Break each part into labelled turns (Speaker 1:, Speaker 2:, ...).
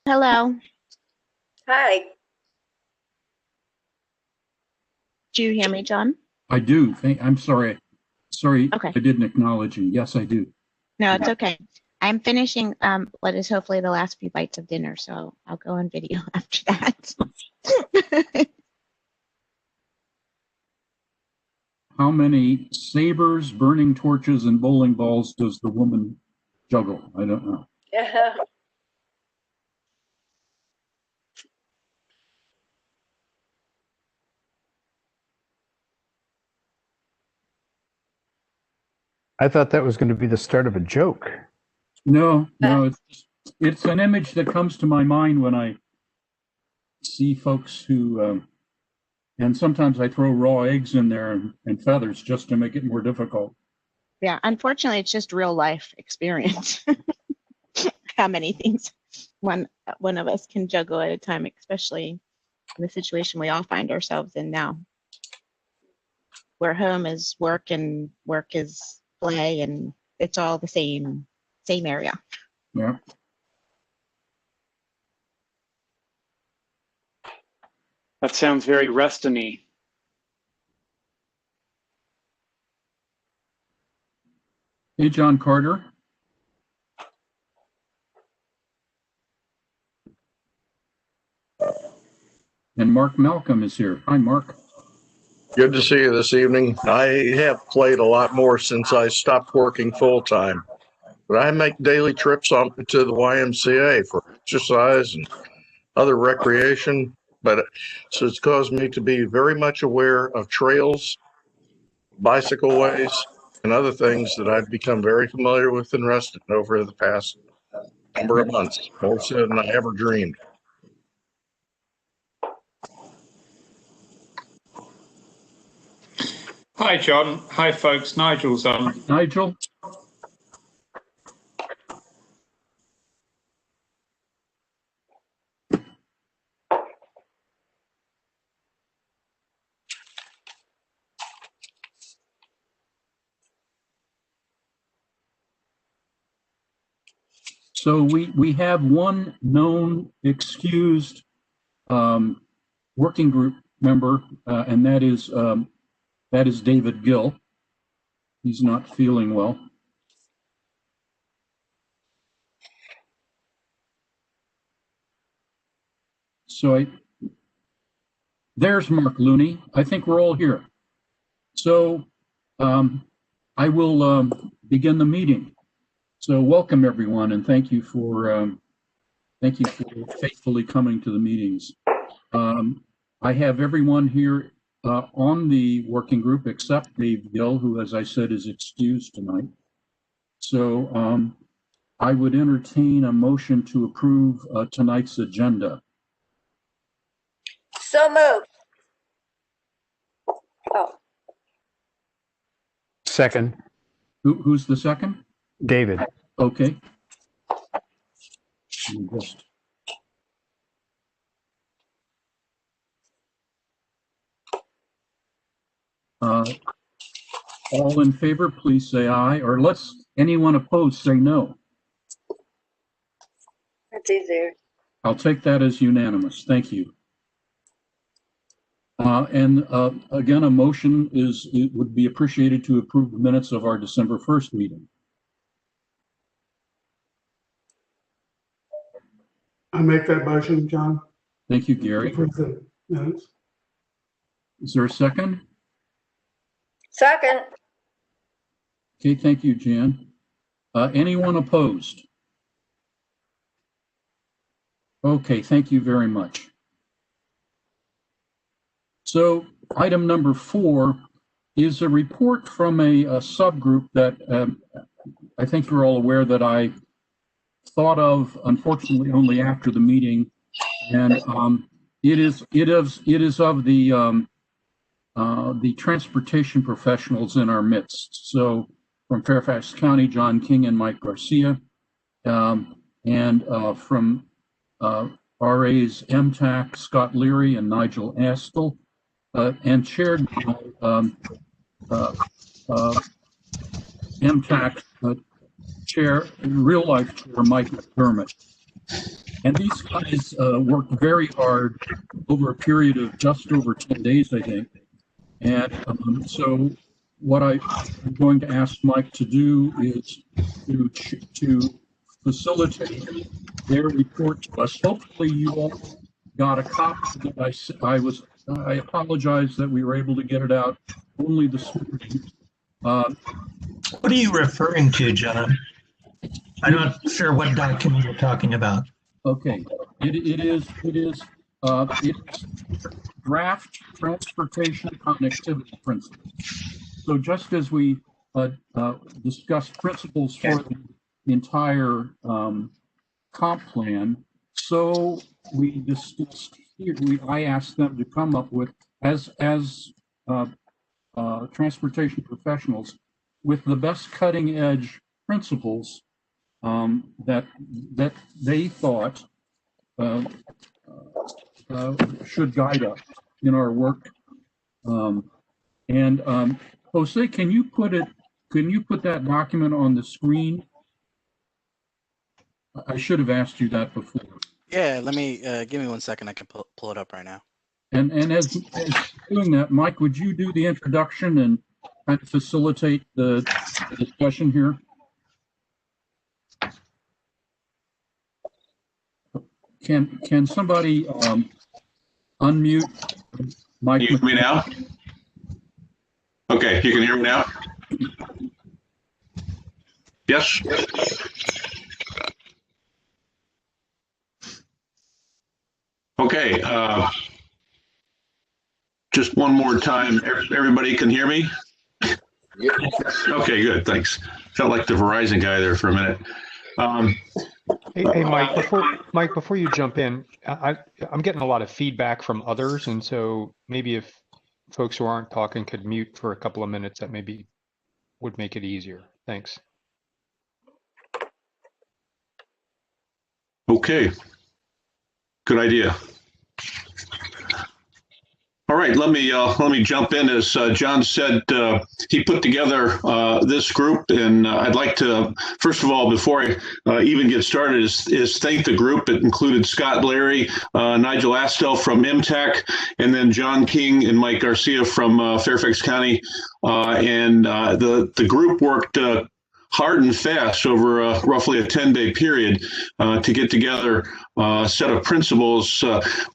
Speaker 1: Hello.
Speaker 2: Hi.
Speaker 1: Do you hear me, John?
Speaker 3: I do. I'm sorry. Sorry,
Speaker 1: Okay.
Speaker 3: I didn't acknowledge you. Yes, I do.
Speaker 1: No, it's okay. I'm finishing what is hopefully the last few bites of dinner, so I'll go on video after that.
Speaker 3: How many sabers, burning torches, and bowling balls does the woman juggle? I don't know.
Speaker 2: Yeah.
Speaker 4: I thought that was going to be the start of a joke.
Speaker 3: No, it's an image that comes to my mind when I see folks who, and sometimes I throw raw eggs in there and feathers just to make it more difficult.
Speaker 1: Yeah, unfortunately, it's just real life experience. How many things one of us can juggle at a time, especially in the situation we all find ourselves in now, where home is work and work is play, and it's all the same area.
Speaker 3: Yeah.
Speaker 5: That sounds very Reston-y.
Speaker 3: Hey, John Carter. And Mark Malcolm is here. Hi, Mark.
Speaker 6: Good to see you this evening. I have played a lot more since I stopped working full-time, but I make daily trips on to the YMCA for exercise and other recreation. But so it's caused me to be very much aware of trails, bicycle ways, and other things that I've become very familiar with in Reston over the past number of months, more so than I ever dreamed.
Speaker 7: Hi, John. Hi, folks. Nigel's on.
Speaker 3: Nigel. So we have one known excused working group member, and that is David Gill. He's not feeling well. So there's Mark Looney. I think we're all here. So I will begin the meeting. So welcome everyone, and thank you for faithfully coming to the meetings. I have everyone here on the working group except Dave Gill, who, as I said, is excused tonight. So I would entertain a motion to approve tonight's agenda.
Speaker 2: So moved. Oh,
Speaker 4: Second,
Speaker 3: Who's the second?
Speaker 4: David.
Speaker 3: Okay. All in favor, please say aye, or anyone opposed say no.
Speaker 2: that's easier.
Speaker 3: I'll take that as unanimous. Thank you. And again, a motion would be appreciated to approve the minutes of our December 1st meeting.
Speaker 8: I make that motion, John.
Speaker 3: Thank you, Gary.
Speaker 8: Approve the minutes.
Speaker 3: Is there a second?
Speaker 2: Second.
Speaker 3: Okay, thank you, Jan. Anyone opposed? Okay, thank you very much. So item number 4 is a report from a subgroup that I think you're all aware that I thought of, unfortunately, only after the meeting, and it is of the transportation professionals in our midst. So from Fairfax County, John King and Mike Garcia, and from RA's MTAC, Scott Leary and Nigel Astle, and chaired by MTAC chair, real life chair Mike McDermott. And these guys worked very hard over a period of just over 10 days, I think. And so what I'm going to ask Mike to do is to facilitate their report to us. Hopefully you all got a copy that I apologize that we were able to get it out only this morning.
Speaker 9: What are you referring to, John? I'm not sure what document you're talking about.
Speaker 3: Okay, it is draft transportation connectivity principles. So just as we discussed principles for the entire comp plan, so we discussed here. I asked them to come up with as transportation professionals with the best cutting edge principles that they thought should guide us in our work. Jose, can you put that document on the screen? I should have asked you that before.
Speaker 10: Yeah, let me give me 1 second. I can pull it up right now.
Speaker 3: And as doing that, Mike, would you do the introduction and kind of facilitate the discussion here? Can somebody unmute Mike?
Speaker 11: Can you hear me now? Okay, you can hear me now? Yes? Okay, just one more time. Everybody can hear me?
Speaker 6: Yep.
Speaker 11: Okay, good, thanks. Felt like the Verizon guy there for a minute.
Speaker 12: Hey, Mike, before you jump in, I'm getting a lot of feedback from others, and so maybe if folks who aren't talking could mute for a couple of minutes, that maybe would make it easier. Thanks.
Speaker 11: Okay, good idea. All right, let me jump in. As John said, he put together this group, and I'd like to, first of all, before I even get started, is thank the group. It included Scott Larry, Nigel Astel from MTAC, and then John King and Mike Garcia from Fairfax County. The group worked hard and fast over roughly a 10-day period to get together a set of principles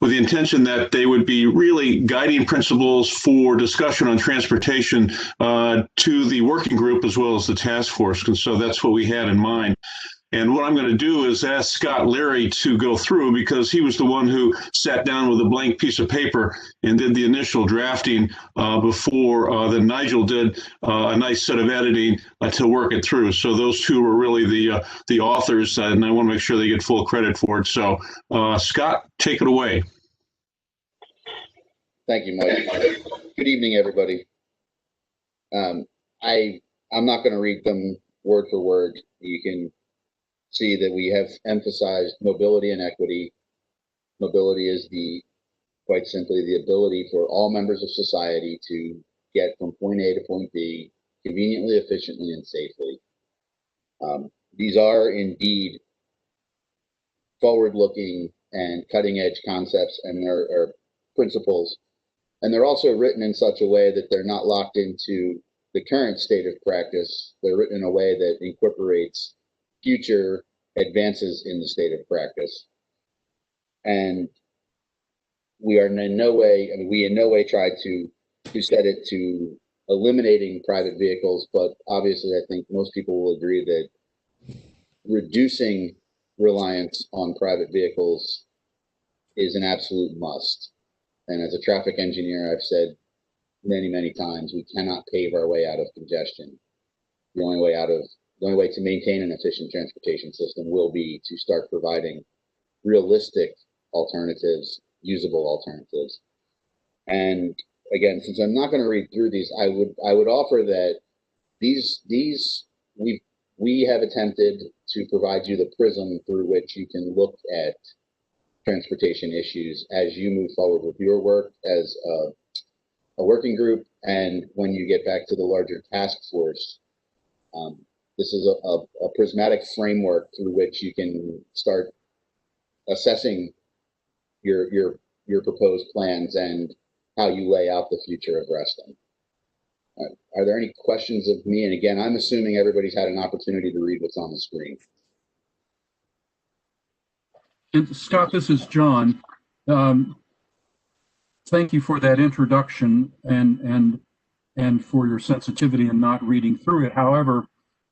Speaker 11: with the intention that they would be really guiding principles for discussion on transportation to the working group as well as the task force. And so that's what we had in mind. And what I'm going to do is ask Scott Larry to go through, because he was the one who sat down with a blank piece of paper and did the initial drafting before then Nigel did a nice set of editing to work it through. So those two were really the authors, and I want to make sure they get full credit for it. So Scott, take it away.
Speaker 13: Thank you, Mike. Good evening, everybody. I'm not going to read them word for word. You can see that we have emphasized mobility and equity. Mobility is quite simply the ability for all members of society to get from point A to point B conveniently, efficiently, and safely. These are indeed forward-looking and cutting-edge concepts and are principles. And they're also written in such a way that they're not locked into the current state of practice. They're written in a way that incorporates future advances in the state of practice. And we are in no way, we in no way tried to set it to eliminating private vehicles, but obviously I think most people will agree that reducing reliance on private vehicles is an absolute must. And as a traffic engineer, I've said many, many times, we cannot pave our way out of congestion. The only way to maintain an efficient transportation system will be to start providing realistic alternatives, usable alternatives. And again, since I'm not going to read through these, I would offer that we have attempted to provide you the prism through which you can look at transportation issues as you move forward with your work as a working group, and when you get back to the larger task force. This is a prismatic framework through which you can start assessing your proposed plans and how you lay out the future of Reston. Are there any questions of me? And again, I'm assuming everybody's had an opportunity to read what's on the screen.
Speaker 3: And Scott, this is John. Thank you for that introduction and for your sensitivity in not reading through it. However,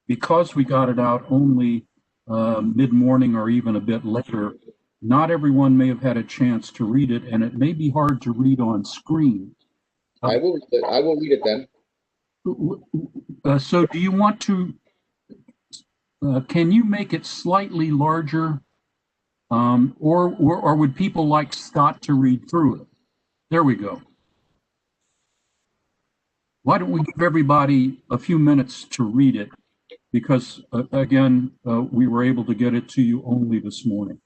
Speaker 3: because we got it out only mid-morning or even a bit later, not everyone may have had a chance to read it, and it may be hard to read on screen.
Speaker 13: I will read it then.
Speaker 3: So do you want to, can you make it slightly larger? Or would people like Scott to read through it? There we go. Why don't we give everybody a few minutes to read it? Because again, we were able to get it to you only this morning.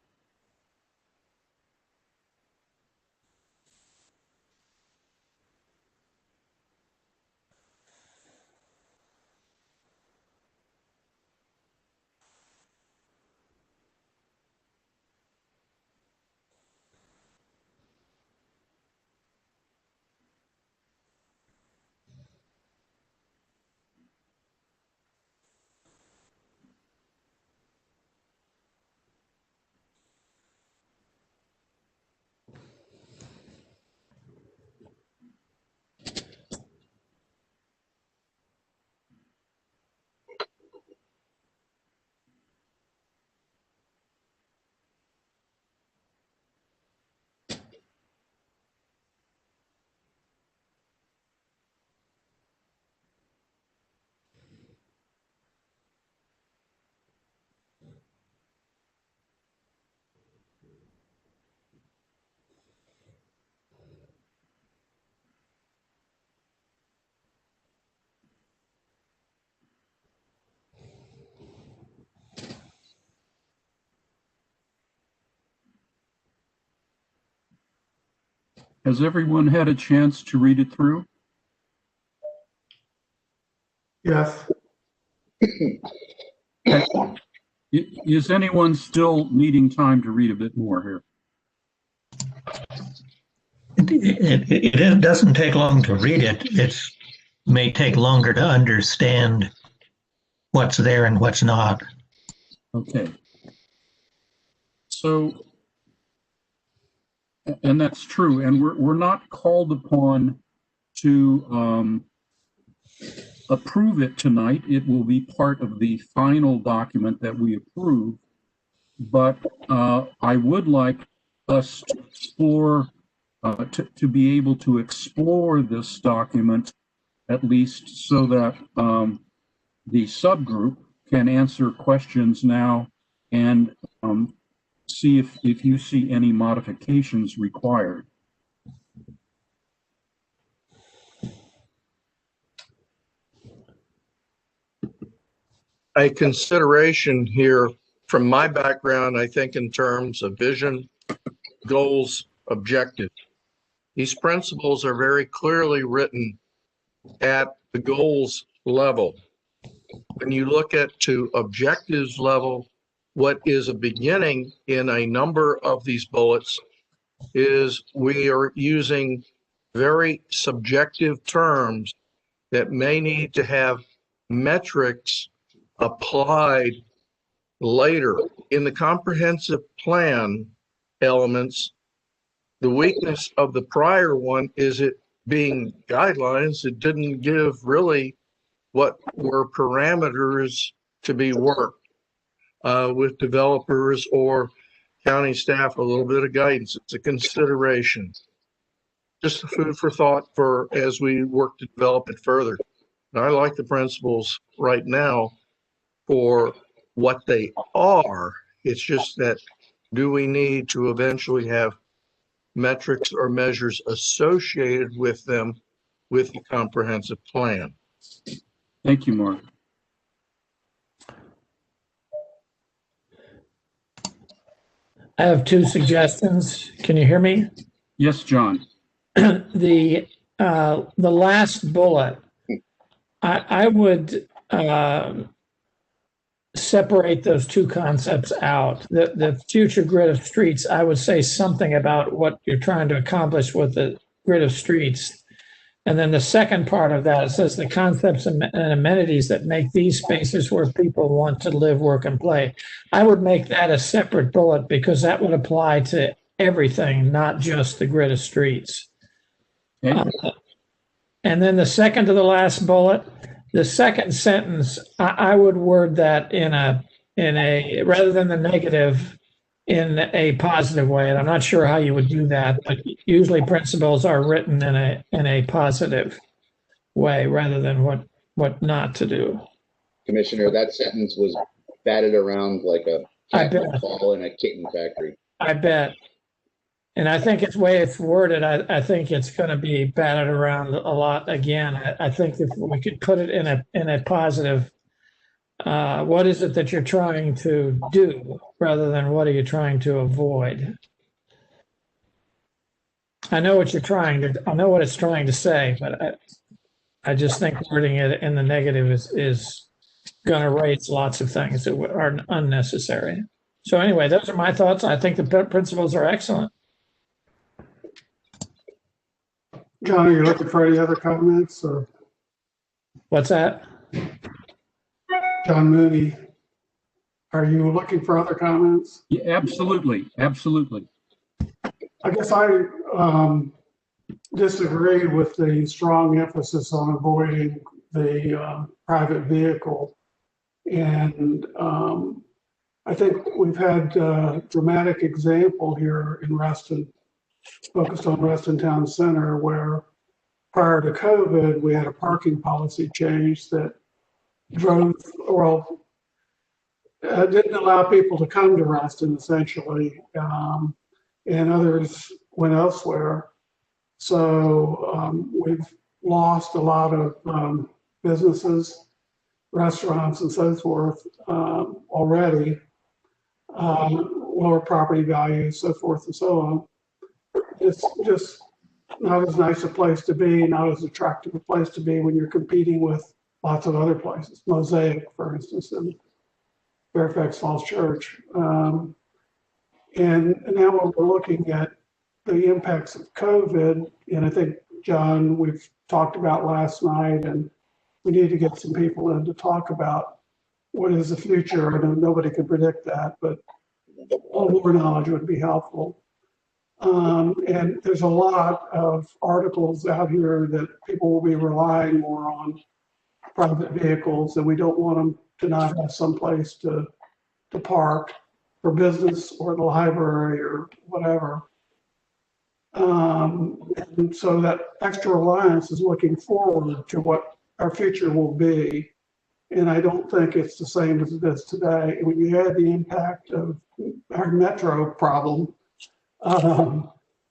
Speaker 3: Has everyone had a chance to read it through?
Speaker 8: Yes.
Speaker 3: Is anyone still needing time to read a bit more here?
Speaker 9: It doesn't take long to read it. It may take longer to understand what's there and what's not.
Speaker 3: Okay. So, and that's true, and we're not called upon to approve it tonight. It will be part of the final document that we approve, but I would like us to explore, to be able to explore this document, at least so that the subgroup can answer questions now and see if you see any modifications required.
Speaker 6: A consideration here from my background, I think in terms of vision, goals, objectives. These principles are very clearly written at the goals level. When you look at to objectives level, what is a beginning in a number of these bullets is we are using very subjective terms that may need to have metrics applied later. In the comprehensive plan elements, the weakness of the prior one is it being guidelines. It didn't give really what were parameters to be worked with developers or county staff, a little bit of guidance. It's a consideration. Just food for thought for as we work to develop it further. And I like the principles right now for what they are. It's just that do we need to eventually have metrics or measures associated with them with the comprehensive plan?
Speaker 3: Thank you, Mark.
Speaker 14: I have two suggestions. Can you hear me?
Speaker 3: Yes, John.
Speaker 14: The last bullet, I would separate those two concepts out. The future grid of streets, I would say something about what you're trying to accomplish with the grid of streets. And then the second part of that, it says the concepts and amenities that make these spaces where people want to live, work, and play. I would make that a separate bullet because that would apply to everything, not just the grid of streets.
Speaker 3: Okay.
Speaker 14: And then the second to the last bullet, the second sentence, I would word that in a rather than the negative, in a positive way. And I'm not sure how you would do that, but usually principles are written in a positive way rather than what not to do.
Speaker 13: Commissioner, that sentence was batted around like a ball in a kitten factory.
Speaker 14: I bet. And I think it's way it's worded. I think it's going to be batted around a lot again. I think if we could put it in a positive, what is it that you're trying to do rather than what are you trying to avoid? I know what I know what it's trying to say, but I just think wording it in the negative is going to raise lots of things that are unnecessary. So anyway, those are my thoughts. I think the principles are excellent.
Speaker 8: John, are you looking for any other comments or?
Speaker 14: What's that?
Speaker 8: John Mooney, are you looking for other comments?
Speaker 3: Yeah, absolutely. Absolutely.
Speaker 8: I guess I disagree with the strong emphasis on avoiding the private vehicle. And I think we've had a dramatic example here in Reston, focused on Reston Town Center, where prior to COVID, we had a parking policy change that didn't allow people to come to Reston essentially, and others went elsewhere. So we've lost a lot of businesses, restaurants, and so forth already, lower property values, so forth and so on. It's just not as nice a place to be, not as attractive a place to be when you're competing with lots of other places. Mosaic, for instance, in Fairfax Falls Church. And now when we're looking at the impacts of COVID, and I think, John, we've talked about last night, and we need to get some people in to talk about what is the future. I know nobody can predict that, but all more knowledge would be helpful. And there's a lot of articles out here that people will be relying more on private vehicles, and we don't want them to not have some place to park for business or the library or whatever. And so that extra reliance is looking forward to what our future will be. And I don't think it's the same as it is today. When you add the impact of our metro problem,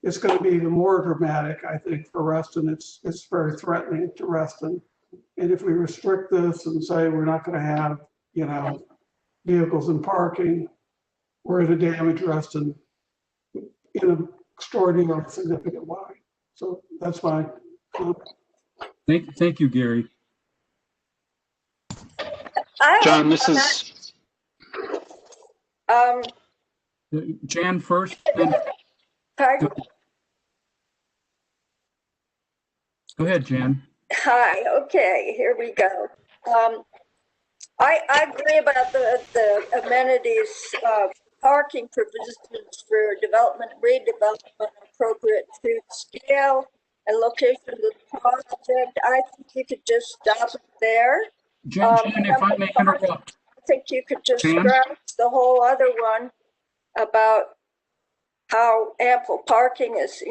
Speaker 8: it's going to be even more dramatic, I think, for Reston. It's very threatening to Reston. And if we restrict this and say we're not going to have, vehicles and parking, we're going to damage Reston in an extraordinarily significant way. So that's my comment.
Speaker 3: Thank you, Gary.
Speaker 5: John, this is
Speaker 3: Jan first.
Speaker 2: Pardon?
Speaker 3: Go ahead, Jan.
Speaker 2: Hi, okay, here we go. I agree about the amenities, parking provisions for development, redevelopment appropriate to scale and location of the project. I think you could just stop it there.
Speaker 3: Jan, if I may interrupt.
Speaker 2: I think you could just
Speaker 3: Jan?
Speaker 2: scratch the whole other one about how ample parking is,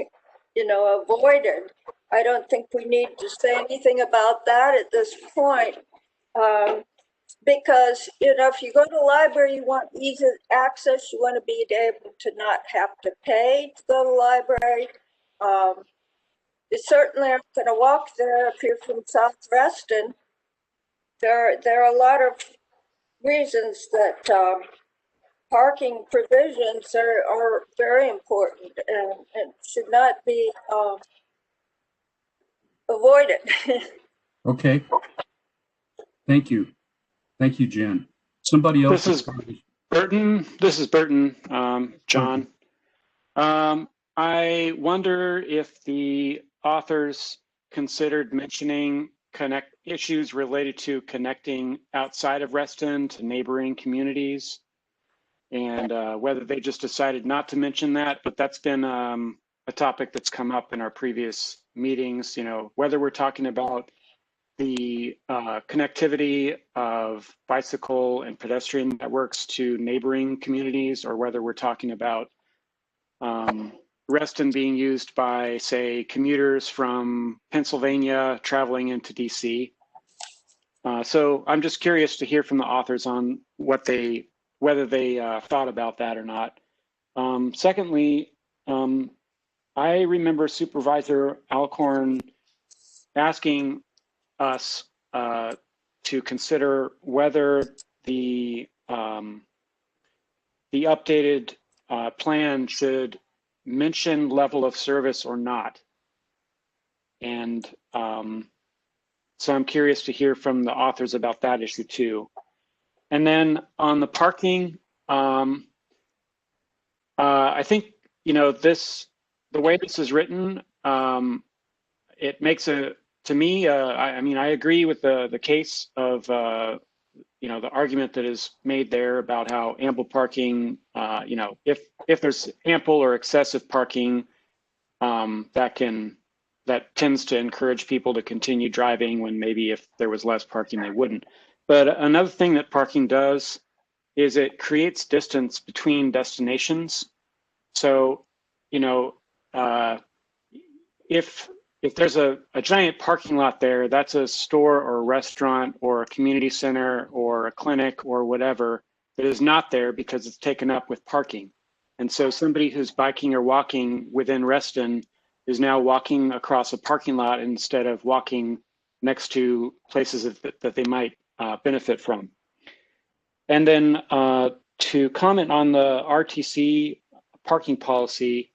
Speaker 2: avoided. I don't think we need to say anything about that at this point. Because, if you go to the library, you want easy access, you want to be able to not have to pay to go to the library. You certainly aren't going to walk there if you're from South Reston. There are a lot of reasons that parking provisions are very important and should not be avoided.
Speaker 3: Okay. Thank you. Thank you, Jen. Somebody else.
Speaker 5: This is Burton. John. I wonder if the authors considered mentioning issues related to connecting outside of Reston to neighboring communities, and whether they just decided not to mention that. But that's been a topic that's come up in our previous meetings, whether we're talking about the connectivity of bicycle and pedestrian networks to neighboring communities, or whether we're talking about Reston being used by, say, commuters from Pennsylvania traveling into DC. So I'm just curious to hear from the authors on whether they thought about that or not. Secondly, I remember Supervisor Alcorn asking us to consider whether the updated plan should mention level of service or not. And so I'm curious to hear from the authors about that issue too. And then on the parking, I think, the way this is written, it makes to me, I mean, I agree with the case of, the argument that is made there about how ample parking, if there's ample or excessive parking, that tends to encourage people to continue driving when maybe if there was less parking, they wouldn't. But another thing that parking does is it creates distance between destinations. So, if there's a giant parking lot there, that's a store or a restaurant or a community center or a clinic or whatever that is not there because it's taken up with parking. And so somebody who's biking or walking within Reston is now walking across a parking lot instead of walking next to places that they might benefit from. And then to comment on the RTC parking policy,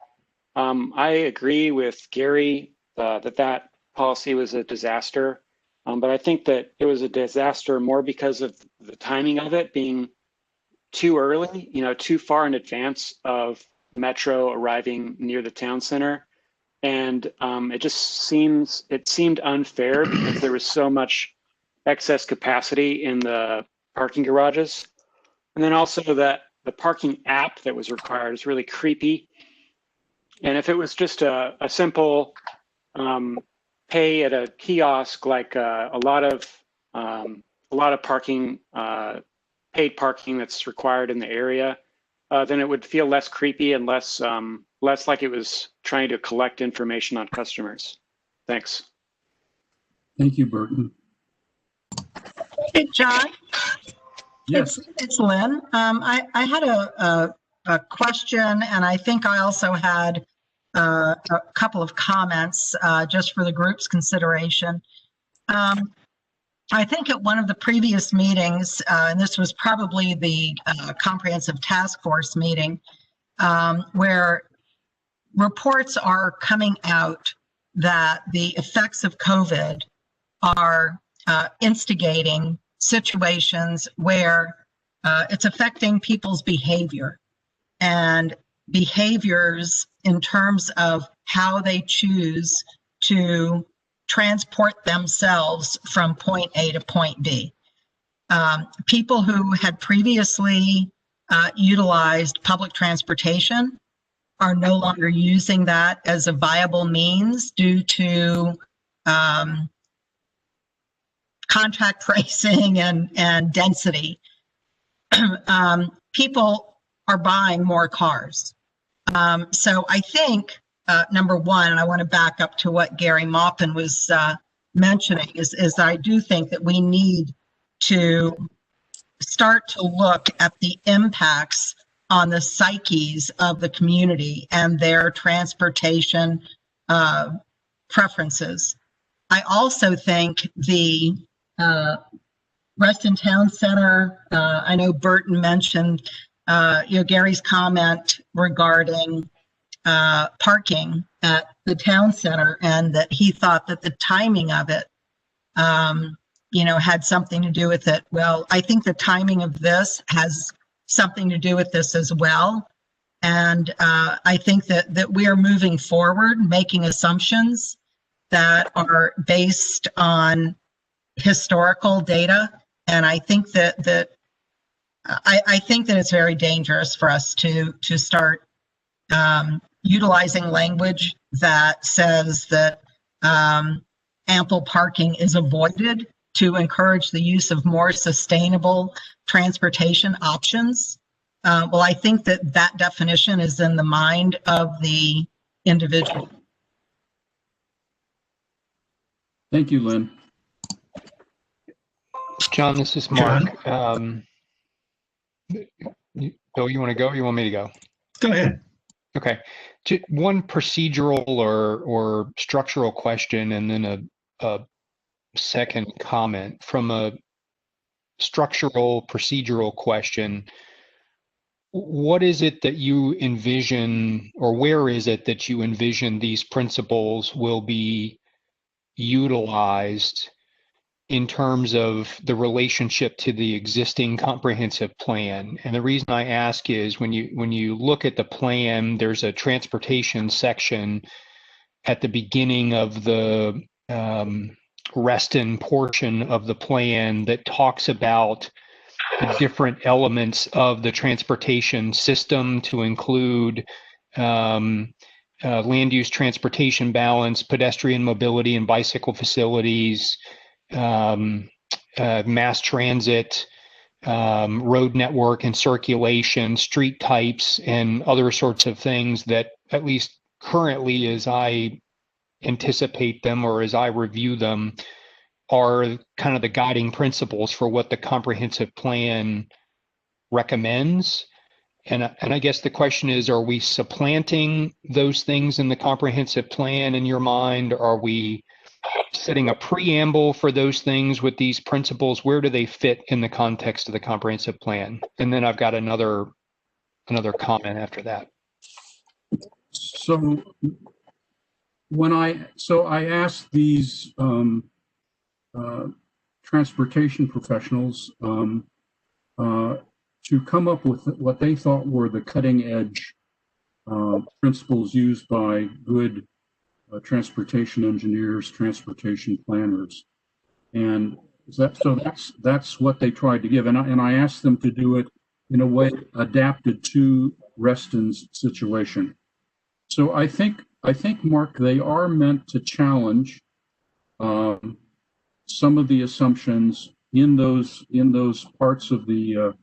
Speaker 5: I agree with Gary that policy was a disaster, but I think that it was a disaster more because of the timing of it being too early, too far in advance of Metro arriving near the town center. And it seemed unfair because there was so much excess capacity in the parking garages. And then also that the parking app that was required is really creepy. And if it was just a simple pay at a kiosk, like a lot of parking, paid parking that's required in the area, then it would feel less creepy and less like it was trying to collect information on customers. Thanks.
Speaker 3: Thank you, Burton.
Speaker 15: Hey, John.
Speaker 3: Yes.
Speaker 15: It's Lynn. I had a question, and I think I also had a couple of comments just for the group's consideration. I think at one of the previous meetings, and this was probably the comprehensive task force meeting, where reports are coming out that the effects of COVID are instigating situations where it's affecting people's behavior and behaviors in terms of how they choose to transport themselves from point A to point B. People who had previously utilized public transportation are no longer using that as a viable means due to contact tracing and density. People are buying more cars. So I think, number one, and I want to back up to what Gary Maupin was mentioning, is I do think that we need to start to look at the impacts on the psyches of the community and their transportation preferences. I also think the Reston Town Center, I know Burton mentioned Gary's comment regarding parking at the town center, and that he thought that the timing of it had something to do with it. Well, I think the timing of this has something to do with this as well. And I think that we are moving forward, making assumptions that are based on historical data. And I think that I think that it's very dangerous for us to start utilizing language that says that ample parking is avoided to encourage the use of more sustainable transportation options. Well, I think that definition is in the mind of the individual.
Speaker 3: Thank you, Lynn.
Speaker 12: John, this is Mark. Bill, you want to go or you want me to go?
Speaker 9: Go ahead.
Speaker 12: Okay. One procedural or structural question and then a second comment. From a structural procedural question, what is it that you envision, or where is it that you envision these principles will be utilized in terms of the relationship to the existing comprehensive plan? And the reason I ask is when you look at the plan, there's a transportation section at the beginning of the Reston portion of the plan that talks about the different elements of the transportation system, to include land use transportation balance, pedestrian mobility and bicycle facilities, mass transit, road network and circulation, street types, and other sorts of things that, at least currently as I anticipate them or as I review them, are kind of the guiding principles for what the comprehensive plan recommends. And I guess the question is, are we supplanting those things in the comprehensive plan in your mind? Are we setting a preamble for those things with these principles? Where do they fit in the context of the comprehensive plan? And then I've got another comment after that.
Speaker 3: So I asked these transportation professionals to come up with what they thought were the cutting edge principles used by good transportation engineers, transportation planners, and that's what they tried to give. And I asked them to do it in a way adapted to Reston's situation. So I think, Mark, they are meant to challenge some of the assumptions in those parts of the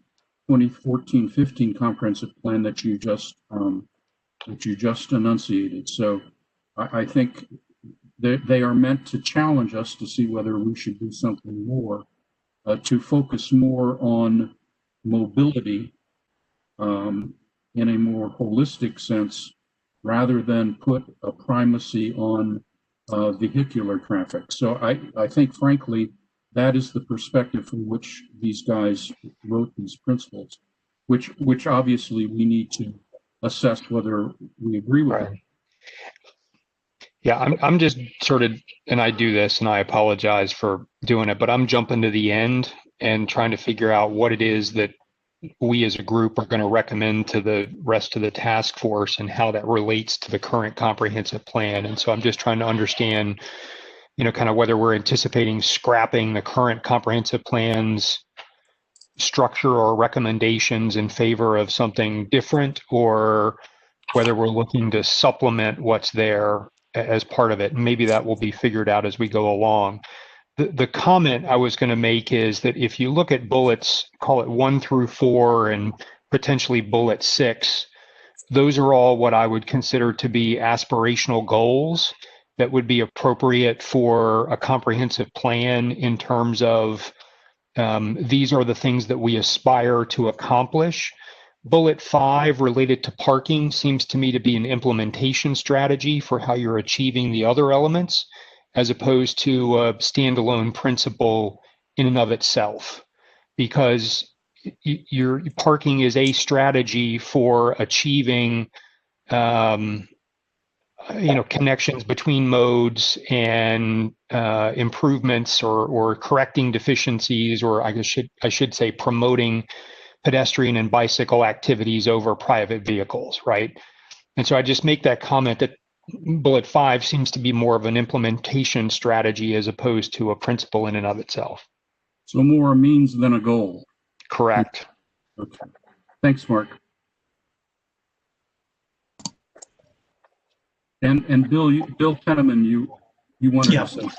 Speaker 3: 2014-15 comprehensive plan that you just enunciated. So I think they are meant to challenge us to see whether we should do something more to focus more on mobility in a more holistic sense, rather than put a primacy on vehicular traffic. So I think, frankly, that is the perspective from which these guys wrote these principles, which obviously we need to assess whether we agree with them.
Speaker 12: Yeah, I'm just sort of, and I do this, and I apologize for doing it, but I'm jumping to the end and trying to figure out what it is that we as a group are going to recommend to the rest of the task force and how that relates to the current comprehensive plan. And so I'm just trying to understand, kind of whether we're anticipating scrapping the current comprehensive plan's structure or recommendations in favor of something different, or whether we're looking to supplement what's there as part of it. And maybe that will be figured out as we go along. The comment I was going to make is that if you look at bullets, call it 1 through 4 and potentially bullet 6, those are all what I would consider to be aspirational goals that would be appropriate for a comprehensive plan in terms of these are the things that we aspire to accomplish. Bullet 5 related to parking seems to me to be an implementation strategy for how you're achieving the other elements, as opposed to a standalone principle in and of itself, because your parking is a strategy for achieving connections between modes and improvements or correcting deficiencies, or I should say promoting pedestrian and bicycle activities over private vehicles, right? And so I just make that comment that bullet 5 seems to be more of an implementation strategy as opposed to a principle in and of itself.
Speaker 3: So more a means than a goal.
Speaker 12: Correct.
Speaker 3: Okay. Thanks, Mark. And Bill Penniman, you wanted to say something.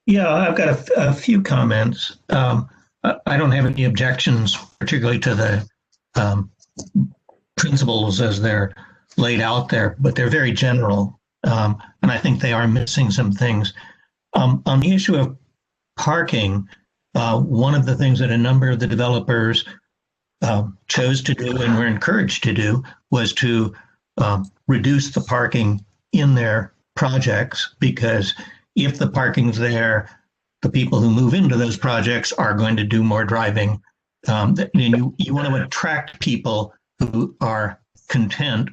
Speaker 9: Yeah, I've got a few comments. I don't have any objections, particularly to the principles as they're laid out there, but they're very general, and I think they are missing some things. On the issue of parking, one of the things that a number of the developers chose to do and were encouraged to do was to reduce the parking in their projects, because if the parking's there, the people who move into those projects are going to do more driving. And you want to attract people who are content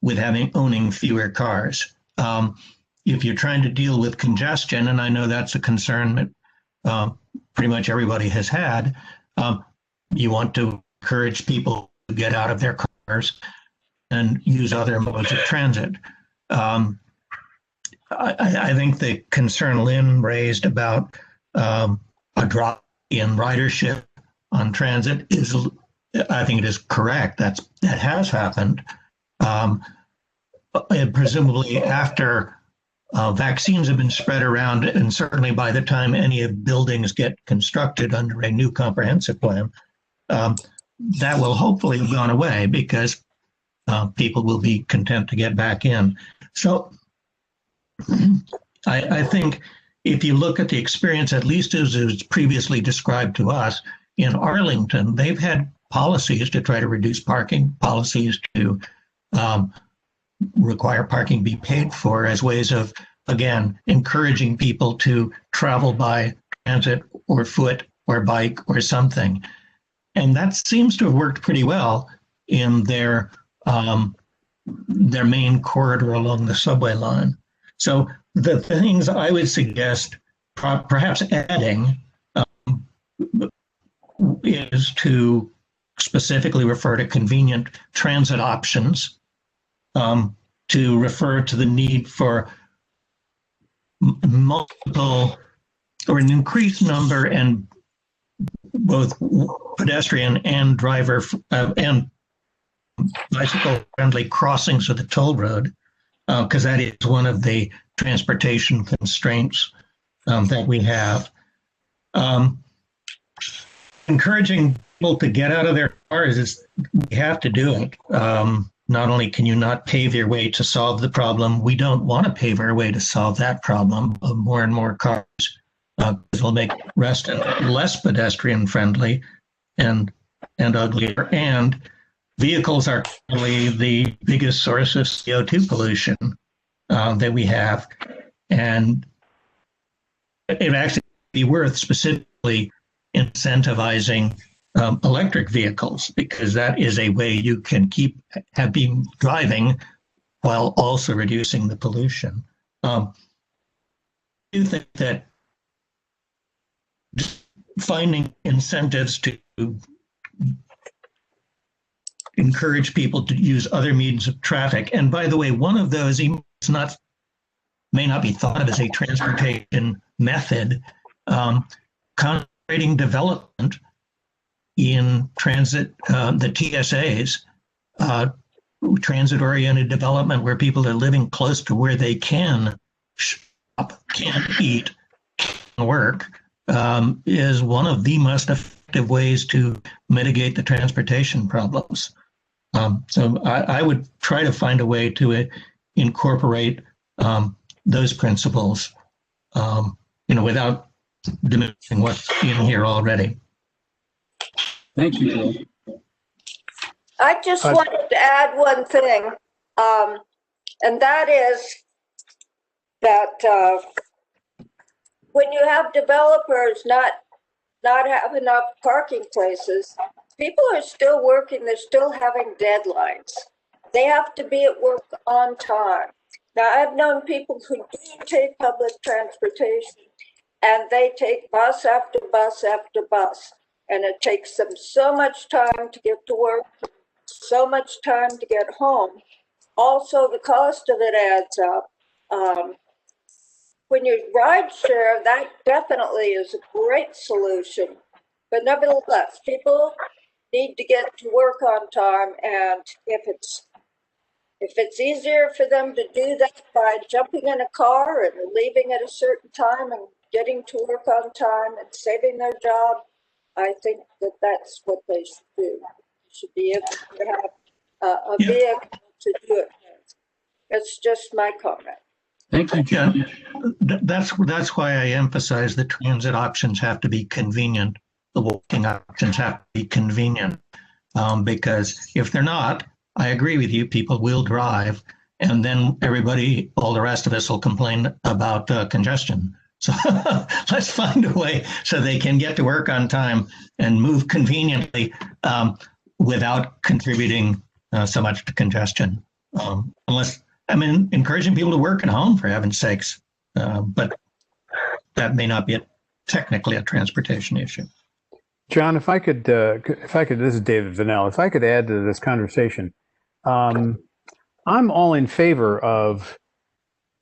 Speaker 9: with owning fewer cars. If you're trying to deal with congestion, and I know that's a concern that pretty much everybody has had, you want to encourage people to get out of their cars and use other modes of transit. I think the concern Lynn raised about a drop in ridership on transit I think it is correct. That has happened. And presumably after vaccines have been spread around, and certainly by the time any of buildings get constructed under a new comprehensive plan, that will hopefully have gone away, because people will be content to get back in. So I think if you look at the experience, at least as it was previously described to us, in Arlington, they've had policies to try to reduce parking, policies to require parking be paid for as ways of, again, encouraging people to travel by transit or foot or bike or something. And that seems to have worked pretty well in their main corridor along the subway line. So the things I would suggest perhaps adding is to specifically refer to convenient transit options, to refer to the need for multiple or an increased number and both pedestrian and driver and bicycle friendly crossings of the toll road, because that is one of the transportation constraints that we have. Encouraging people to get out of their cars is, we have to do it. Not only can you not pave your way to solve the problem, we don't want to pave our way to solve that problem of more and more cars. It'll make Reston less pedestrian friendly and uglier. And vehicles are probably the biggest source of CO2 pollution that we have. And it actually be worth specifically incentivizing electric vehicles, because that is a way you can have been driving while also reducing the pollution. I do think that finding incentives to encourage people to use other means of traffic, and by the way, one of those may not be thought of as a transportation method, concentrating development in transit, the TSAs, transit-oriented development where people are living close to where they can shop, can eat, can work, is one of the most effective ways to mitigate the transportation problems. So I would try to find a way to incorporate those principles, without diminishing what's in here already.
Speaker 3: Thank you, Bill.
Speaker 2: I just wanted to add one thing, and that is that when you have developers not have enough parking places, people are still working, they're still having deadlines. They have to be at work on time. Now, I've known people who do take public transportation, and they take bus after bus after bus, and it takes them so much time to get to work, so much time to get home. Also, the cost of it adds up. When you ride share, that definitely is a great solution. But nevertheless, people need to get to work on time, and if it's easier for them to do that by jumping in a car and leaving at a certain time and getting to work on time and saving their job, I think that that's what they should do. You should be able to have a vehicle to do it with. It's just my comment.
Speaker 3: Thank you, John.
Speaker 9: That's why I emphasize the transit options have to be convenient. The walking options have to be convenient, because if they're not, I agree with you, people will drive, and then everybody, all the rest of us will complain about congestion. So let's find a way so they can get to work on time and move conveniently without contributing so much to congestion. Encouraging people to work at home, for heaven's sakes, but that may not be technically a transportation issue.
Speaker 4: John, if I could, this is David Vanell. If I could add to this conversation, I'm all in favor of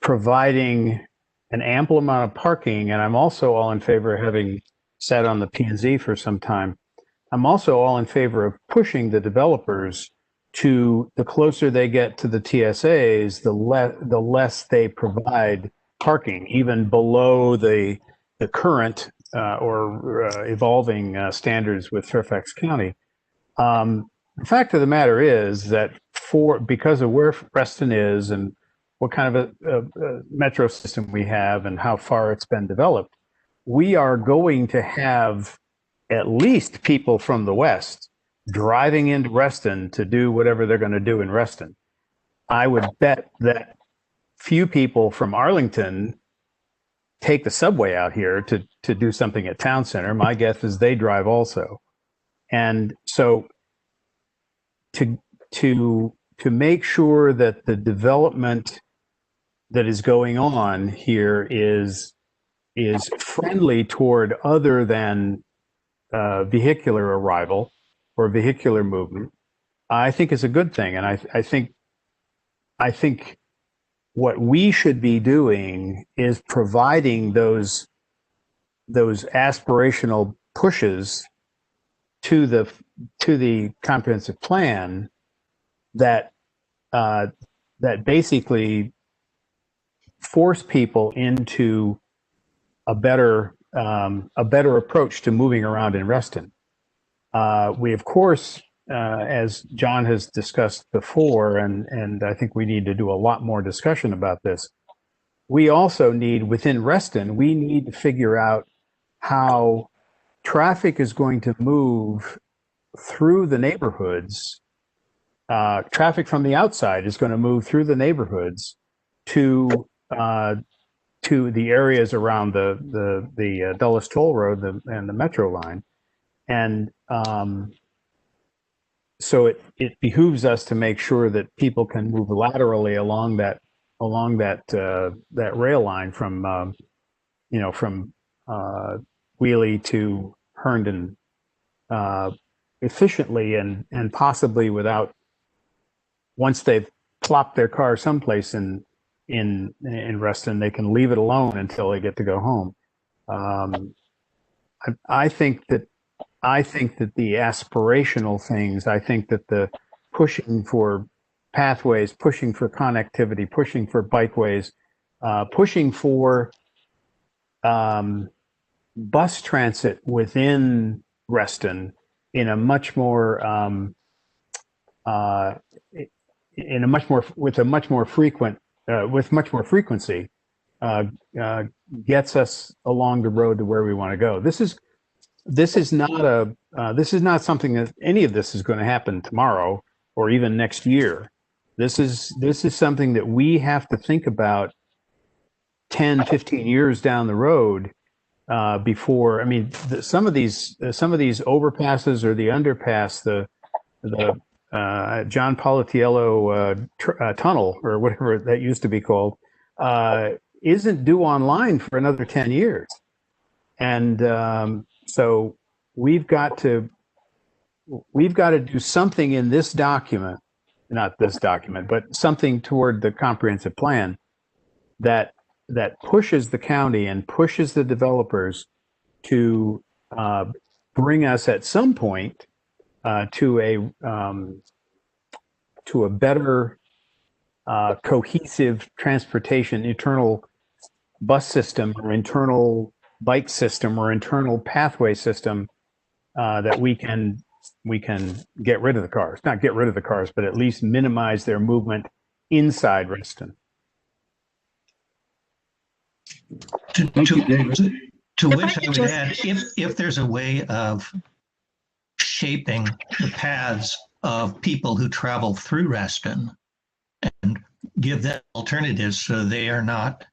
Speaker 4: providing an ample amount of parking, and I'm also all in favor of having sat on the P&Z for some time. I'm also all in favor of pushing the developers to the closer they get to the TSAs, the less they provide parking, even below the current or evolving standards with Fairfax County. The fact of the matter is that because of where Reston is and what kind of a metro system we have and how far it's been developed, we are going to have at least people from the West driving into Reston to do whatever they're going to do in Reston. I would bet that few people from Arlington take the subway out here to do something at Town Center. My guess is they drive also. And so to make sure that the development that is going on here is friendly toward other than vehicular arrival or vehicular movement, I think is a good thing. And I think what we should be doing is providing those aspirational pushes to the comprehensive plan that basically force people into a better approach to moving around in Reston. We, of course, as John has discussed before, and I think we need to do a lot more discussion about this, we also need, within Reston, we need to figure out how traffic is going to move through the neighborhoods. Traffic from the outside is going to move through the neighborhoods to the areas around the Dulles Toll Road and the Metro line. And so it behooves us to make sure that people can move laterally along that rail line from Wheelie to Herndon efficiently and possibly without, once they've plopped their car someplace in Reston, they can leave it alone until they get to go home. I think that the aspirational things, I think that the pushing for pathways, pushing for connectivity, pushing for bikeways, pushing for bus transit within Reston with a much more frequency gets us along the road to where we want to go. This is not something that any of this is going to happen tomorrow or even next year. This is something that we have to think about 10, 15 years down the road before. I mean, some of these overpasses or the underpass, the John Politiello tunnel, or whatever that used to be called, isn't due online for another 10 years. And so we've got to do something in this document, not this document, but something toward the comprehensive plan that pushes the county and pushes the developers to bring us at some point to a better cohesive transportation, internal bus system or internal bike system or internal pathway system that we can get rid of the cars. Not get rid of the cars, but at least minimize their movement inside Reston.
Speaker 9: To which I would add, if there's a way of shaping the paths of people who travel through Reston and give them alternatives so they are not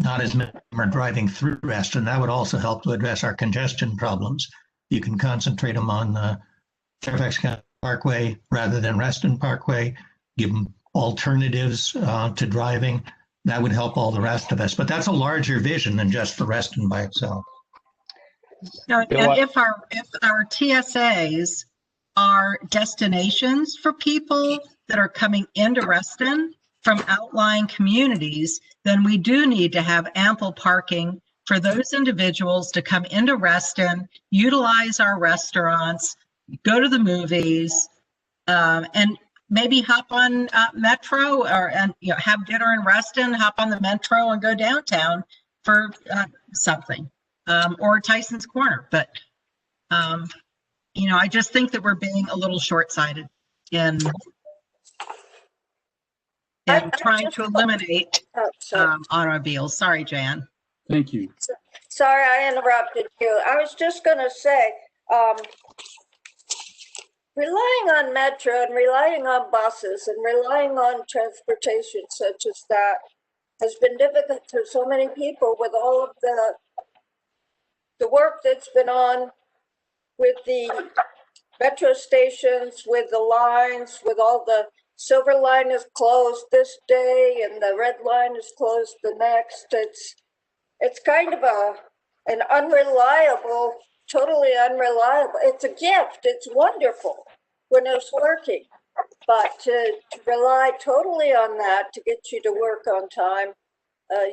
Speaker 9: as many are driving through Reston, that would also help to address our congestion problems. You can concentrate them on the Fairfax County Parkway rather than Reston Parkway, give them alternatives to driving. That would help all the rest of us. But that's a larger vision than just for Reston by itself.
Speaker 15: No, and if our TSAs are destinations for people that are coming into Reston from outlying communities, then we do need to have ample parking for those individuals to come into Reston, utilize our restaurants, go to the movies, and maybe hop on Metro and have dinner in Reston, hop on the Metro and go downtown for something, or Tyson's Corner. But I just think that we're being a little short-sighted in trying to eliminate automobiles. Sorry, Jan.
Speaker 3: Thank you.
Speaker 2: Sorry, I interrupted you. I was just going to say, relying on Metro and relying on buses and relying on transportation such as that has been difficult for so many people with all of the work that's been on with the metro stations, with the lines, with all the Silver Line is closed this day and the Red Line is closed the next. It's kind of an unreliable, totally unreliable. It's a gift. It's wonderful when it's working, but to rely totally on that to get you to work on time,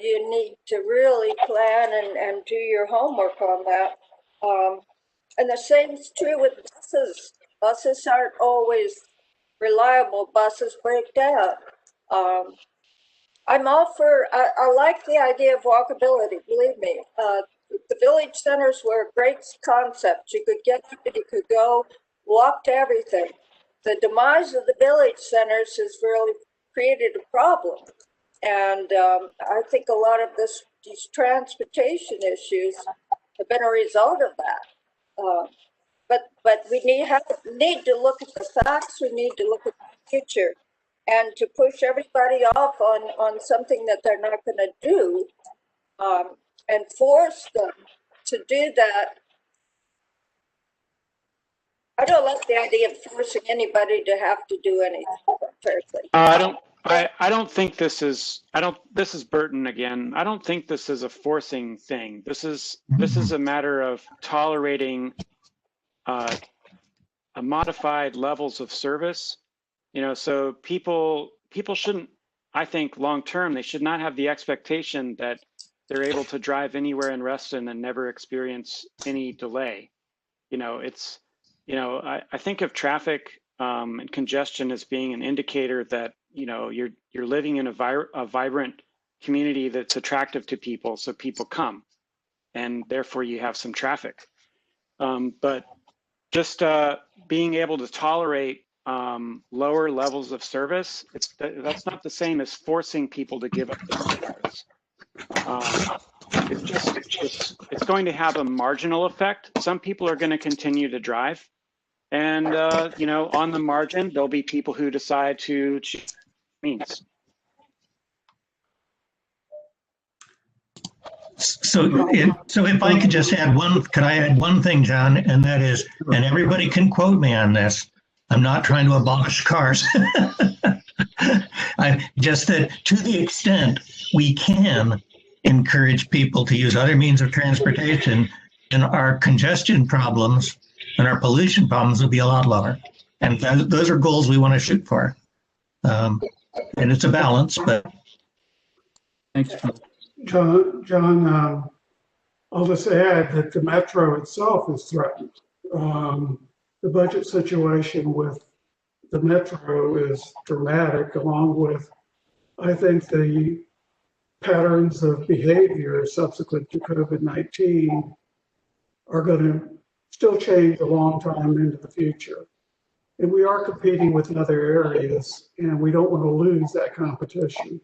Speaker 2: you need to really plan and do your homework on that. And the same is true with buses. Buses aren't always reliable. Buses break down. I'm all for, I like the idea of walkability, believe me. The village centers were a great concept. You could get up and you could go walk to everything. The demise of the village centers has really created a problem. And I think a lot of these transportation issues have been a result of that. But we need to look at the facts. We need to look at the future, and to push everybody off on something that they're not going to do, and force them to do that. I don't like the idea of forcing anybody to have to do anything. Personally.
Speaker 5: I don't think this is. This is Burton again. I don't think this is a forcing thing. This is a matter of tolerating a modified levels of service. So people shouldn't. I think long term they should not have the expectation that they're able to drive anywhere in Reston and never experience any delay. I think of traffic and congestion as being an indicator that you're living in a vibrant community that's attractive to people, so people come, and therefore you have some traffic. But just being able to tolerate lower levels of service, that's not the same as forcing people to give up their cars. It's going to have a marginal effect. Some people are going to continue to drive, and on the margin, there'll be people who decide to choose means.
Speaker 9: So if I could just add could I add one thing, John, and that is, and everybody can quote me on this, I'm not trying to abolish cars. Just that to the extent we can encourage people to use other means of transportation, and our congestion problems and our pollution problems will be a lot lower. And those are goals we want to shoot for. And it's a balance, but.
Speaker 3: Thanks, John.
Speaker 8: John, I'll just add that the metro itself is threatened. The budget situation with the metro is dramatic, along with, I think, the patterns of behavior subsequent to COVID-19 are going to still change a long time into the future. And we are competing with other areas, and we don't want to lose that competition.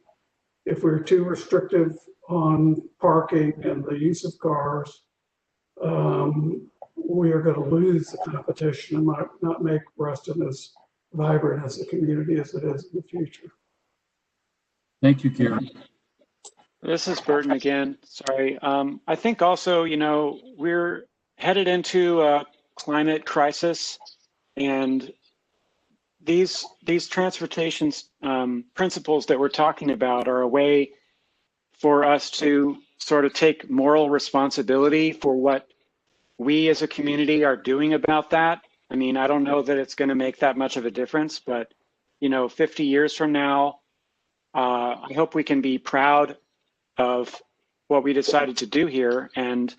Speaker 8: If we're too restrictive on parking and the use of cars, we are going to lose the competition and not make Reston as vibrant as a community as it is in the future.
Speaker 3: Thank you, Gary.
Speaker 5: This is Burton again. Sorry. I think also, you know, we're headed into a climate crisis, and these transportation principles that we're talking about are a way for us to sort of take moral responsibility for what we as a community are doing about that. I mean, I don't know that it's going to make that much of a difference, but, you know, 50 years from now, I hope we can be proud of what we decided to do here, and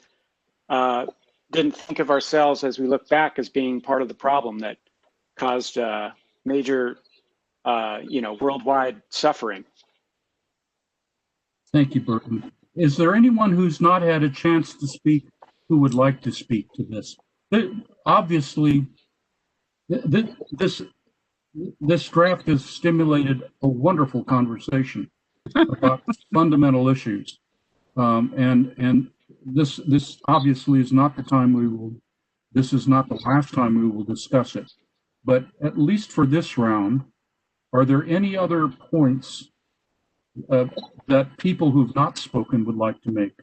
Speaker 5: didn't think of ourselves as we look back as being part of the problem that caused major, you know, worldwide suffering.
Speaker 3: Thank you, Burton. Is there anyone who's not had a chance to speak who would like to speak to this? Obviously, this draft has stimulated a wonderful conversation about fundamental issues, and this obviously is not the time we will. This is not the last time we will discuss it. But at least for this round, are there any other points that people who've not spoken would like to make?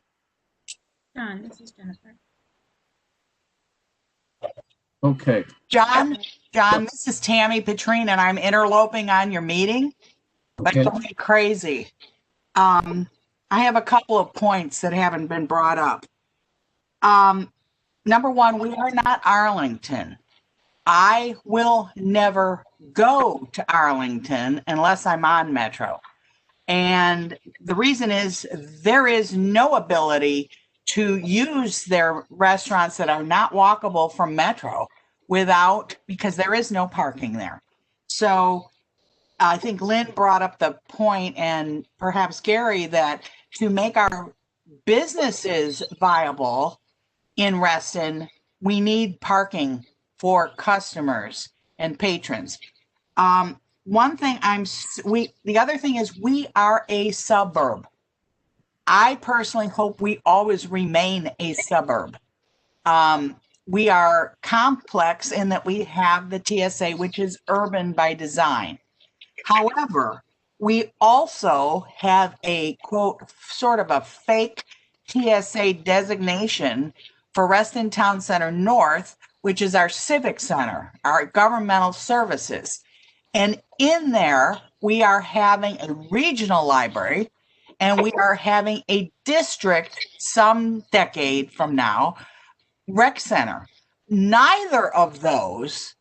Speaker 16: John, this is Jennifer.
Speaker 3: Okay.
Speaker 17: John, this is Tammy Petrine, and I'm interloping on your meeting, but
Speaker 3: Okay.
Speaker 17: don't be crazy. I have a couple of points that haven't been brought up. Number one, we are not Arlington. I will never go to Arlington unless I'm on Metro. And the reason is there is no ability to use their restaurants that are not walkable from Metro because there is no parking there. So I think Lynn brought up the point, and perhaps Gary, that to make our businesses viable in Reston, we need parking for customers and patrons. The other thing is we are a suburb. I personally hope we always remain a suburb. We are complex in that we have the TSA, which is urban by design. However, we also have a quote, sort of a fake TSA designation for Reston Town Center North, which is our civic center, our governmental services. And in there, we are having a regional library, and we are having a district some decade from now, rec center. Neither of those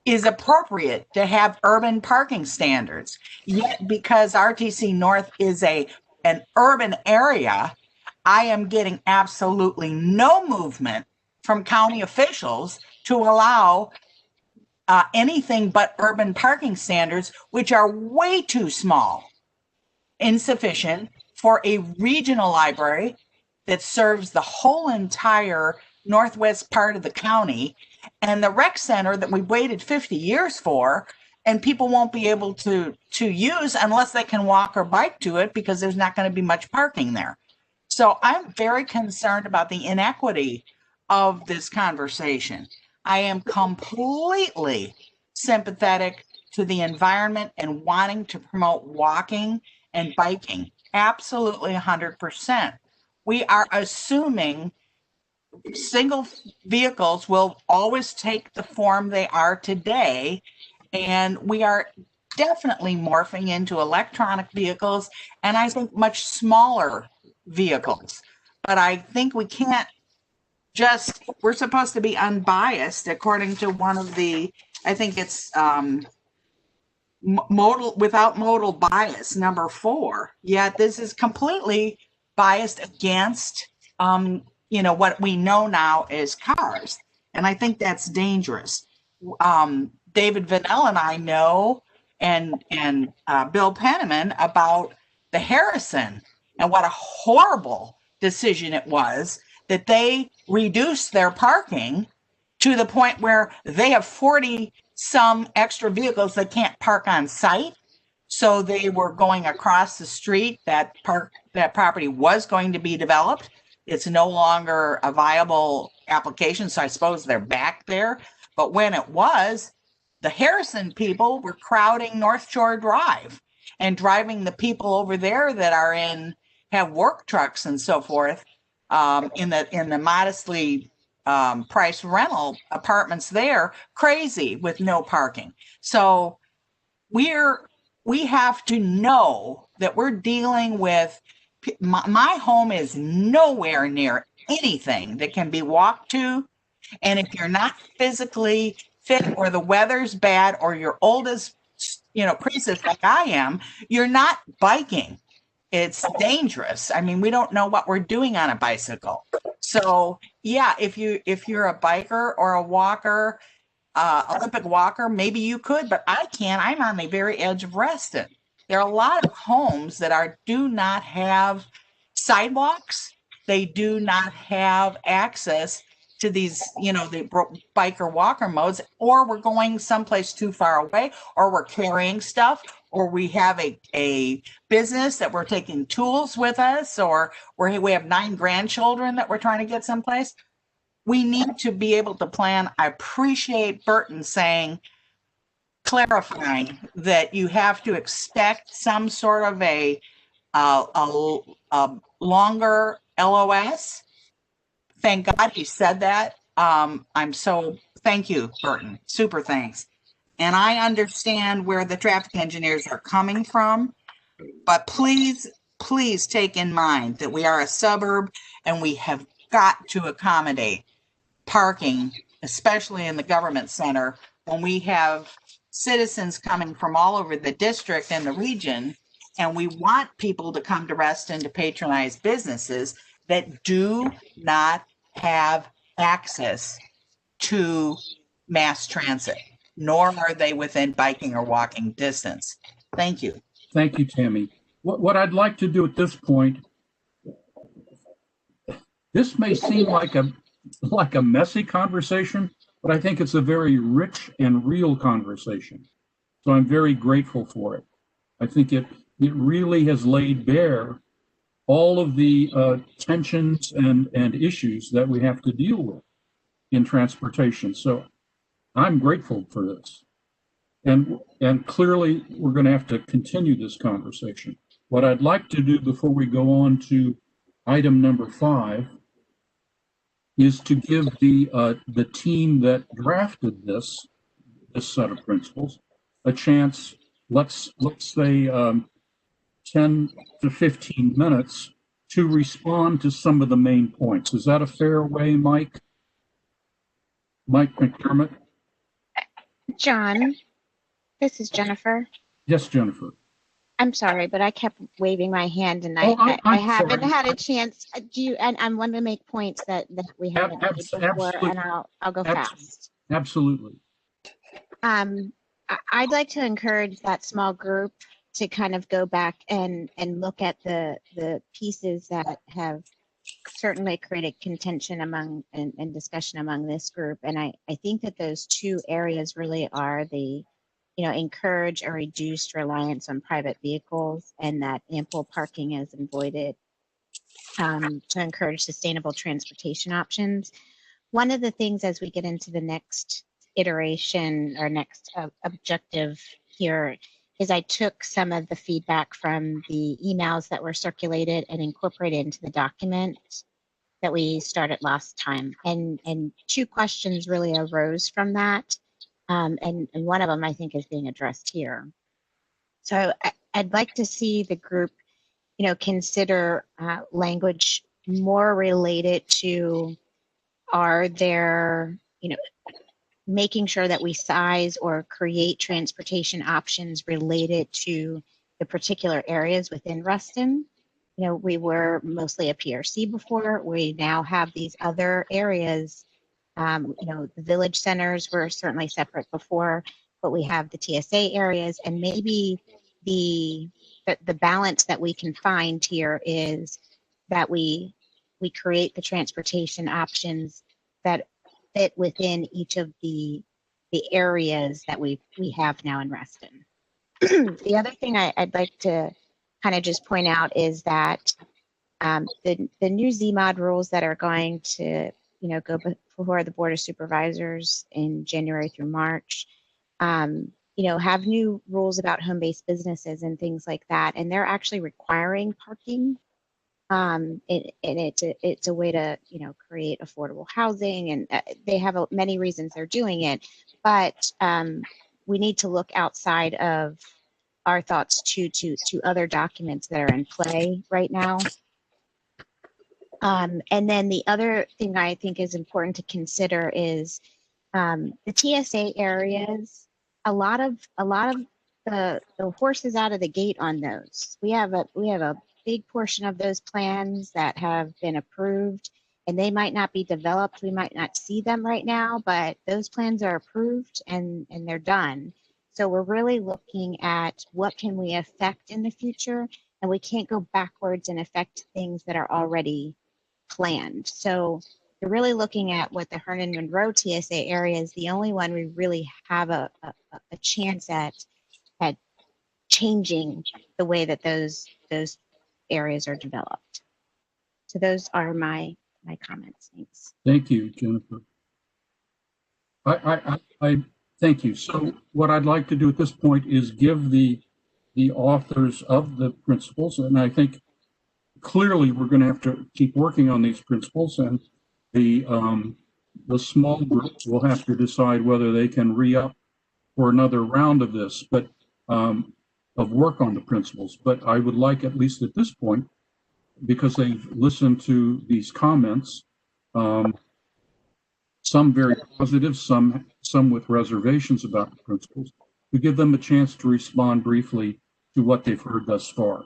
Speaker 17: is appropriate to have urban parking standards. Yet, because RTC North is an urban area, I am getting absolutely no movement from county officials to allow anything but urban parking standards, which are way too small, insufficient for a regional library that serves the whole entire northwest part of the county, and the rec center that we waited 50 years for, and people won't be able to use unless they can walk or bike to it because there's not going to be much parking there. So I'm very concerned about the inequity of this conversation. I am completely sympathetic to the environment and wanting to promote walking and biking. Absolutely 100%. We are assuming single vehicles will always take the form they are today. And we are definitely morphing into electronic vehicles, and I think much smaller vehicles. But I think we can't just, we're supposed to be unbiased according to one of the, I think it's modal, without modal bias, number 4. Yet this is completely biased against, what we know now is cars. And I think that's dangerous. David Vanell and I know, and Bill Penniman, about the Harrison and what a horrible decision it was that they reduced their parking to the point where they have 40 some extra vehicles that can't park on site. So they were going across the street. That property was going to be developed. It's no longer a viable application, so I suppose they're back there. But when it was, the Harrison people were crowding North Shore Drive and driving the people over there that are have work trucks and so forth, in the modestly price rental apartments there, crazy with no parking. So we have to know that we're dealing with, my home is nowhere near anything that can be walked to. And if you're not physically fit, or the weather's bad, or you're old as, Croesus like I am, you're not biking. It's dangerous. I mean, we don't know what we're doing on a bicycle. So yeah, if you're a biker or a walker, Olympic walker, maybe you could, but I can't. I'm on the very edge of Reston. There are a lot of homes that do not have sidewalks. They do not have access to these, the biker walker modes, or we're going someplace too far away, or we're carrying stuff, or we have a business that we're taking tools with us, or we have 9 grandchildren that we're trying to get someplace. We need to be able to plan. I appreciate Burton clarifying that you have to expect some sort of a longer LOS. Thank God he said that. Thank you, Burton. Super thanks. And I understand where the traffic engineers are coming from, but please take in mind that we are a suburb and we have got to accommodate parking, especially in the government center, when we have citizens coming from all over the district and the region, and we want people to come to Reston to patronize businesses that do not have access to mass transit, nor are they within biking or walking distance. Thank you.
Speaker 3: Thank you, Tammy. What I'd like to do at this point, this may seem like a messy conversation, but I think it's a very rich and real conversation. So I'm very grateful for it. I think it really has laid bare all of the tensions and issues that we have to deal with in transportation. So I'm grateful for this. And clearly, we're going to have to continue this conversation. What I'd like to do before we go on to item number 5 is to give the team that drafted this set of principles a chance. Let's say 10 to 15 minutes to respond to some of the main points. Is that a fair way, Mike? Mike McDermott?
Speaker 1: John, this is Jennifer.
Speaker 3: Yes, Jennifer.
Speaker 1: I'm sorry, but I kept waving my hand, and I haven't had a chance. And I want to make points that we haven't made before, and I'll go fast.
Speaker 3: Absolutely.
Speaker 1: I'd like to encourage that small group to kind of go back and look at the pieces that have certainly created contention among and discussion among this group. And I think that those 2 areas really are the, encourage a reduced reliance on private vehicles, and that ample parking is avoided, to encourage sustainable transportation options. One of the things as we get into the next iteration or next objective here is I took some of the feedback from the emails that were circulated and incorporated into the document. that we started last time. And two questions really arose from that. And one of them I think is being addressed here. So I'd like to see the group, consider language more related to, are there, making sure that we size or create transportation options related to the particular areas within Reston. We were mostly a PRC before. We now have these other areas. The village centers were certainly separate before, but we have the TSA areas, and maybe the balance that we can find here is that we create the transportation options that fit within each of the areas that we have now in Reston. The other thing I'd like to kind of just point out is that the new ZMOD rules that are going to go before the Board of Supervisors in January through March, have new rules about home-based businesses and things like that, and they're actually requiring parking. And it's a way to create affordable housing, and they have many reasons they're doing it, but we need to look outside of our thoughts to other documents that are in play right now. And then the other thing I think is important to consider is the TSA areas. A lot of the horses out of the gate on those. We have a big portion of those plans that have been approved, and they might not be developed. We might not see them right now, but those plans are approved and they're done. So we're really looking at what can we affect in the future, and we can't go backwards and affect things that are already planned. So you're really looking at what the Hernan Monroe TSA area is the only one we really have a chance at changing the way that those areas are developed. So those are my comments. Thanks.
Speaker 3: Thank you, Jennifer. I thank you. So what I'd like to do at this point is give the authors of the principles, and I think clearly we're going to have to keep working on these principles, and the small groups will have to decide whether they can re-up for another round of this, but of work on the principles. But I would like, at least at this point, because they've listened to these comments, some very positive, some with reservations about the principles, to give them a chance to respond briefly to what they've heard thus far.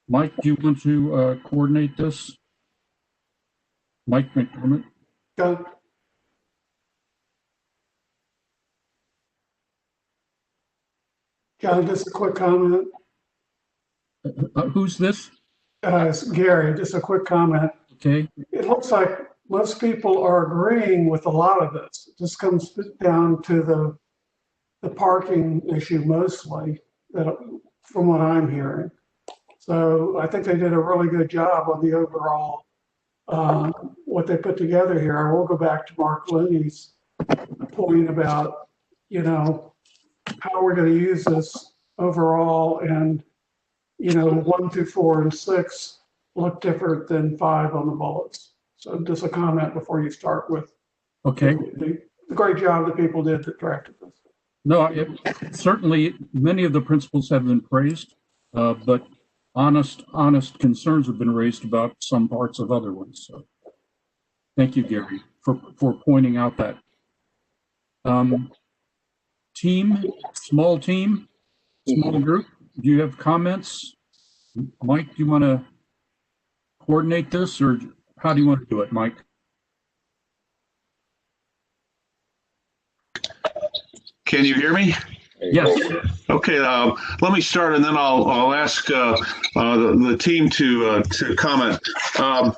Speaker 3: Mike, do you want to coordinate this? Mike McDermott?
Speaker 8: Go. John, just a quick comment.
Speaker 3: Who's this?
Speaker 8: It's Gary, just a quick comment.
Speaker 3: Okay.
Speaker 8: It looks like most people are agreeing with a lot of this. It just comes down to the parking issue mostly, from what I'm hearing. So I think they did a really good job on the overall, what they put together here. I will go back to Mark Looney's point about, how we're going to use this overall, and 1 through 4 and 6 look different than 5 on the bullets. So just a comment before you start with.
Speaker 3: Okay.
Speaker 8: The great job that people did that drafted this.
Speaker 3: No, certainly many of the principles have been praised, but honest concerns have been raised about some parts of other ones. So thank you, Gary, for pointing out that. Small group, do you have comments? Mike, do you want to coordinate this, or how do you want to do it, Mike?
Speaker 11: Can you hear me?
Speaker 3: Yes.
Speaker 11: Okay. Let me start, and then I'll ask the team to comment. I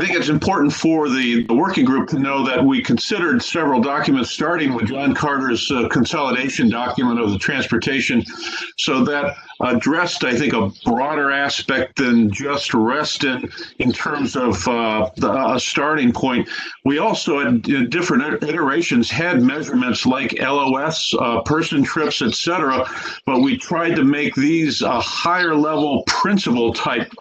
Speaker 11: think it's important for the working group to know that we considered several documents, starting with John Carter's consolidation document of the transportation, so that addressed, I think, a broader aspect than just Reston in terms of a starting point. We also, at different iterations, had measurements like LOS, person trips, etc., but we tried to make these higher level principle type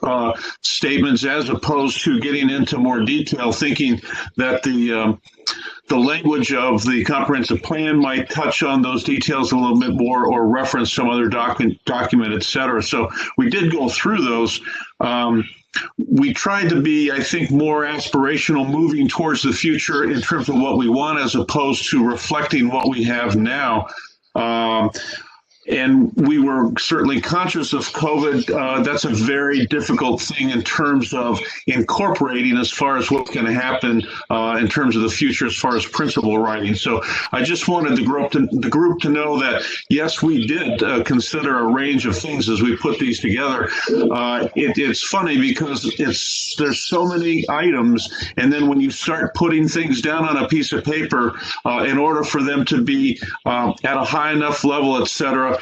Speaker 11: statements as opposed to getting into more detail, thinking that the language of the comprehensive plan might touch on those details a little bit more or reference some other document, et cetera. So we did go through those. We tried to be, I think, more aspirational, moving towards the future in terms of what we want as opposed to reflecting what we have now. And we were certainly conscious of COVID. That's a very difficult thing in terms of incorporating as far as what's going to happen in terms of the future as far as principle writing. So I just wanted the group to know that, yes, we did consider a range of things as we put these together. It's funny because there's so many items, and then when you start putting things down on a piece of paper, in order for them to be at a high enough level, et cetera,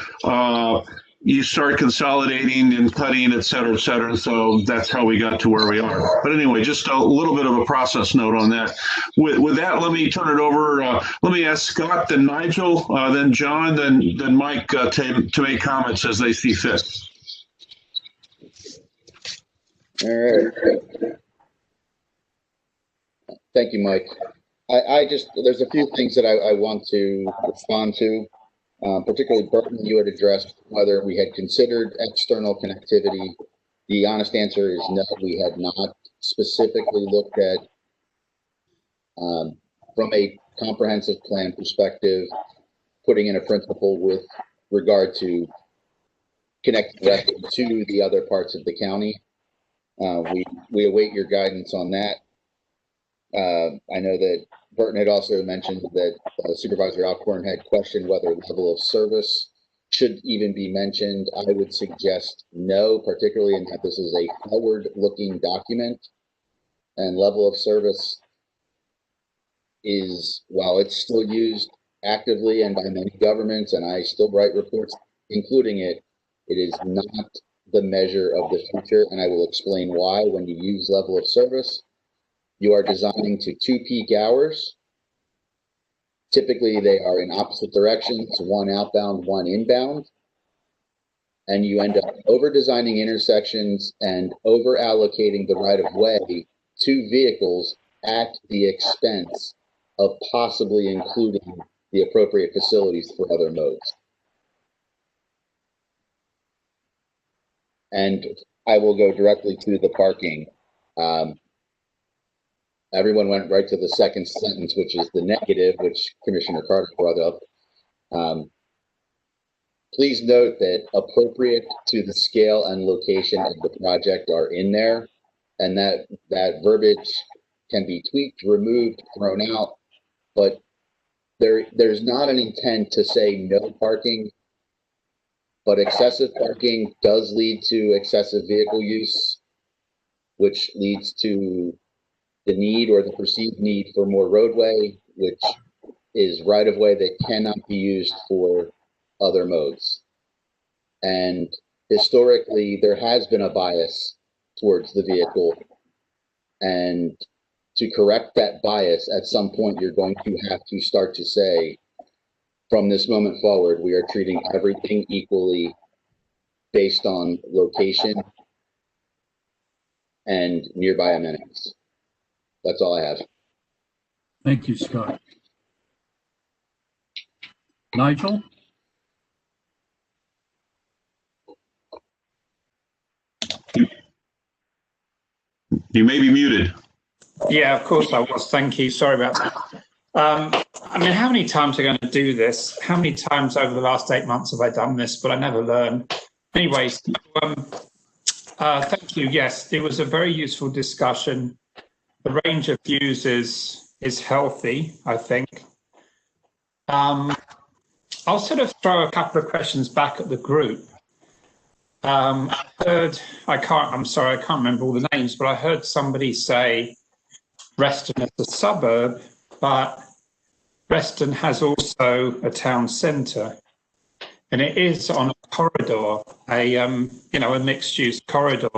Speaker 11: you start consolidating and cutting, et cetera, et cetera. So that's how we got to where we are. But anyway, just a little bit of a process note on that. With that, let me turn it over. Let me ask Scott, then Nigel, then John, then Mike to make comments as they see fit.
Speaker 13: All right. Thank you, Mike. There's a few things that I want to respond to. Particularly, Burton, you had addressed whether we had considered external connectivity. The honest answer is no, we had not specifically looked at, from a comprehensive plan perspective, putting in a principle with regard to connecting Reston to the other parts of the county. We await your guidance on that. I know that Burton had also mentioned that Supervisor Alcorn had questioned whether level of service should even be mentioned. I would suggest no, particularly in that this is a forward-looking document, and level of service is, while it's still used actively and by many governments, and I still write reports including it, it is not the measure of the future, and I will explain why. When you use level of service, you are designing to 2 peak hours. Typically, they are in opposite directions, one outbound, one inbound. And you end up over-designing intersections and over-allocating the right-of-way to vehicles at the expense of possibly including the appropriate facilities for other modes. And I will go directly to the parking. Everyone went right to the second sentence, which is the negative, which Commissioner Carter brought up. Please note that appropriate to the scale and location of the project are in there, and that verbiage can be tweaked, removed, thrown out, but there's not an intent to say no parking, but excessive parking does lead to excessive vehicle use, which leads to the need or the perceived need for more roadway, which is right of way that cannot be used for other modes. And historically, there has been a bias towards the vehicle. And to correct that bias, at some point, you're going to have to start to say, from this moment forward, we are treating everything equally based on location and nearby amenities. That's all I have.
Speaker 3: Thank you, Scott. Nigel?
Speaker 11: You may be muted.
Speaker 7: Yeah, of course I was. Thank you. Sorry about that. I mean, how many times are we going to do this? How many times over the last 8 months have I done this? But I never learn. Anyways, thank you. Yes, it was a very useful discussion. The range of views is healthy, I think. I'll sort of throw a couple of questions back at the group. I'm sorry, I can't remember all the names, but I heard somebody say Reston is a suburb, but Reston has also a town centre, and it is on a corridor, a mixed-use corridor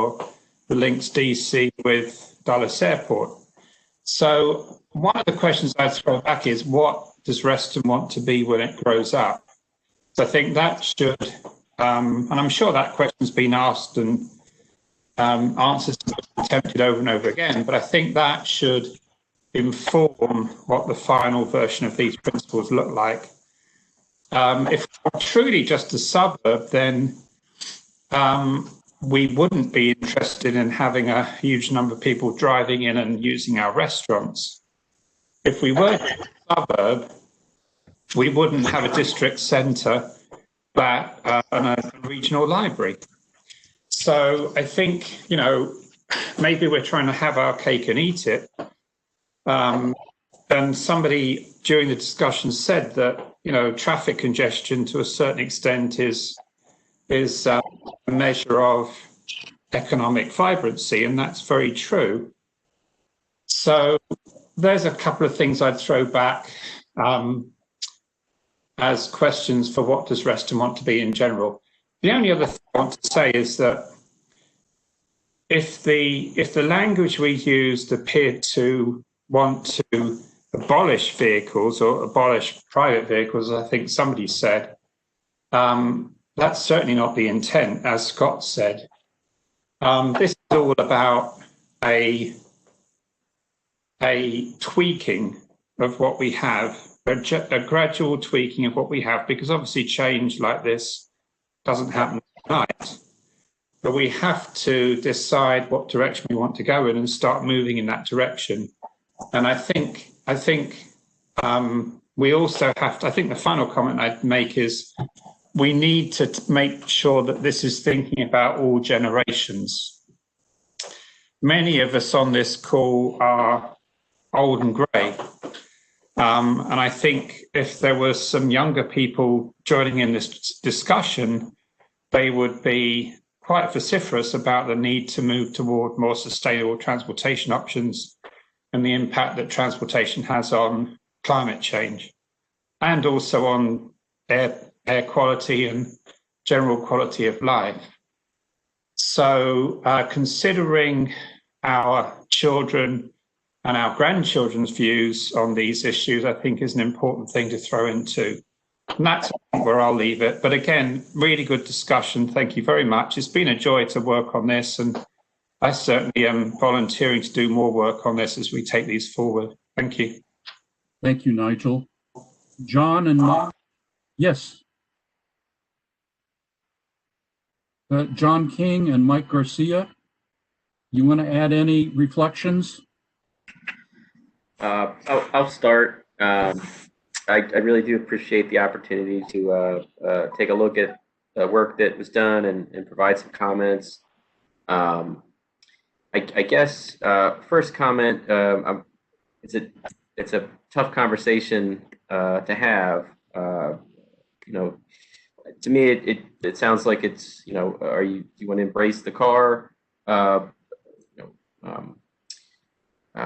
Speaker 7: that links DC with Dulles Airport. So one of the questions I'd throw back is, what does Reston want to be when it grows up? So I think that should, and I'm sure that question's been asked and answers attempted over and over again, but I think that should inform what the final version of these principles look like. If we're truly just a suburb, then we wouldn't be interested in having a huge number of people driving in and using our restaurants. If we were a suburb, we wouldn't have a district centre and a regional library. So I think, maybe we're trying to have our cake and eat it. And somebody during the discussion said that, traffic congestion to a certain extent is a measure of economic vibrancy, and that's very true. So there's a couple of things I'd throw back as questions for what does Reston want to be in general. The only other thing I want to say is that if the language we used appeared to want to abolish vehicles or abolish private vehicles, I think somebody said, that's certainly not the intent, as Scott said. This is all about a tweaking of what we have, a gradual tweaking of what we have, because obviously change like this doesn't happen overnight. But we have to decide what direction we want to go in and start moving in that direction. And I think we also have to, I think the final comment I'd make is we need to make sure that this is thinking about all generations. Many of us on this call are old and grey. And I think if there was some younger people joining in this discussion, they would be quite vociferous about the need to move toward more sustainable transportation options and the impact that transportation has on climate change and also on air quality and general quality of life. So considering our children and our grandchildren's views on these issues, I think is an important thing to throw into. And that's where I'll leave it. But again, really good discussion. Thank you very much. It's been a joy to work on this, and I certainly am volunteering to do more work on this as we take these forward. Thank you.
Speaker 3: Thank you, Nigel. John and Mike. Yes. John King and Mike Garcia, you want to add any reflections?
Speaker 18: I'll start. I really do appreciate the opportunity to take a look at the work that was done and provide some comments. I guess first comment, it's a tough conversation to have. To me, it sounds like it's, do you want to embrace the car,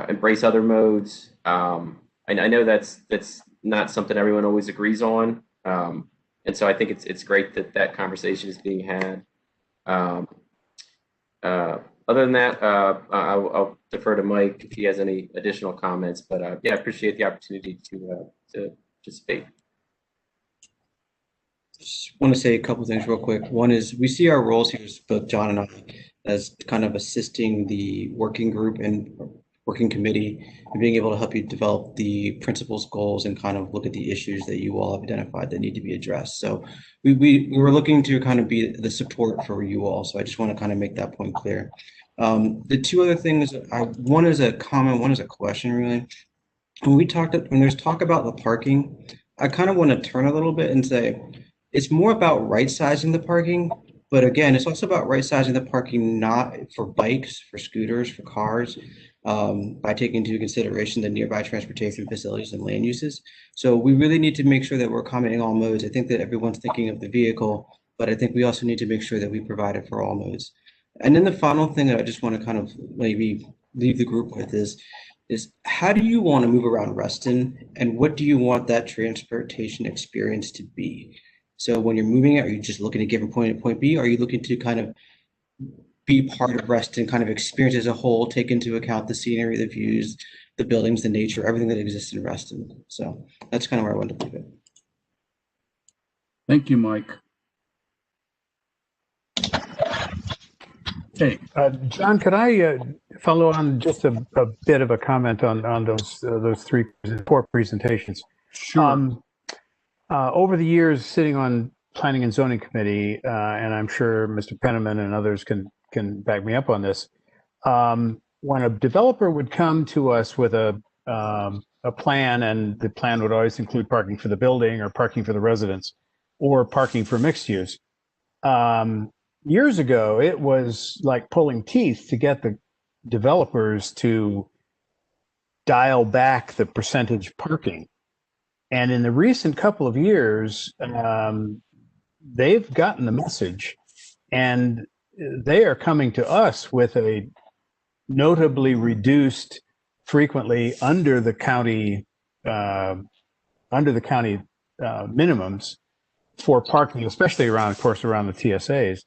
Speaker 18: embrace other modes? I know that's not something everyone always agrees on, and so I think it's great that conversation is being had. Other than that, I'll defer to Mike if he has any additional comments. But yeah, I appreciate the opportunity to participate.
Speaker 19: Just want to say a couple of things real quick. One is we see our roles here, both John and I, as kind of assisting the working group and working committee and being able to help you develop the principles, goals, and kind of look at the issues that you all have identified that need to be addressed. So we were looking to kind of be the support for you all. So I just want to kind of make that point clear. The two other things, one is a comment, one is a question really. When there's talk about the parking, I kind of want to turn a little bit and say, it's more about right sizing the parking, but again, it's also about right sizing the parking, not for bikes, for scooters, for cars, by taking into consideration the nearby transportation facilities and land uses. So we really need to make sure that we're accommodating all modes. I think that everyone's thinking of the vehicle, but I think we also need to make sure that we provide it for all modes. And then the final thing that I just want to kind of maybe leave the group with is how do you want to move around Reston, and what do you want that transportation experience to be? So when you're moving it, are you just looking to get from point A to point B? Or are you looking to kind of be part of Reston, kind of experience as a whole, take into account the scenery, the views, the buildings, the nature, everything that exists in Reston? So that's kind of where I wanted to leave it.
Speaker 3: Thank you, Mike. Okay.
Speaker 4: John, could I follow on just a bit of a comment on those four presentations?
Speaker 3: Sure.
Speaker 4: Over the years, sitting on Planning and Zoning Committee, and I'm sure Mr. Penniman and others can back me up on this. When a developer would come to us with a plan, and the plan would always include parking for the building or parking for the residents or parking for mixed use. Years ago, it was like pulling teeth to get the developers to dial back the percentage parking. And in the recent couple of years, they've gotten the message, and they are coming to us with a notably reduced, frequently under the county minimums for parking, especially around, of course, around the TSAs.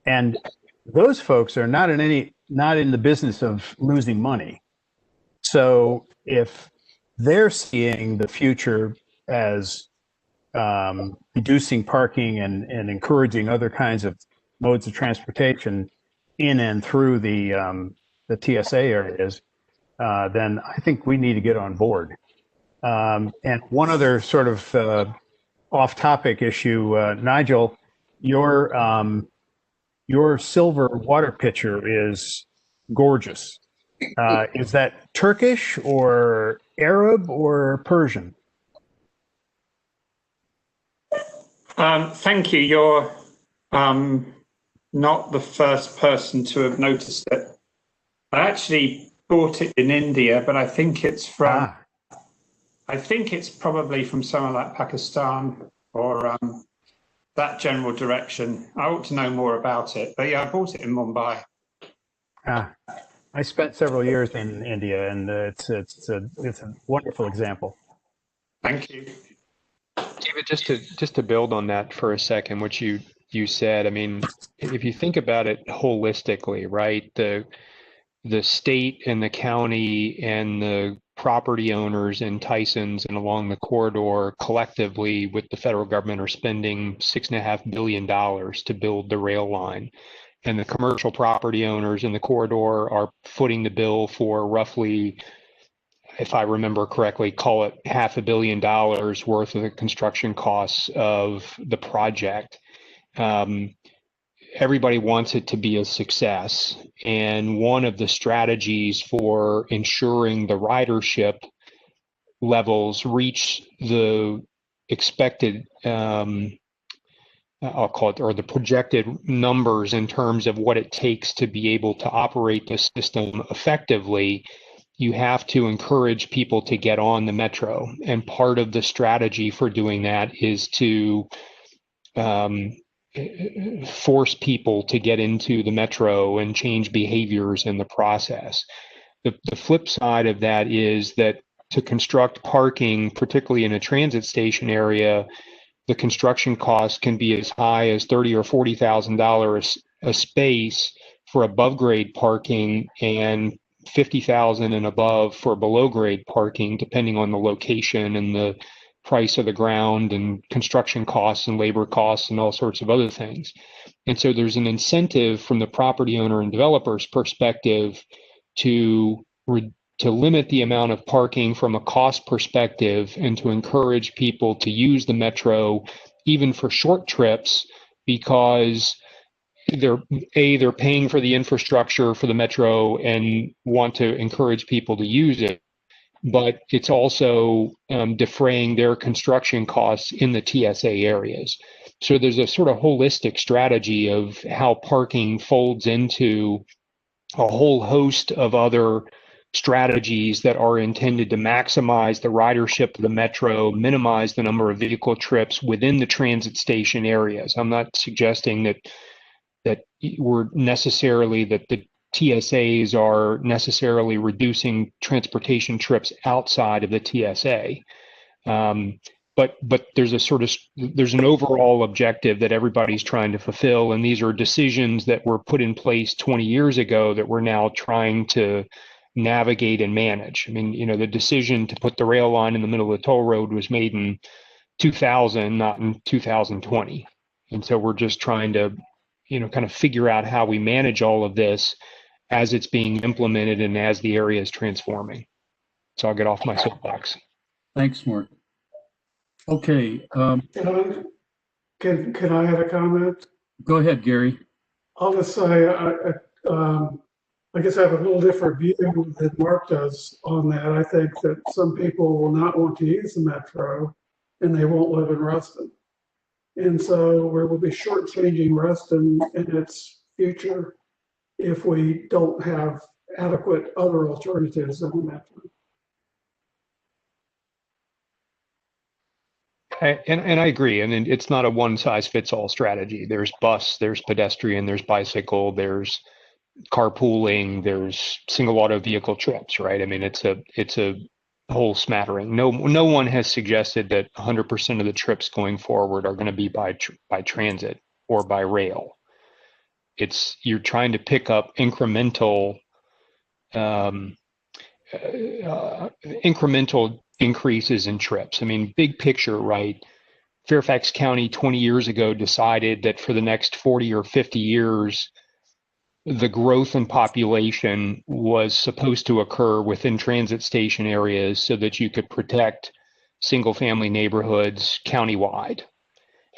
Speaker 4: And those folks are not in the business of losing money. So if they're seeing the future as reducing parking and encouraging other kinds of modes of transportation in and through the TSA areas, then I think we need to get on board. And one other sort of off-topic issue, Nigel, your silver water pitcher is gorgeous. Is that Turkish or Arab or Persian?
Speaker 7: Thank you. You're not the first person to have noticed it. I actually bought it in India, but I think it's from. I think it's probably from somewhere like Pakistan or that general direction. I ought to know more about it, but yeah, I bought it in Mumbai.
Speaker 4: I spent several years in India, and it's a wonderful example.
Speaker 7: Thank you,
Speaker 12: David. Just to build on that for a second, what you said. I mean, if you think about it holistically, right? The state and the county and the property owners in Tysons and along the corridor collectively with the federal government are spending $6.5 billion to build the rail line. And the commercial property owners in the corridor are footing the bill for roughly, if I remember correctly, call it $500 million worth of the construction costs of the project. Everybody wants it to be a success. And one of the strategies for ensuring the ridership levels reach the expected, I'll call it, or the projected numbers in terms of what it takes to be able to operate the system effectively, you have to encourage people to get on the metro. And part of the strategy for doing that is to force people to get into the metro and change behaviors in the process. The flip side of that is that to construct parking, particularly in a transit station area, the construction cost can be as high as $30,000 or $40,000 a space for above grade parking and $50,000 and above for below grade parking, depending on the location and the price of the ground and construction costs and labor costs and all sorts of other things. And so there's an incentive from the property owner and developer's perspective to limit the amount of parking from a cost perspective and to encourage people to use the metro even for short trips, because they're paying for the infrastructure for the metro and want to encourage people to use it, but it's also defraying their construction costs in the TSA areas. So there's a sort of holistic strategy of how parking folds into a whole host of other strategies that are intended to maximize the ridership of the metro, minimize the number of vehicle trips within the transit station areas. I'm not suggesting that the TSAs are necessarily reducing transportation trips outside of the TSA. but there's an overall objective that everybody's trying to fulfill, and these are decisions that were put in place 20 years ago that we're now trying to navigate and manage. I mean, you know, the decision to put the rail line in the middle of the toll road was made in 2000, not in 2020. And so we're just trying to, you know, kind of figure out how we manage all of this as it's being implemented and as the area is transforming. So I'll get off my soapbox.
Speaker 3: Thanks, Mark. Okay.
Speaker 8: Can I have a comment?
Speaker 3: Go ahead, Gary.
Speaker 8: I'll just say, I guess I have a little different view than Mark does on that. I think that some people will not want to use the metro and they won't live in Reston. And so we will be shortchanging Reston in its future if we don't have adequate other alternatives in the metro.
Speaker 12: And I agree. And it's not a one size fits all strategy. There's bus, there's pedestrian, there's bicycle, there's carpooling, there's single auto vehicle trips, right? I mean, it's a whole smattering. No one has suggested that 100% of the trips going forward are going to be by transit or by rail. You're trying to pick up incremental increases in trips. I mean, big picture, right? Fairfax County 20 years ago decided that for the next 40 or 50 years, the growth in population was supposed to occur within transit station areas so that you could protect single family neighborhoods countywide,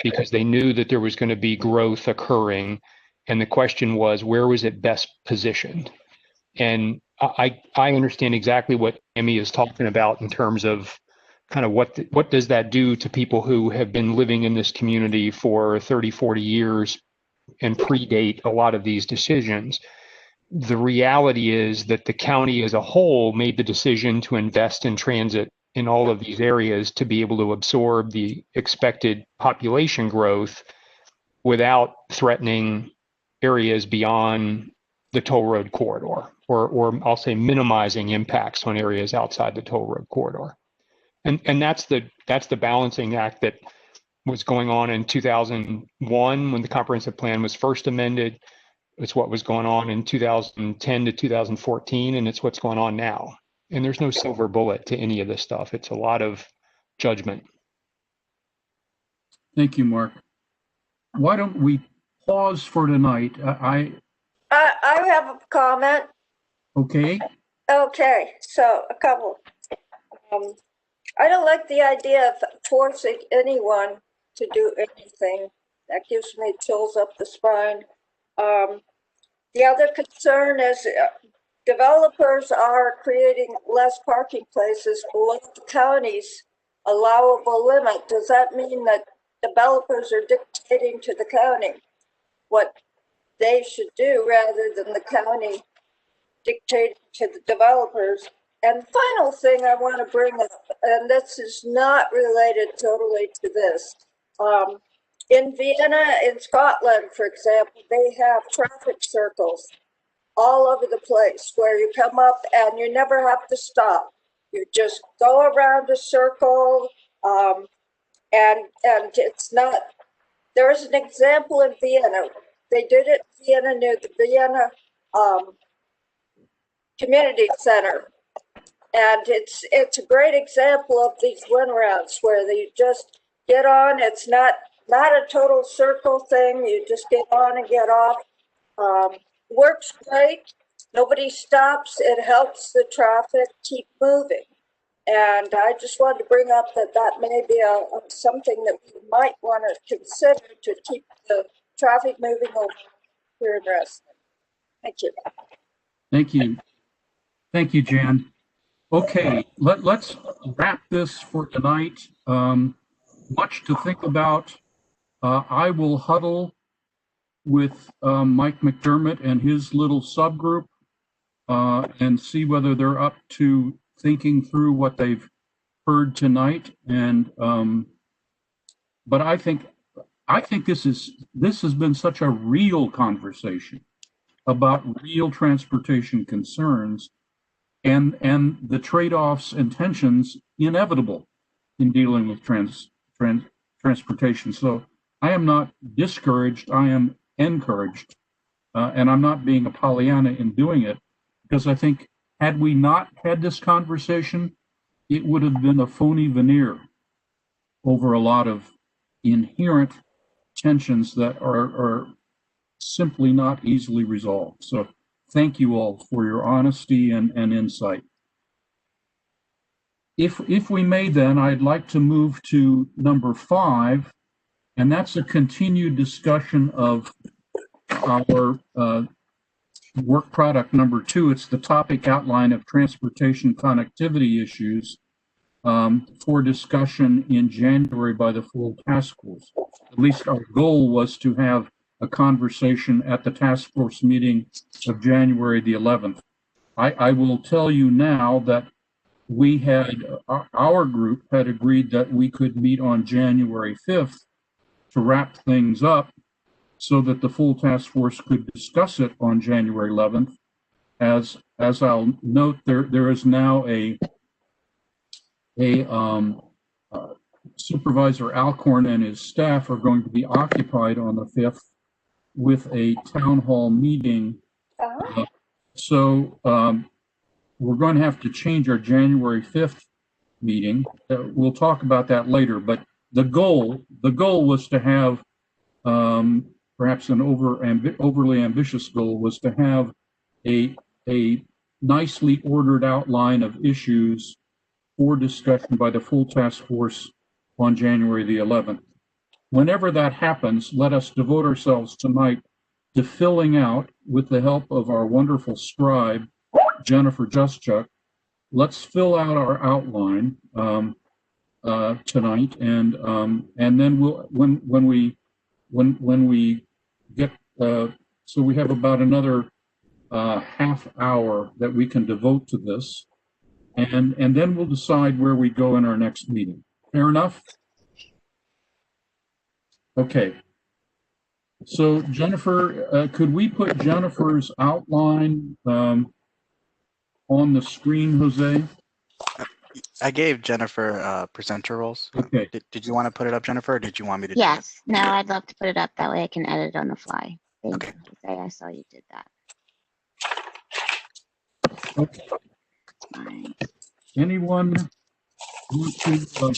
Speaker 12: because they knew that there was going to be growth occurring. And the question was, where was it best positioned? And I understand exactly what Amy is talking about in terms of kind of what does that do to people who have been living in this community for 30, 40 years and predate a lot of these decisions. The reality is that the county as a whole made the decision to invest in transit in all of these areas to be able to absorb the expected population growth without threatening areas beyond the toll road corridor, or I'll say minimizing impacts on areas outside the toll road corridor. And that's the balancing act that was going on in 2001 when the comprehensive plan was first amended. It's what was going on in 2010 to 2014, and it's what's going on now. And there's no silver bullet to any of this stuff. It's a lot of judgment.
Speaker 3: Thank you, Mark. Why don't we pause for tonight?
Speaker 2: I have a comment.
Speaker 3: Okay.
Speaker 2: Okay, so a couple. I don't like the idea of forcing anyone to do anything. That gives me chills up the spine. The other concern is developers are creating less parking places below the county's allowable limit. Does that mean that developers are dictating to the county what they should do rather than the county dictating to the developers? And the final thing I want to bring up, and this is not related totally to this, in Vienna, in Scotland, for example, they have traffic circles all over the place where you come up and you never have to stop. You just go around a circle, and it's not. There's an example in Vienna. They did it in Vienna near the Vienna Community Center. And it's a great example of these runarounds where you just get on. It's not a total circle thing. You just get on and get off. Works great. Nobody stops. It helps the traffic keep moving. And I just wanted to bring up that may be something that we might want to consider to keep the traffic moving over here in Reston. Thank you.
Speaker 3: Thank you. Thank you, Jan. Okay, let's wrap this for tonight. Much to think about. I will huddle with Mike McDermott and his little subgroup and see whether they're up to thinking through what they've heard tonight. And but I think this has been such a real conversation about real transportation concerns and the trade-offs and tensions inevitable in dealing with transportation. So I am not discouraged, I am encouraged. And I'm not being a Pollyanna in doing it, because I think had we not had this conversation, it would have been a phony veneer over a lot of inherent tensions that are simply not easily resolved. So thank you all for your honesty and insight. If we may then, I'd like to move to number 5, and that's a continued discussion of our work product number 2. It's the topic outline of transportation connectivity issues for discussion in January by the full task force. At least our goal was to have a conversation at the task force meeting of January the 11th. I will tell you now that we had, our group had agreed that we could meet on January 5th to wrap things up so that the full task force could discuss it on January 11th. As I'll note, there is now a Supervisor Alcorn and his staff are going to be occupied on the 5th with a town hall meeting. So we're going to have to change our January 5th meeting. We'll talk about that later, but the goal was to have, perhaps an overly ambitious goal, was to have a nicely ordered outline of issues for discussion by the full task force on January the 11th. Whenever that happens, let us devote ourselves tonight to filling out, with the help of our wonderful scribe, Jennifer Juszczyk, let's fill out our outline tonight, and then we'll when we get so we have about another half hour that we can devote to this, and then we'll decide where we go in our next meeting. Fair enough? Okay. So Jennifer, could we put Jennifer's outline on the screen, Jose?
Speaker 10: I gave Jennifer presenter roles.
Speaker 3: Okay.
Speaker 10: Did you want to put it up, Jennifer, or did you want me to?
Speaker 1: Yes. No, I'd love to put it up. That way I can edit on the fly. Thank
Speaker 10: Okay.
Speaker 1: you, Jose. I saw you did that.
Speaker 3: Okay.
Speaker 1: Fine.
Speaker 3: Anyone want to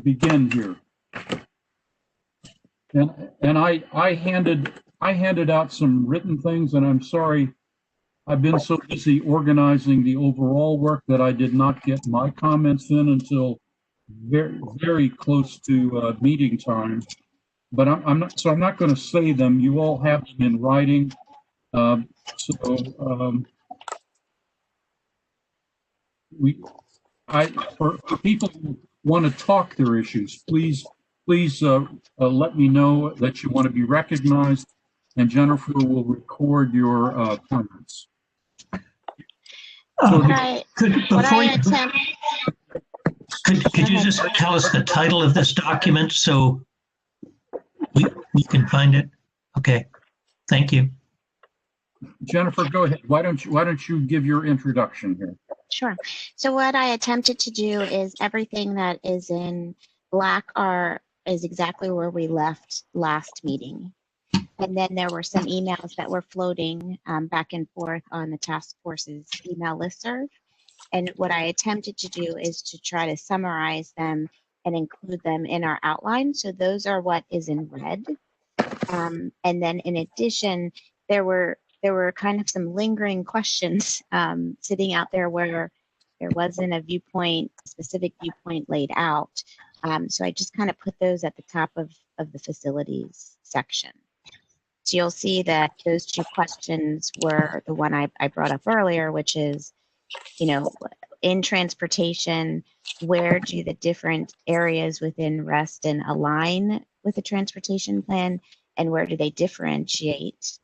Speaker 3: begin here? And I handed out some written things, and I'm sorry, I've been so busy organizing the overall work that I did not get my comments in until very, very close to meeting time. But I'm not going to say them. You all have them in writing. For people who want to talk their issues, please let me know that you want to be recognized, and Jennifer will record your comments.
Speaker 9: Could you just tell us the title of this document so we can find it? Okay, thank you.
Speaker 3: Jennifer, go ahead. Why don't you give your introduction here?
Speaker 1: Sure. So what I attempted to do is everything that is in black is exactly where we left last meeting. And then there were some emails that were floating back and forth on the task force's email listserv. And what I attempted to do is to try to summarize them and include them in our outline. So those are what is in red. And then in addition, there were kind of some lingering questions sitting out there where there wasn't a specific viewpoint laid out. So I just kind of put those at the top of the facilities section. So you'll see that those two questions were the one I brought up earlier, which is, in transportation, where do the different areas within Reston align with the transportation plan, and where do they differentiate?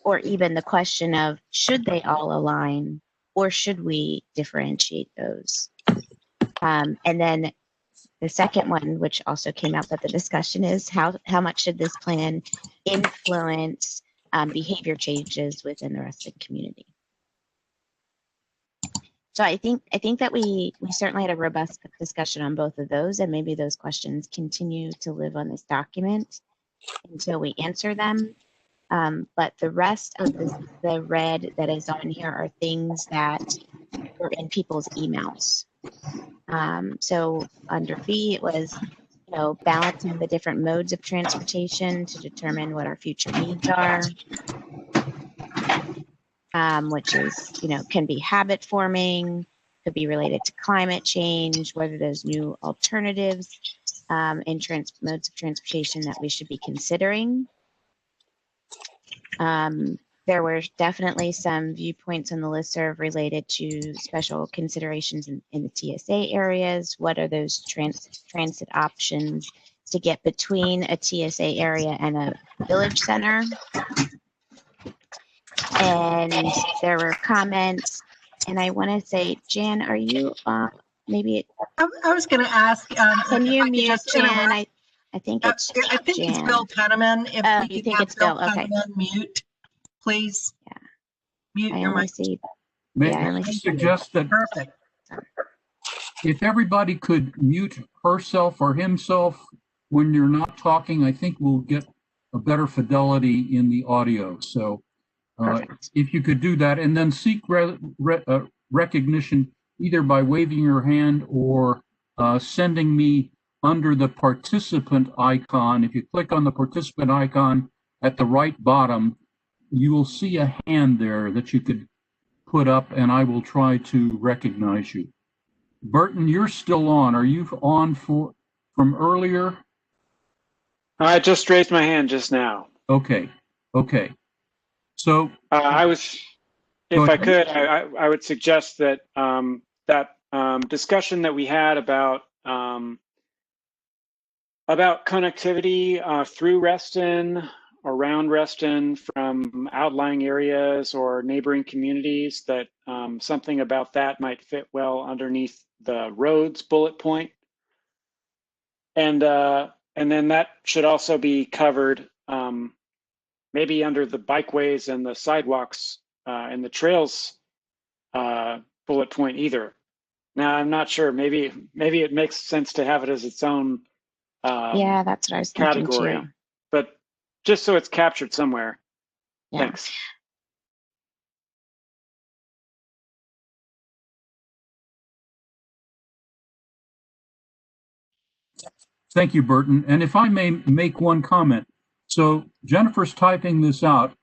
Speaker 1: Or even the question of, should they all align, or should we differentiate those? And then the second one, which also came up at the discussion, is how much should this plan influence behavior changes within the Reston community? So I think that we certainly had a robust discussion on both of those, and maybe those questions continue to live on this document until we answer them. But the rest of the red that is on here are things that were in people's emails. So under B, it was, balancing the different modes of transportation to determine what our future needs are, which is, can be habit forming, could be related to climate change, whether there's new alternatives in modes of transportation that we should be considering. There were definitely some viewpoints on the listserv related to special considerations in the TSA areas. What are those transit options to get between a TSA area and a village center? And there were comments, and I want to say, Jan, are you maybe?
Speaker 15: I was going to ask.
Speaker 1: Can you mute Jan? I think it's
Speaker 15: I think
Speaker 1: Jan.
Speaker 15: it's Bill Penniman. If
Speaker 1: Oh,
Speaker 15: we
Speaker 1: you
Speaker 15: could
Speaker 1: think
Speaker 15: have
Speaker 1: it's Bill? Okay.
Speaker 15: Penniman mute, please.
Speaker 1: Yeah.
Speaker 15: Mute
Speaker 1: I
Speaker 15: your
Speaker 1: only
Speaker 15: mic.
Speaker 1: see.
Speaker 3: May
Speaker 1: Yeah, I
Speaker 3: I
Speaker 1: only see.
Speaker 3: suggest that
Speaker 15: Perfect.
Speaker 3: if everybody could mute herself or himself when you're not talking, I think we'll get a better fidelity in the audio. So if you could do that, and then seek recognition either by waving your hand or sending me under the participant icon. If you click on the participant icon at the right bottom, you will see a hand there that you could put up, and I will try to recognize you. Burton, you're still on. Are you on from earlier?
Speaker 5: I just raised my hand just now.
Speaker 3: Okay. So
Speaker 5: I was, if I could, I would suggest that discussion that we had about connectivity through Reston, around Reston, from outlying areas or neighboring communities, that something about that might fit well underneath the roads bullet point. And then that should also be covered maybe under the bikeways and the sidewalks and the trails bullet point either. Now, I'm not sure, maybe it makes sense to have it as its own
Speaker 1: Yeah, that's what I was thinking
Speaker 5: category,
Speaker 1: too.
Speaker 5: but just so it's captured somewhere.
Speaker 1: Yeah.
Speaker 5: Thanks.
Speaker 3: thank you, Burton. And if I may make one comment. So Jennifer's typing this out.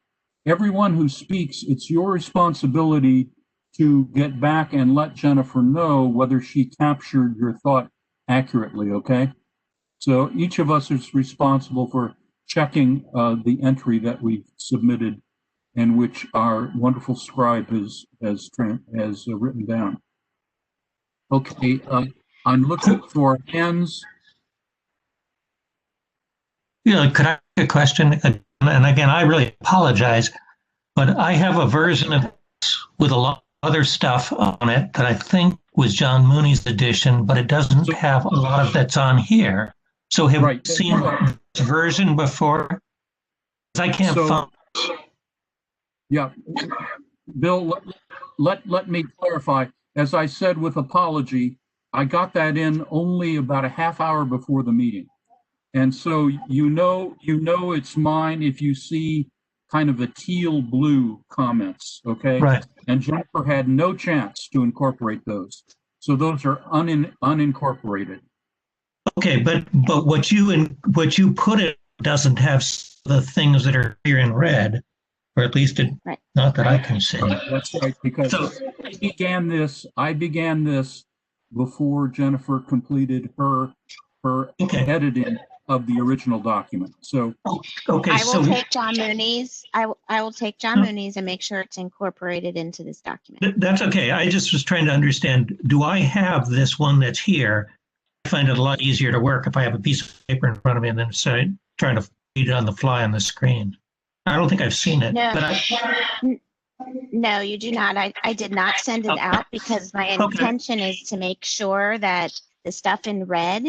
Speaker 3: Everyone who speaks, it's your responsibility to get back and let Jennifer know whether she captured your thought accurately, okay? So each of us is responsible for checking the entry that we've submitted and which our wonderful scribe has written down. Okay, I'm looking for hands.
Speaker 9: Yeah, could I ask a question? And again, I really apologize, but I have a version of this with a lot of other stuff on it that I think was John Mooney's edition, but it doesn't have a lot of that's on here. So have you seen this version before? I can't find.
Speaker 3: Yeah, Bill, let me clarify. As I said with apology, I got that in only about a half hour before the meeting. And so you know it's mine if you see kind of a teal blue comments, okay?
Speaker 9: Right.
Speaker 3: And Jennifer had no chance to incorporate those. So those are unincorporated.
Speaker 9: Okay, but what you put in doesn't have the things that are here in red, or at least not that I can see.
Speaker 3: That's right, because I began this before Jennifer completed her editing of the original document. So
Speaker 1: I will take John Mooney's. I will take John Mooney's and make sure it's incorporated into this document.
Speaker 9: That's okay. I just was trying to understand, do I have this one that's here? I find it a lot easier to work if I have a piece of paper in front of me and then trying to read it on the fly on the screen. I don't think I've seen it.
Speaker 1: No,
Speaker 9: but
Speaker 1: no, you do not. I did not send it out because my intention is to make sure that the stuff in red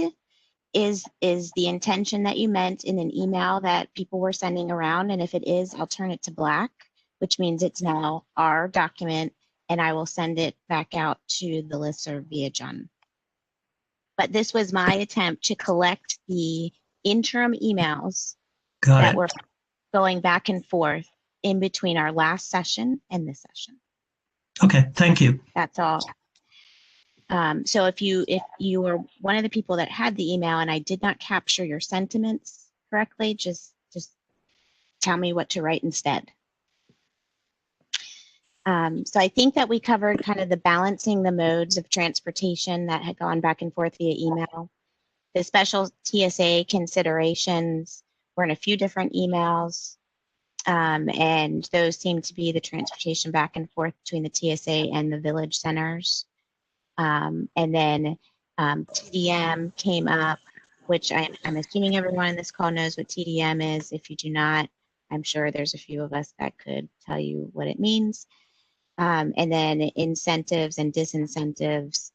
Speaker 1: is the intention that you meant in an email that people were sending around. And if it is, I'll turn it to black, which means it's now our document and I will send it back out to the listserv via John. But this was my attempt to collect the interim emails that were going back and forth in between our last session and this session.
Speaker 9: Okay, thank you.
Speaker 1: That's all. So if you were one of the people that had the email and I did not capture your sentiments correctly, just tell me what to write instead. So I think that we covered kind of the balancing the modes of transportation that had gone back and forth via email. The special TSA considerations were in a few different emails, and those seem to be the transportation back and forth between the TSA and the village centers. And then TDM came up, which I'm assuming everyone in this call knows what TDM is. If you do not, I'm sure there's a few of us that could tell you what it means. And then incentives and disincentives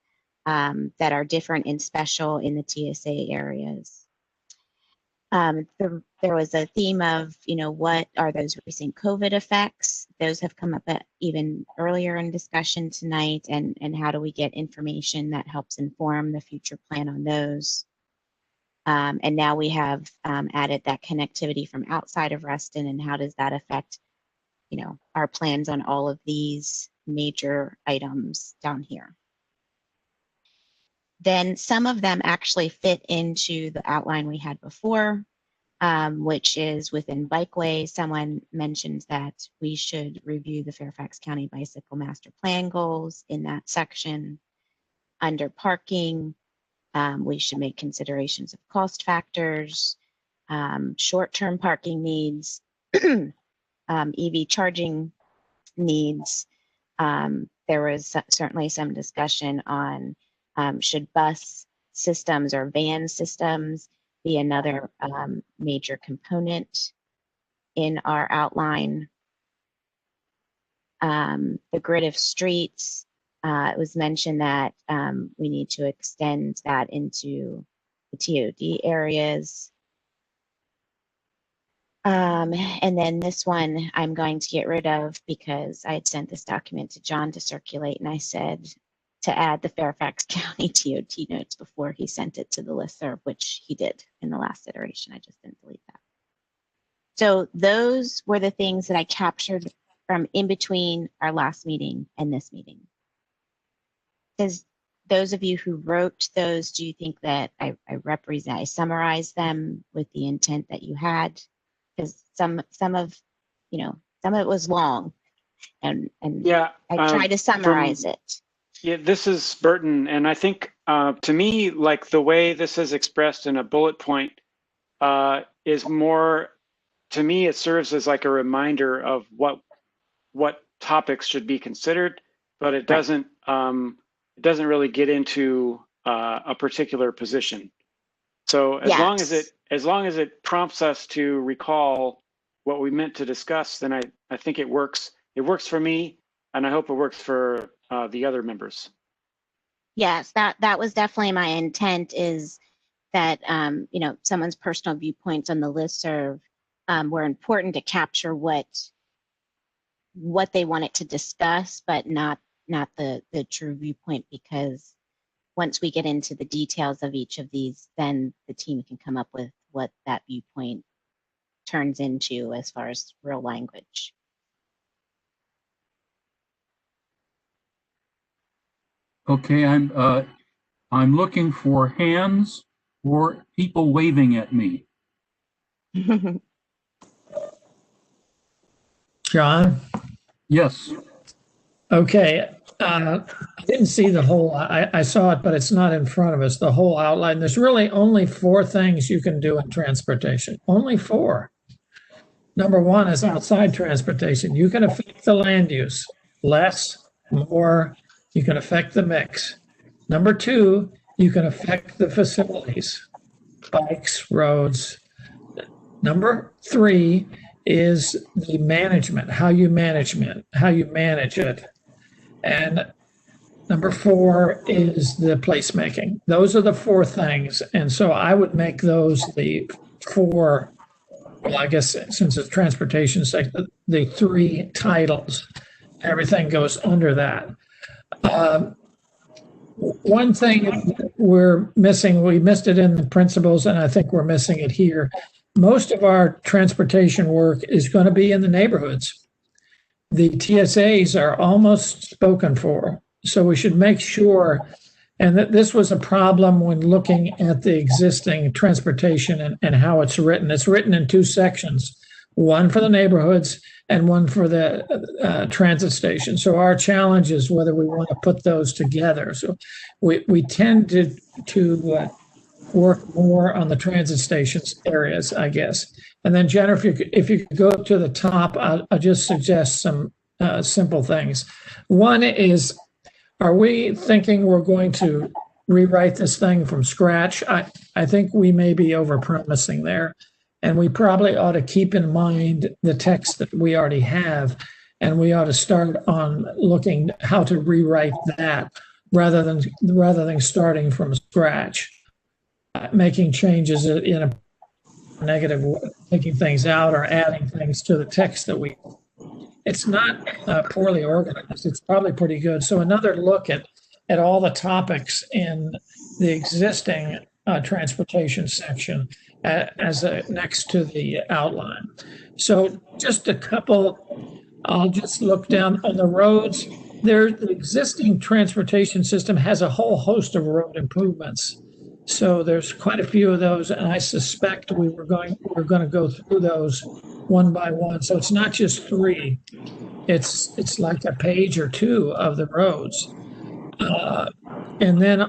Speaker 1: that are different and special in the TSA areas. There was a theme of, what are those recent COVID effects? Those have come up even earlier in discussion tonight, and how do we get information that helps inform the future plan on those? And now we have added that connectivity from outside of Reston, and how does that affect, our plans on all of these major items down here? Then some of them actually fit into the outline we had before, which is within bikeways. Someone mentioned that we should review the Fairfax County Bicycle Master Plan goals in that section. Under parking, we should make considerations of cost factors, short-term parking needs, EV charging needs. There was certainly some discussion on should bus systems or van systems be another major component in our outline. The grid of streets, it was mentioned that we need to extend that into the TOD areas. And then this one I'm going to get rid of because I had sent this document to John to circulate, and I said to add the Fairfax County TOT notes before he sent it to the listserv, which he did in the last iteration. I just didn't delete that. So those were the things that I captured from in between our last meeting and this meeting. Does those of you who wrote those, do you think that I summarized them with the intent that you had? Because some of it was long, and
Speaker 5: yeah,
Speaker 1: I tried to summarize it.
Speaker 5: Yeah, this is Burton, and I think to me, like the way this is expressed in a bullet point is more, to me, it serves as like a reminder of what topics should be considered, but it doesn't really get into a particular position. So as long as it prompts us to recall what we meant to discuss, then I think it works. It works for me, and I hope it works for the other members.
Speaker 1: Yes, that was definitely my intent, is that someone's personal viewpoints on the listserv were important to capture what they wanted to discuss, but not the true viewpoint, because once we get into the details of each of these, then the team can come up with what that viewpoint turns into as far as real language.
Speaker 3: Okay, I'm looking for hands or people waving at me.
Speaker 14: John?
Speaker 3: Yes.
Speaker 14: Okay. I didn't see the whole, I saw it, but it's not in front of us, the whole outline. There's really only 4 things you can do in transportation. Only 4. Number 1 is outside transportation. You can affect the land use. Less, more, you can affect the mix. Number 2, you can affect the facilities, bikes, roads. Number 3 is the management, how you manage it. And number 4 is the placemaking. Those are the 4 things. And so I would make those the 4, well, I guess since it's transportation sector, the 3 titles everything goes under that. One thing we're missing, we missed it in the principles, and I think we're missing it here. Most of our transportation work is going to be in the neighborhoods. The TSAs are almost spoken for, so we should make sure, and that this was a problem when looking at the existing transportation and how it's written. It's written in two sections, one for the neighborhoods and one for the transit station. So our challenge is whether we want to put those together. So we tend to work more on the transit stations areas, I guess. And then Jennifer, if you could go to the top, I'll just suggest some simple things. One is, are we thinking we're going to rewrite this thing from scratch? I think we may be over-promising there. And we probably ought to keep in mind the text that we already have, and we ought to start on looking how to rewrite that rather than starting from scratch, making changes in a negative way, taking things out or adding things to the text that we. It's not poorly organized. It's probably pretty good. So another look at all the topics in the existing transportation section as next to the outline. So just a couple, I'll just look down on the roads. The existing transportation system has a whole host of road improvements. So there's quite a few of those, and I suspect we're going to go through those one by one. So it's not just three. It's like a page or two of the roads. And then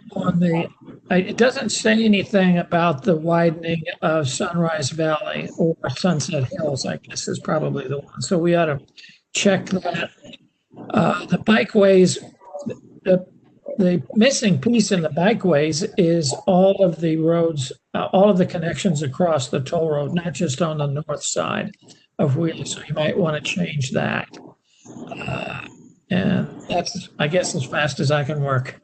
Speaker 14: it doesn't say anything about the widening of Sunrise Valley or Sunset Hills, I guess is probably the one. So we ought to check that. The bikeways, the missing piece in the bikeways is all of the roads, all of the connections across the toll road, not just on the north side of Wheeling. So you might want to change that. And that's, I guess, as fast as I can work.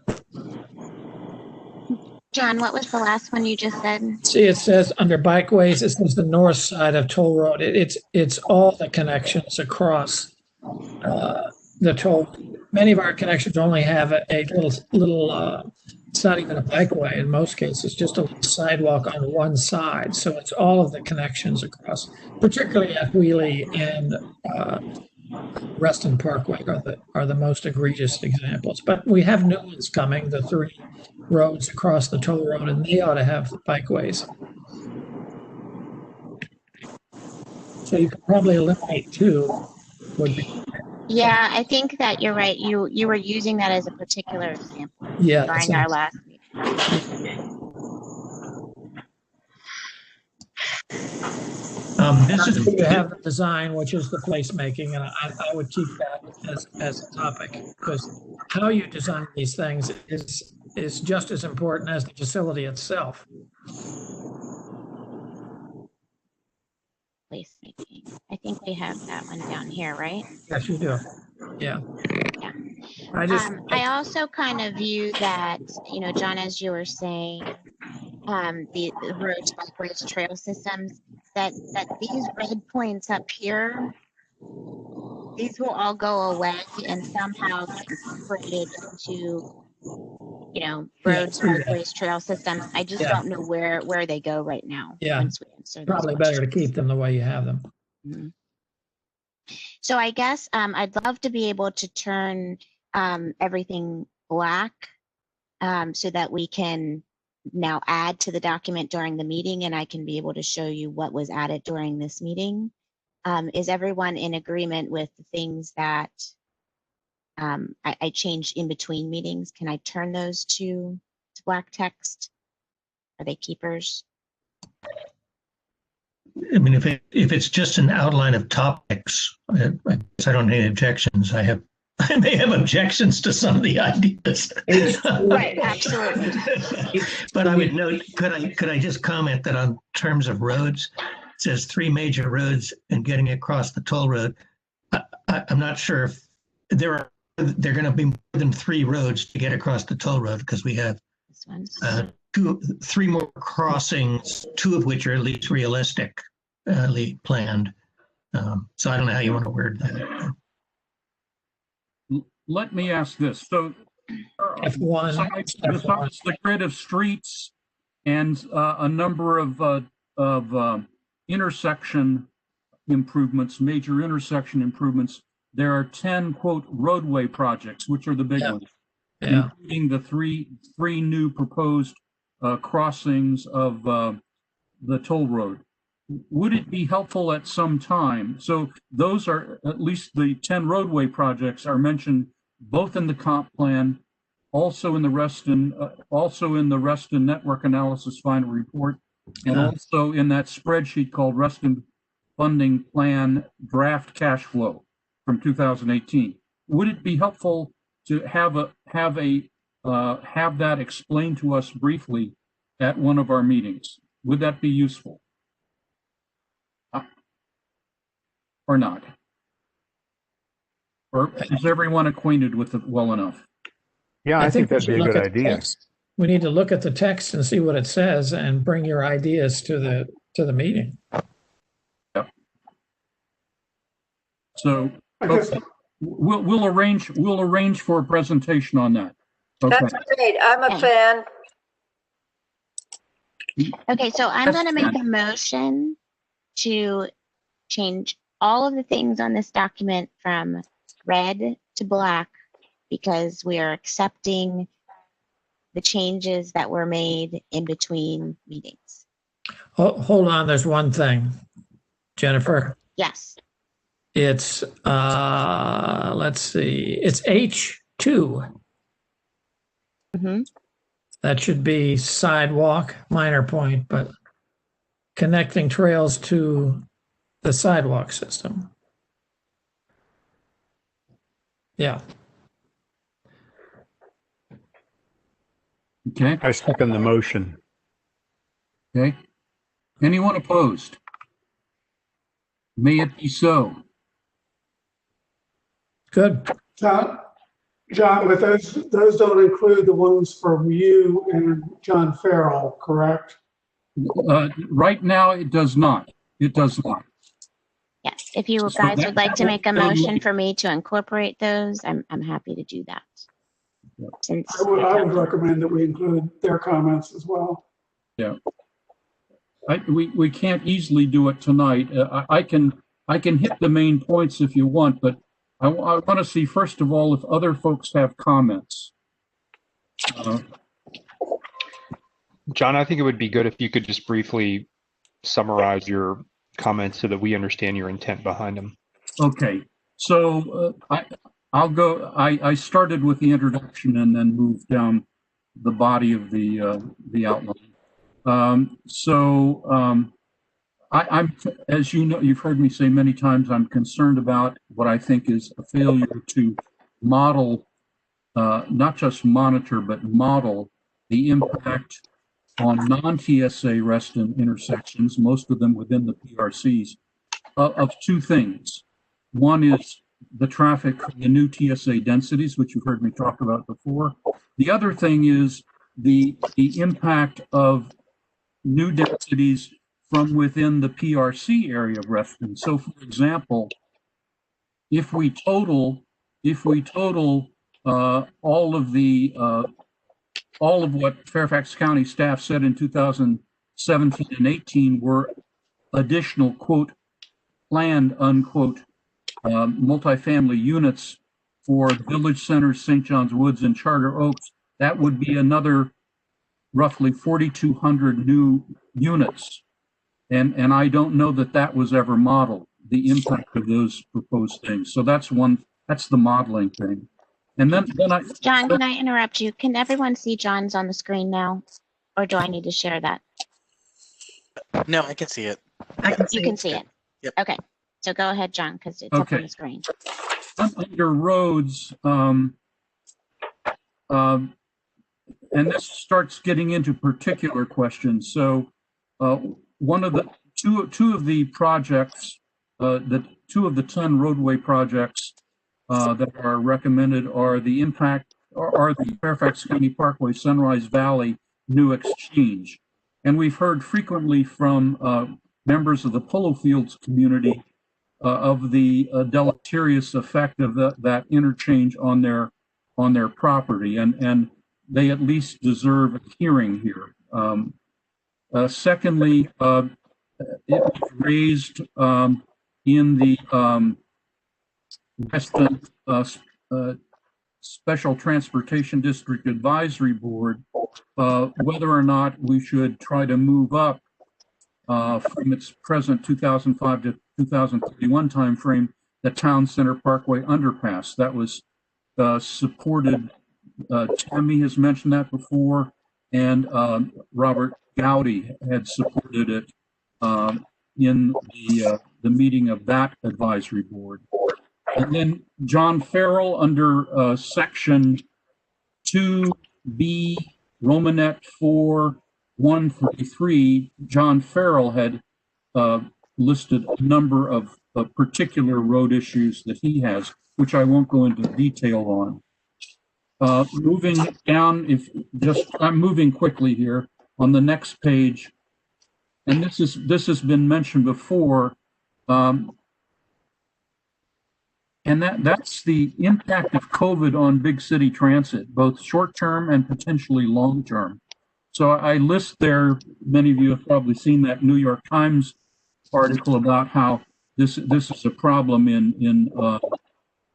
Speaker 1: John, what was the last one you just said?
Speaker 14: See, it says under bikeways, it says the north side of toll road. It's all the connections across the toll. Many of our connections only have a little it's not even a bikeway in most cases, just a little sidewalk on one side. So it's all of the connections across, particularly at Wheelie and Reston Parkway are the most egregious examples. But we have new ones coming, the three roads across the toll road, and they ought to have bikeways. So you could probably eliminate two.
Speaker 1: Yeah, I think that you're right. You were using that as a particular example during our last meeting.
Speaker 14: You have the design, which is the placemaking, and I would keep that as a topic, because how you design these things is just as important as the facility itself.
Speaker 1: Placemaking. I think we have that one down here, right?
Speaker 14: Yes, you do. Yeah.
Speaker 1: Yeah.
Speaker 14: I
Speaker 1: also kind of view that, John, as you were saying, the roads, bikeways, trail systems, that these red points up here, these will all go away and somehow get incorporated into, roads, bikeways, trail systems. I just don't know where they go right now.
Speaker 14: Yeah,
Speaker 1: once we answer
Speaker 14: probably better to keep them the way you have them.
Speaker 1: Mm-hmm. So I guess I'd love to be able to turn everything black so that we can now add to the document during the meeting, and I can be able to show you what was added during this meeting. Is everyone in agreement with the things that I changed in between meetings? Can I turn those to black text? Are they keepers?
Speaker 9: I mean, if it's just an outline of topics, I guess I don't have any objections. I may have objections to some of the ideas.
Speaker 1: Right, absolutely.
Speaker 9: But I would note, could I just comment that on terms of roads, it says 3 major roads and getting across the toll road. I'm not sure if there are going to be more than 3 roads to get across the toll road, because we have 3 more crossings, 2 of which are at least realistically planned. So I don't know how you want to word that.
Speaker 3: let me ask this. So
Speaker 14: F1.
Speaker 3: besides the grid of streets and a number of intersection improvements, major intersection improvements, there are 10, quote, roadway projects, which are the big ones, including the three new proposed crossings of the toll road. Would it be helpful at some time? So those are, at least the 10 roadway projects are mentioned both in the comp plan, also in the Reston network analysis final report, and also in that spreadsheet called Reston Funding Plan Draft Cash Flow from 2018. Would it be helpful to have that explained to us briefly at one of our meetings? Would that be useful? Or not? Or is everyone acquainted with it well enough?
Speaker 4: Yeah, I think
Speaker 14: we
Speaker 4: that'd
Speaker 14: should
Speaker 4: be a
Speaker 14: look
Speaker 4: good
Speaker 14: at the
Speaker 4: idea.
Speaker 14: text. We need to look at the text and see what it says and bring your ideas to the meeting.
Speaker 3: Yep. So okay. we'll arrange for a presentation on that. Okay.
Speaker 2: That's great. I'm a fan.
Speaker 1: Okay, so I'm going to make a motion to change all of the things on this document from red to black because we are accepting the changes that were made in between meetings.
Speaker 14: Hold on, there's one thing, Jennifer.
Speaker 1: Yes.
Speaker 14: It's, let's see, it's H2.
Speaker 1: Mm-hmm.
Speaker 14: That should be sidewalk, minor point, but connecting trails to the sidewalk system. Yeah.
Speaker 3: Okay.
Speaker 4: I second the motion.
Speaker 3: Okay. Anyone opposed? May it be so.
Speaker 14: Good.
Speaker 8: John, but those don't include the ones from you and John Farrell, correct?
Speaker 3: Right now, it does not. It does not.
Speaker 1: Yes. If you guys would like to make a motion for me to incorporate those, I'm happy to do that. Since
Speaker 8: I would recommend that we include their comments as well.
Speaker 3: Yeah. We can't easily do it tonight. I can hit the main points if you want, but I want to see, first of all, if other folks have comments.
Speaker 12: John, I think it would be good if you could just briefly summarize your comments so that we understand your intent behind them.
Speaker 3: Okay, so I'll go. I started with the introduction and then moved down the body of the outline. I'm, as you know, you've heard me say many times, I'm concerned about what I think is a failure to model, not just monitor, but model the impact on non-TSA Reston intersections, most of them within the PRCs, of two things. One is the traffic, the new TSA densities, which you've heard me talk about before. The other thing is the impact of new densities from within the PRC area of Reston. So, for example, if we total all of what Fairfax County staff said in 2017 and 18 were additional, quote, planned, unquote, multifamily units for Village Centers, St. John's Woods, and Charter Oaks, that would be another roughly 4,200 new units. And I don't know that that was ever modeled, the impact of those proposed things. So that's the modeling thing. And then
Speaker 1: John, can I interrupt you? Can everyone see John's on the screen now? Or do I need to share that?
Speaker 10: No, I can see it.
Speaker 1: You can see it.
Speaker 10: Yep.
Speaker 1: Okay. So go ahead, John, because it's up on the screen.
Speaker 3: Under roads, and this starts getting into particular questions. So one of the two of the projects, two of the 10 roadway projects that are recommended are the Fairfax County Parkway Sunrise Valley New Exchange. And we've heard frequently from members of the Polo Fields community of the deleterious effect of that interchange on their property, and they at least deserve a hearing here. Secondly, it was raised in the Reston Special Transportation District Advisory Board whether or not we should try to move up from its present 2005 to 2031 timeframe the Town Center Parkway underpass. That was supported. Tammy has mentioned that before, and Robert Gowdy had supported it in the meeting of that advisory board. And then John Farrell under section 2B, Romanet 4, 133, John Farrell had listed a number of particular road issues that he has, which I won't go into detail on. Moving down, I'm moving quickly here on the next page, and this has been mentioned before, and that's the impact of COVID on big city transit, both short-term and potentially long-term. So I list there, many of you have probably seen that New York Times article about how this is a problem in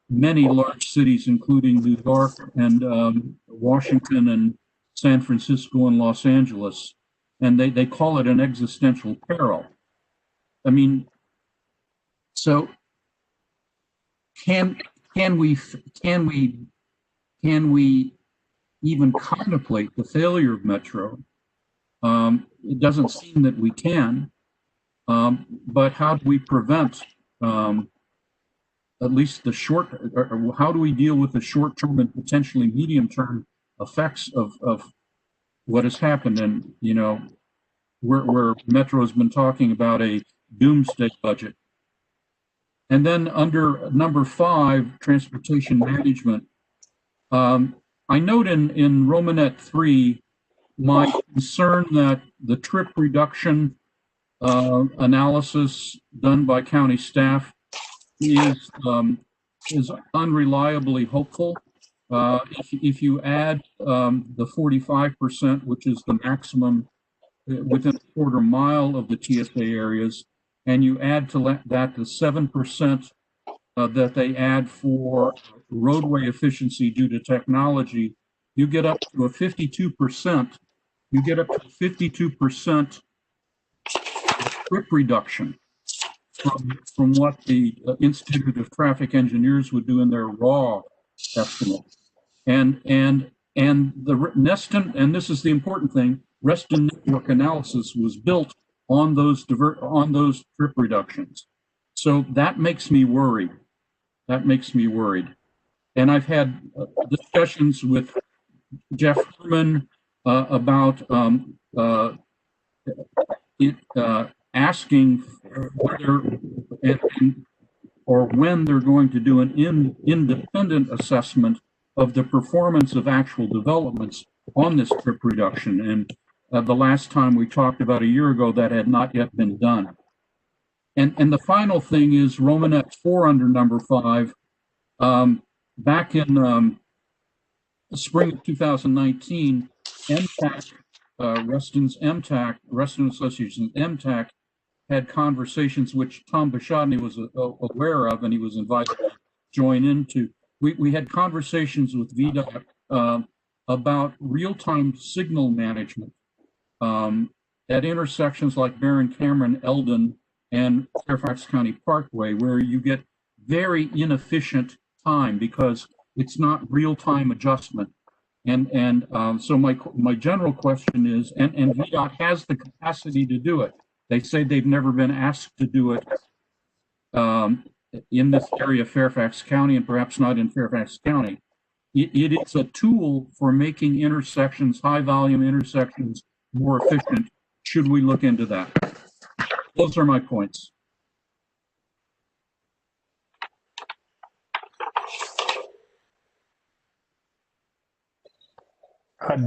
Speaker 3: many large cities, including New York and Washington and San Francisco and Los Angeles, and they call it an existential peril. I mean, so can we even contemplate the failure of Metro? It doesn't seem that we can, but how do we prevent at least the short, or how do we deal with the short-term and potentially medium-term effects of what has happened? And, you know, where Metro has been talking about a doomsday budget. And then under number 5, transportation management, I note in Romanet 3, my concern that the trip reduction analysis done by county staff is unreliably hopeful. If you add the 45%, which is the maximum within a quarter mile of the TSA areas, and you add to that the 7% that they add for roadway efficiency due to technology, you get up to a 52%. You get up to 52% trip reduction from what the Institute of Traffic Engineers would do in their raw estimate. And the Reston, and this is the important thing, Reston network analysis was built on those trip reductions. So that makes me worried. That makes me worried. And I've had discussions with Jeff Herman about asking whether or when they're going to do an independent assessment of the performance of actual developments on this trip reduction. And the last time we talked about a year ago, that had not yet been done. And the final thing is Romanet 4 under number 5. Back in the spring of 2019, MTAC, Reston's MTAC, Reston Association's MTAC, had conversations which Tom Bashadny was aware of, and he was invited to join into. We had conversations with VDOT about real-time signal management at intersections like Barron Cameron, Eldon, and Fairfax County Parkway, where you get very inefficient time because it's not real-time adjustment. And so my general question is, and VDOT has the capacity to do it. They say they've never been asked to do it in this area of Fairfax County, and perhaps not in Fairfax County. It is a tool for making intersections, high-volume intersections, more efficient. Should we look into that? Those are my points.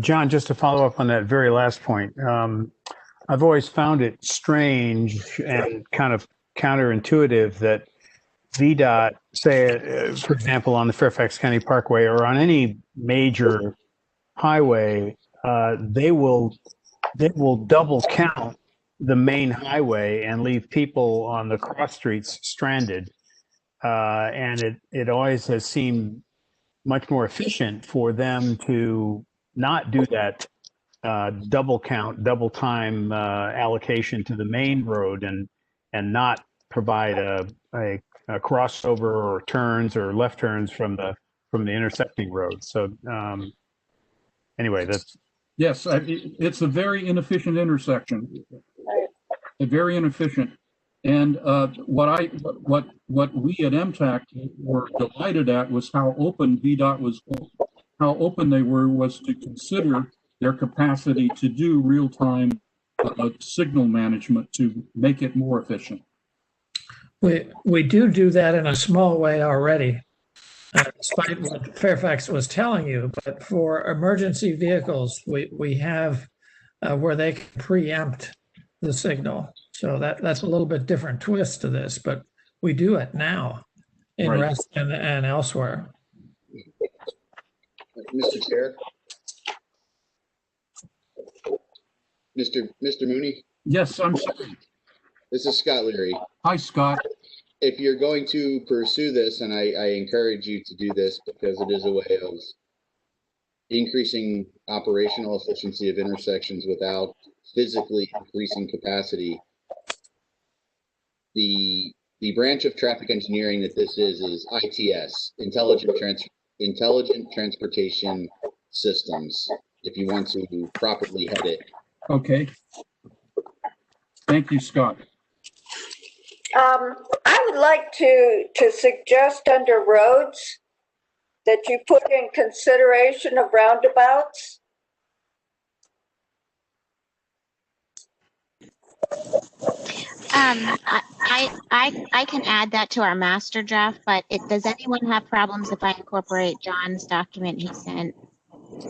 Speaker 4: John, just to follow up on that very last point, I've always found it strange and kind of counterintuitive that VDOT, say, for example, on the Fairfax County Parkway or on any major highway, they will double count the main highway and leave people on the cross streets stranded. And it always has seemed much more efficient for them to not do that double count, double time allocation to the main road and not provide a crossover or turns or left turns from the intersecting road. So anyway, that's
Speaker 3: Yes, it's a very inefficient intersection. Very inefficient. And what we at MTAC were delighted at was how open VDOT was, how open they were was to consider their capacity to do real-time signal management to make it more efficient.
Speaker 14: We do that in a small way already, despite what Fairfax was telling you. But for emergency vehicles, we have where they can preempt the signal. So that's a little bit different twist to this, but we do it now in
Speaker 13: Right.
Speaker 14: Reston and elsewhere.
Speaker 13: Mr. Chair. Mr. Mooney?
Speaker 3: Yes, I'm sorry.
Speaker 13: This is Scott Leary.
Speaker 3: Hi, Scott.
Speaker 13: If you're going to pursue this, and I encourage you to do this because it is a way of increasing operational efficiency of intersections without physically increasing capacity, the branch of traffic engineering that this is ITS, Intelligent Transportation Systems, if you want to properly head it.
Speaker 3: Okay. Thank you, Scott.
Speaker 2: I would like to suggest under roads that you put in consideration of roundabouts.
Speaker 1: I can add that to our master draft, but does anyone have problems if I incorporate John's document he sent,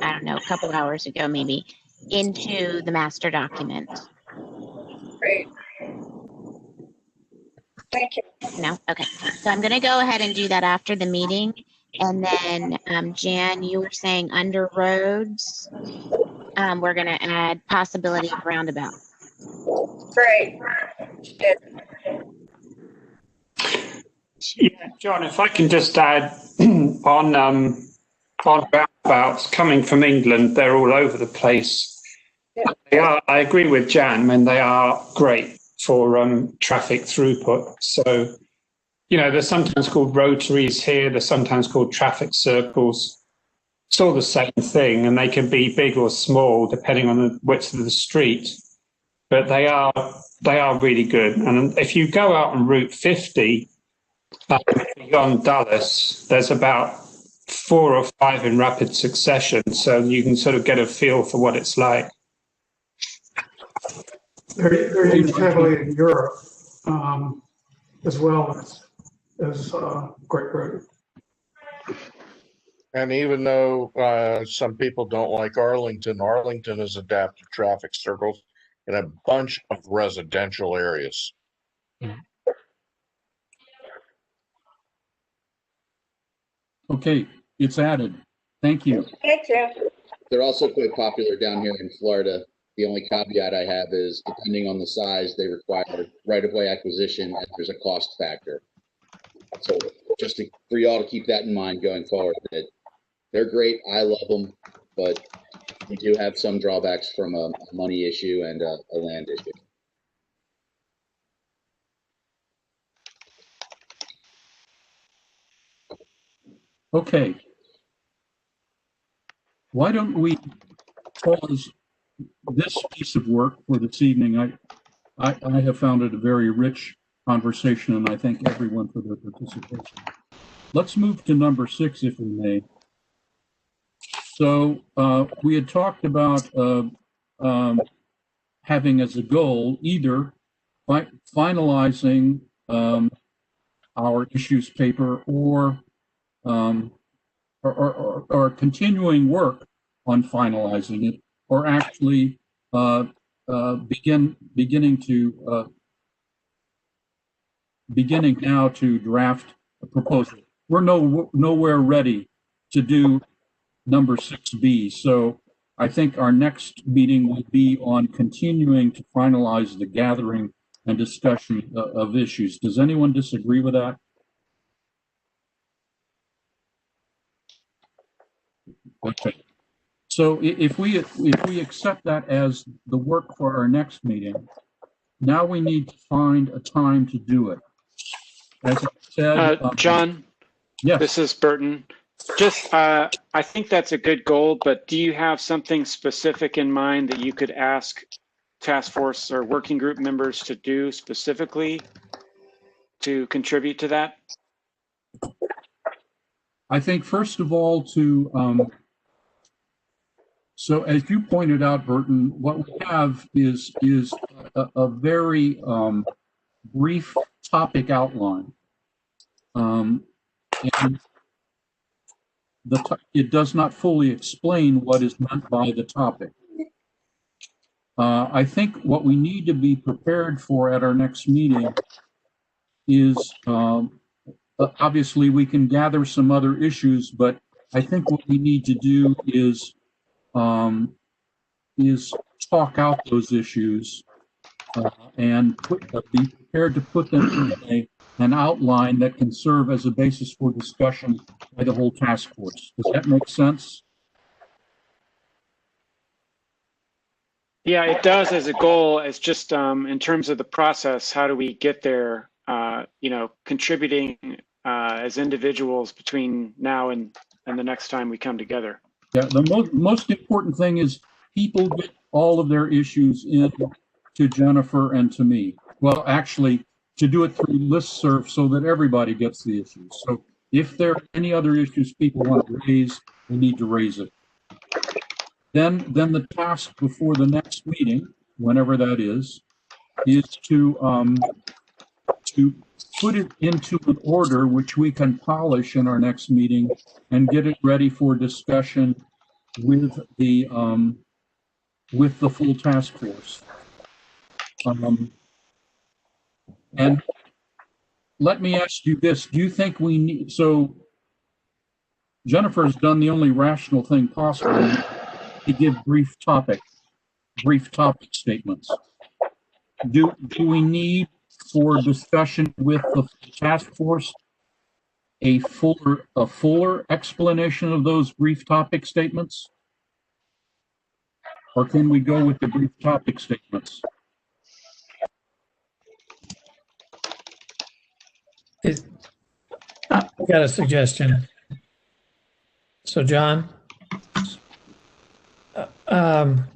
Speaker 1: I don't know, a couple hours ago maybe, into the master document?
Speaker 2: Great. Thank you.
Speaker 1: No? Okay. So I'm going to go ahead and do that after the meeting. And then, Jan, you were saying under roads, we're going to add possibility of roundabout.
Speaker 2: Great.
Speaker 7: Yeah, John, if I can just add on roundabouts coming from England, they're all over the place.
Speaker 2: Yeah.
Speaker 7: They are. I agree with Jan, and they are great for traffic throughput. So, you know, they're sometimes called rotaries here. They're sometimes called traffic circles. It's all the same thing, and they can be big or small depending on the width of the street. But they are really good. And if you go out on Route 50 beyond Dulles, there's about 4 or 5 in rapid succession, so you can sort of get a feel for what it's like.
Speaker 8: They're used heavily in Europe, as well as Great Britain.
Speaker 6: And even though some people don't like Arlington, Arlington has adapted traffic circles in a bunch of residential areas.
Speaker 3: Okay, it's added. Thank you.
Speaker 2: Thank you.
Speaker 13: They're also quite popular down here in Florida. The only caveat I have is depending on the size, they require right-of-way acquisition and there's a cost factor. So just for y'all to keep that in mind going forward, that they're great. I love them, but we do have some drawbacks from a money issue and a land issue.
Speaker 3: Okay. Why don't we pause this piece of work for this evening? I have found it a very rich conversation, and I thank everyone for their participation. Let's move to number 6, if we may. So we had talked about having as a goal either finalizing our issues paper or continuing work on finalizing it, or actually beginning now to draft proposal. We're nowhere ready to do number 6B. So I think our next meeting will be on continuing to finalize the gathering and discussion of issues. Does anyone disagree with that? Okay. So if we accept that as the work for our next meeting, now we need to find a time to do it. As I said,
Speaker 5: John,
Speaker 3: yes.
Speaker 5: This is Burton. Just, I think that's a good goal, but do you have something specific in mind that you could ask task force or working group members to do specifically to contribute to that?
Speaker 3: I think first of all so as you pointed out, Burton, what we have is a very brief topic outline. And it does not fully explain what is meant by the topic. I think what we need to be prepared for at our next meeting is, obviously we can gather some other issues, but I think what we need to do is talk out those issues and be prepared to put them in an outline that can serve as a basis for discussion by the whole task force. Does that make sense?
Speaker 5: Yeah, it does as a goal. It's just in terms of the process, how do we get there? Contributing as individuals between now and the next time we come together.
Speaker 3: Yeah, the most important thing is people get all of their issues in to Jennifer and to me. Well, actually, to do it through listserv so that everybody gets the issues. So if there are any other issues people want to raise, we need to raise it. Then the task before the next meeting, whenever that is to put it into an order which we can polish in our next meeting and get it ready for discussion with the full task force. And let me ask you this: do you think we need? So Jennifer's done the only rational thing possible to give brief topic statements. Do we need, for discussion with the task force, a fuller explanation of those brief topic statements? Or can we go with the brief topic statements?
Speaker 14: I've got a suggestion. So, John, I'm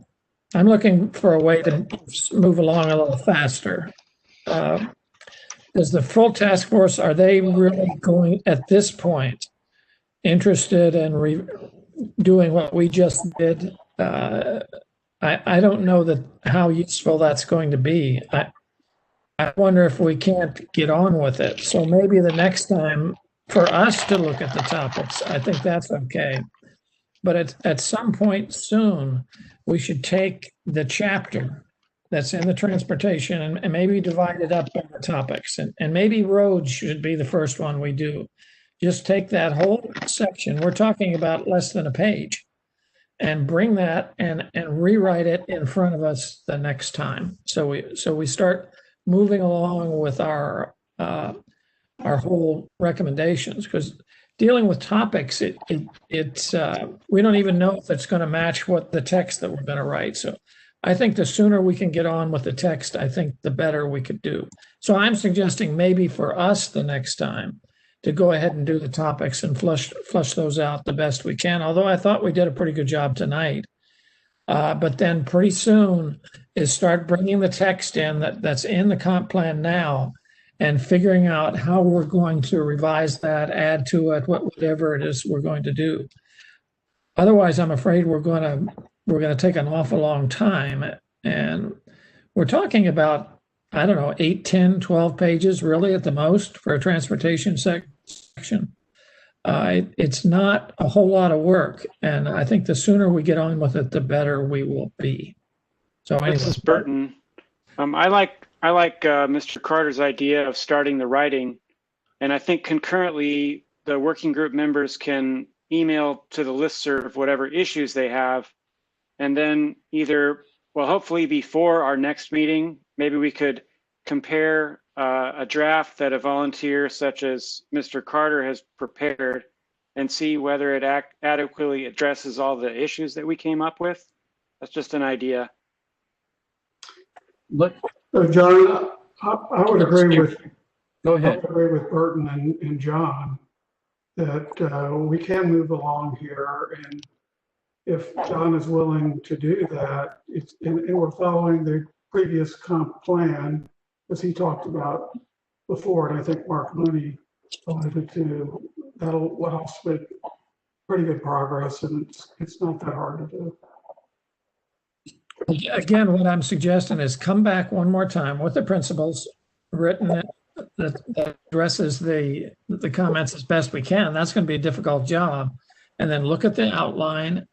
Speaker 14: looking for a way to move along a little faster. Does the full task force, are they really going at this point interested in doing what we just did? I don't know that how useful that's going to be. I wonder if we can't get on with it. So maybe the next time for us to look at the topics, I think that's okay. But at some point soon, we should take the chapter that's in the transportation and maybe divide it up by the topics. And maybe roads should be the first one we do. Just take that whole section. We're talking about less than a page. And bring that and rewrite it in front of us the next time. So we start moving along with our whole recommendations, because dealing with topics, it's we don't even know if it's going to match what the text that we're going to write. So I think the sooner we can get on with the text, I think the better we could do. So I'm suggesting maybe for us the next time to go ahead and do the topics and flush those out the best we can. Although I thought we did a pretty good job tonight. But then pretty soon is start bringing the text in that's in the comp plan now and figuring out how we're going to revise that, add to it, whatever it is we're going to do. Otherwise, I'm afraid we're going to take an awful long time. And we're talking about, I don't know, 8, 10, 12 pages really at the most for a transportation section. It's not a whole lot of work. And I think the sooner we get on with it, the better we will be. So anyway.
Speaker 5: This is Burton. I like Mr. Carter's idea of starting the writing And I think concurrently, the working group members can email to the listserv whatever issues they have. And then either, well, hopefully before our next meeting, maybe we could compare a draft that a volunteer such as Mr. Carter has prepared and see whether it adequately addresses all the issues that we came up with. That's just an idea.
Speaker 8: John, I would agree with.
Speaker 3: Go ahead.
Speaker 8: I would agree with Burton and John that we can move along here, and if John is willing to do that, and we're following the previous comp plan as he talked about before, and I think Mark Mooney alluded to, will help make pretty good progress, and it's not that hard to do.
Speaker 14: Again, what I'm suggesting is come back one more time with the principles written that addresses the comments as best we can. That's going to be a difficult job. And then look at the outline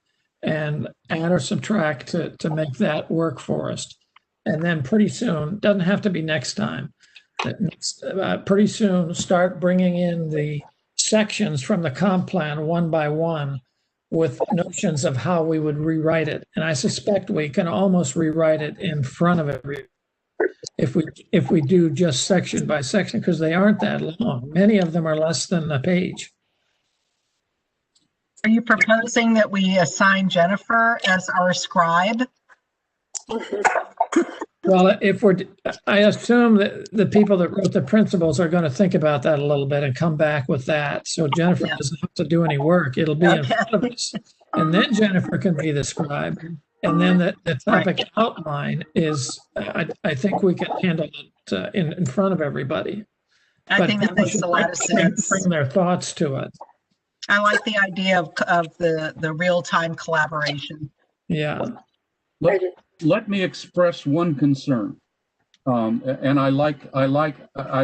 Speaker 14: and add or subtract to make that work for us. And then pretty soon, doesn't have to be next time, pretty soon start bringing in the sections from the comp plan one by one with notions of how we would rewrite it. And I suspect we can almost rewrite it in front of it if we do just section by section, because they aren't that long. Many of them are less than a page.
Speaker 15: Are you proposing that we assign Jennifer as our scribe?
Speaker 14: Well, I assume that the people that wrote the principles are going to think about that a little bit and come back with that. So Jennifer doesn't have to do any work. It'll be in front of us. And then Jennifer can be the scribe. And then the topic outline is, I think we can handle it in front of everybody.
Speaker 15: I think that makes a lot of sense.
Speaker 14: Bring their thoughts to it.
Speaker 15: I like the idea of the real-time collaboration.
Speaker 14: Yeah.
Speaker 3: Let me express one concern. And I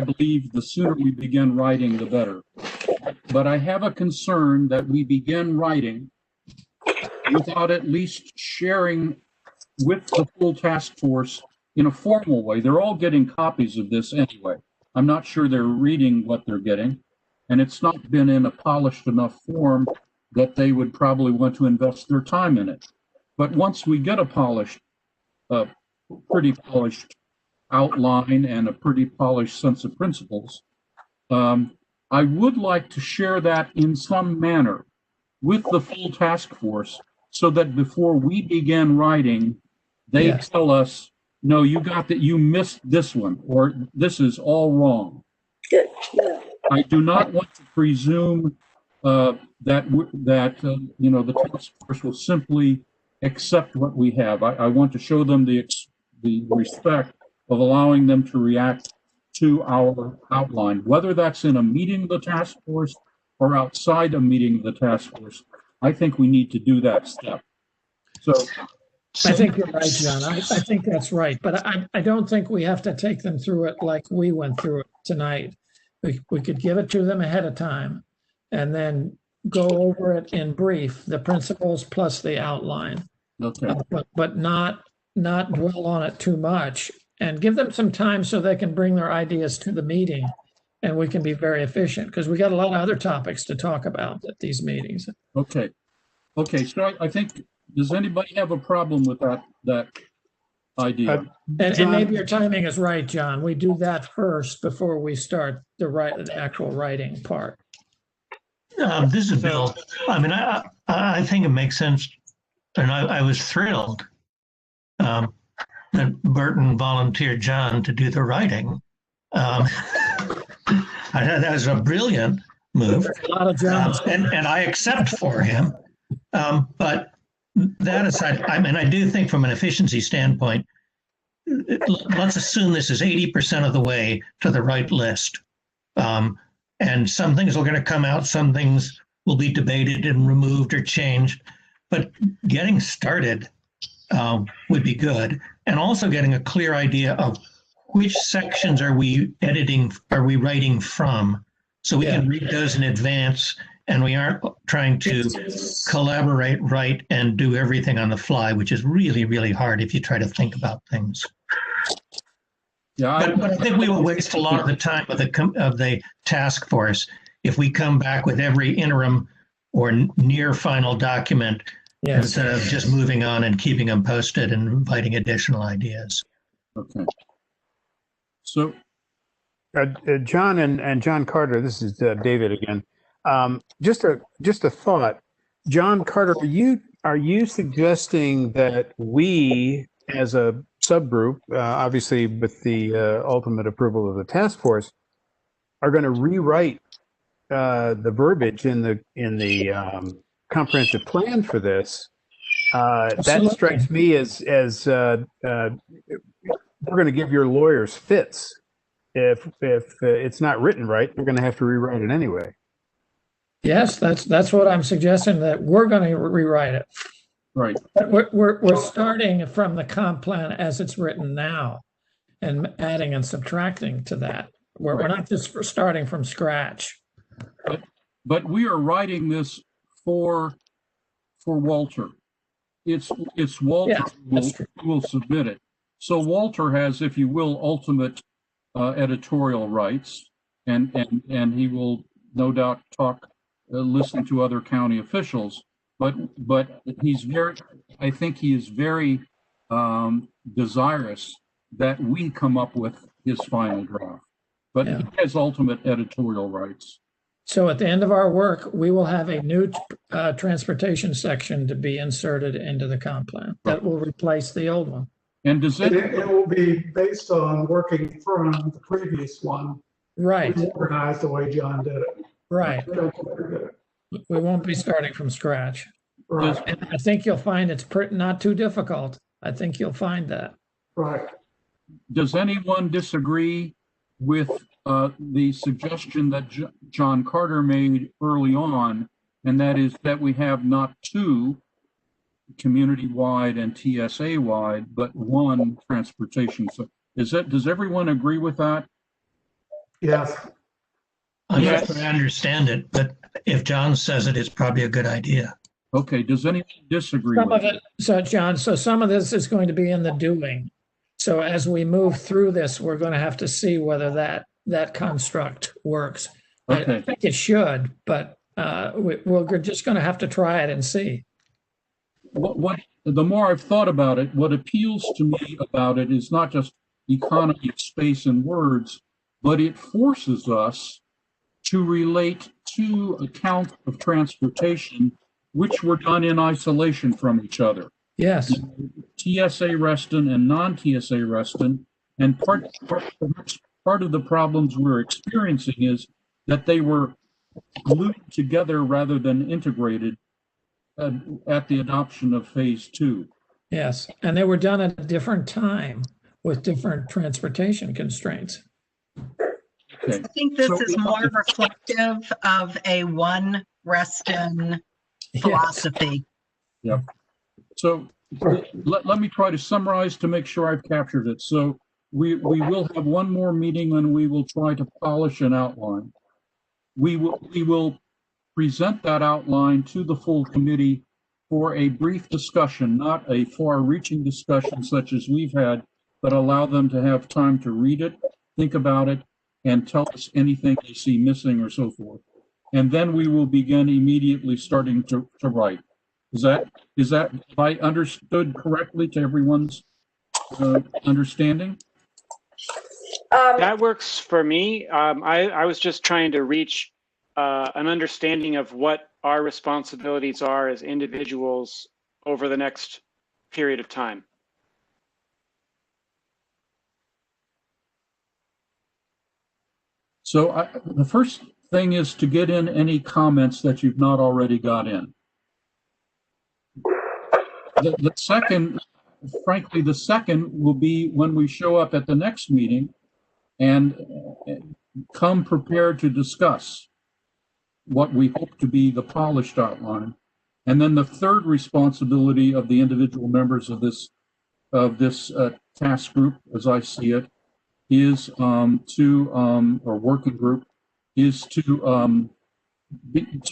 Speaker 3: believe the sooner we begin writing, the better. But I have a concern that we begin writing without at least sharing with the full task force in a formal way. They're all getting copies of this anyway. I'm not sure they're reading what they're getting, and it's not been in a polished enough form that they would probably want to invest their time in it. But once we get a pretty polished outline and a pretty polished sense of principles, I would like to share that in some manner with the full task force, so that before we begin writing, they tell us, no, you got that, you missed this one, or this is all wrong. I do not want to presume that the task force will simply accept what we have. I want to show them the respect of allowing them to react to our outline, whether that's in a meeting of the task force or outside a meeting of the task force. I think we need to do that step. So
Speaker 14: I think you're right, John. I think that's right. But I don't think we have to take them through it like we went through it tonight. We could give it to them ahead of time and then go over it in brief, the principles plus the outline.
Speaker 3: Okay.
Speaker 14: But not dwell on it too much, and give them some time so they can bring their ideas to the meeting, and we can be very efficient, because we got a lot of other topics to talk about at these meetings.
Speaker 3: Okay. So I think, does anybody have a problem with that idea?
Speaker 14: And maybe your timing is right, John. We do that first before we start the actual writing part.
Speaker 9: This is Bill. I mean, I think it makes sense, and I was thrilled that Burton volunteered John to do the writing. That was a brilliant move,
Speaker 14: a lot of Johns.
Speaker 9: and I accept for him. But that aside, I mean, I do think from an efficiency standpoint, let's assume this is 80% of the way to the right list. And some things are going to come out, some things will be debated and removed or changed. But getting started would be good. And also getting a clear idea of which sections are we writing from, so we can read those in advance and we aren't trying to collaborate, write, and do everything on the fly, which is really, really hard if you try to think about things.
Speaker 3: Yeah,
Speaker 9: But I think we will waste a lot of the time of the task force if we come back with every interim or near final document instead of just moving on and keeping them posted and inviting additional ideas.
Speaker 3: Okay. So,
Speaker 4: John and John Carter, this is David again. Just a thought, John Carter, are you suggesting that we, as a subgroup, obviously with the ultimate approval of the task force, are going to rewrite the verbiage in the comprehensive plan for this? That strikes me as we're going to give your lawyers fits. If it's not written right, we're going to have to rewrite it anyway.
Speaker 14: Yes, that's what I'm suggesting, that we're going to rewrite it.
Speaker 3: Right.
Speaker 14: But we're starting from the comp plan as it's written now and adding and subtracting to that. We're not just starting from scratch.
Speaker 3: But we are writing this for Walter. It's Walter who will submit it. So Walter has, if you will, ultimate editorial rights, and he will no doubt listen to other county officials. But I think he is very desirous that we come up with his final draft. But he has ultimate editorial rights.
Speaker 14: So at the end of our work, we will have a new transportation section to be inserted into the comp plan that will replace the old one.
Speaker 3: And does
Speaker 8: it will be based on working from the previous one.
Speaker 14: Right.
Speaker 8: Organized the way John did it.
Speaker 14: Right. We won't be starting from scratch. Right. And I think you'll find it's not too difficult. I think you'll find that.
Speaker 8: Right.
Speaker 3: Does anyone disagree with the suggestion that John Carter made early on, and that is that we have not two community-wide and TSA-wide, but one transportation? So does everyone agree with that?
Speaker 8: Yes.
Speaker 9: I'm not sure I understand it, but if John says it, it's probably a good idea.
Speaker 3: Okay, does anyone disagree
Speaker 14: Some
Speaker 3: with
Speaker 14: of it? So John, some of this is going to be in the doing. So as we move through this, we're going to have to see whether that construct works.
Speaker 3: Okay.
Speaker 14: I think it should, but we're just going to have to try it and see.
Speaker 3: What the more I've thought about it, what appeals to me about it is not just economy of space and words, but it forces us to relate two accounts of transportation which were done in isolation from each other.
Speaker 14: Yes.
Speaker 3: TSA Reston and non-TSA Reston, and part of the problems we're experiencing is that they were glued together rather than integrated at the adoption of phase 2.
Speaker 14: Yes, and they were done at a different time with different transportation constraints.
Speaker 3: Okay.
Speaker 15: I think this is more reflective of a one Reston philosophy.
Speaker 3: Yep. So let me try to summarize to make sure I've captured it. So we will have one more meeting and we will try to polish an outline. We will present that outline to the full committee for a brief discussion, not a far-reaching discussion such as we've had, but allow them to have time to read it, think about it, and tell us anything they see missing or so forth. And then we will begin immediately starting to write. Is that have I understood correctly to everyone's understanding?
Speaker 5: That works for me. I was just trying to reach an understanding of what our responsibilities are as individuals over the next period of time.
Speaker 3: So the first thing is to get in any comments that you've not already got in. The second, frankly, the second will be when we show up at the next meeting and come prepared to discuss what we hope to be the polished outline. And then the third responsibility of the individual members of this task group, as I see it, is or working group, is to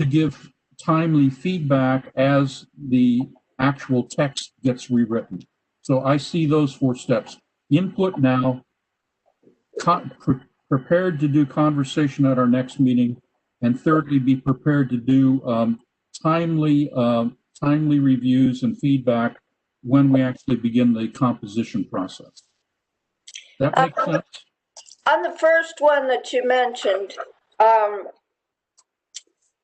Speaker 3: give timely feedback as the actual text gets rewritten. So I see those 4 steps: input now, prepared to do conversation at our next meeting, and thirdly, be prepared to do timely reviews and feedback when we actually begin the composition process. That makes sense?
Speaker 2: On the first one that you mentioned,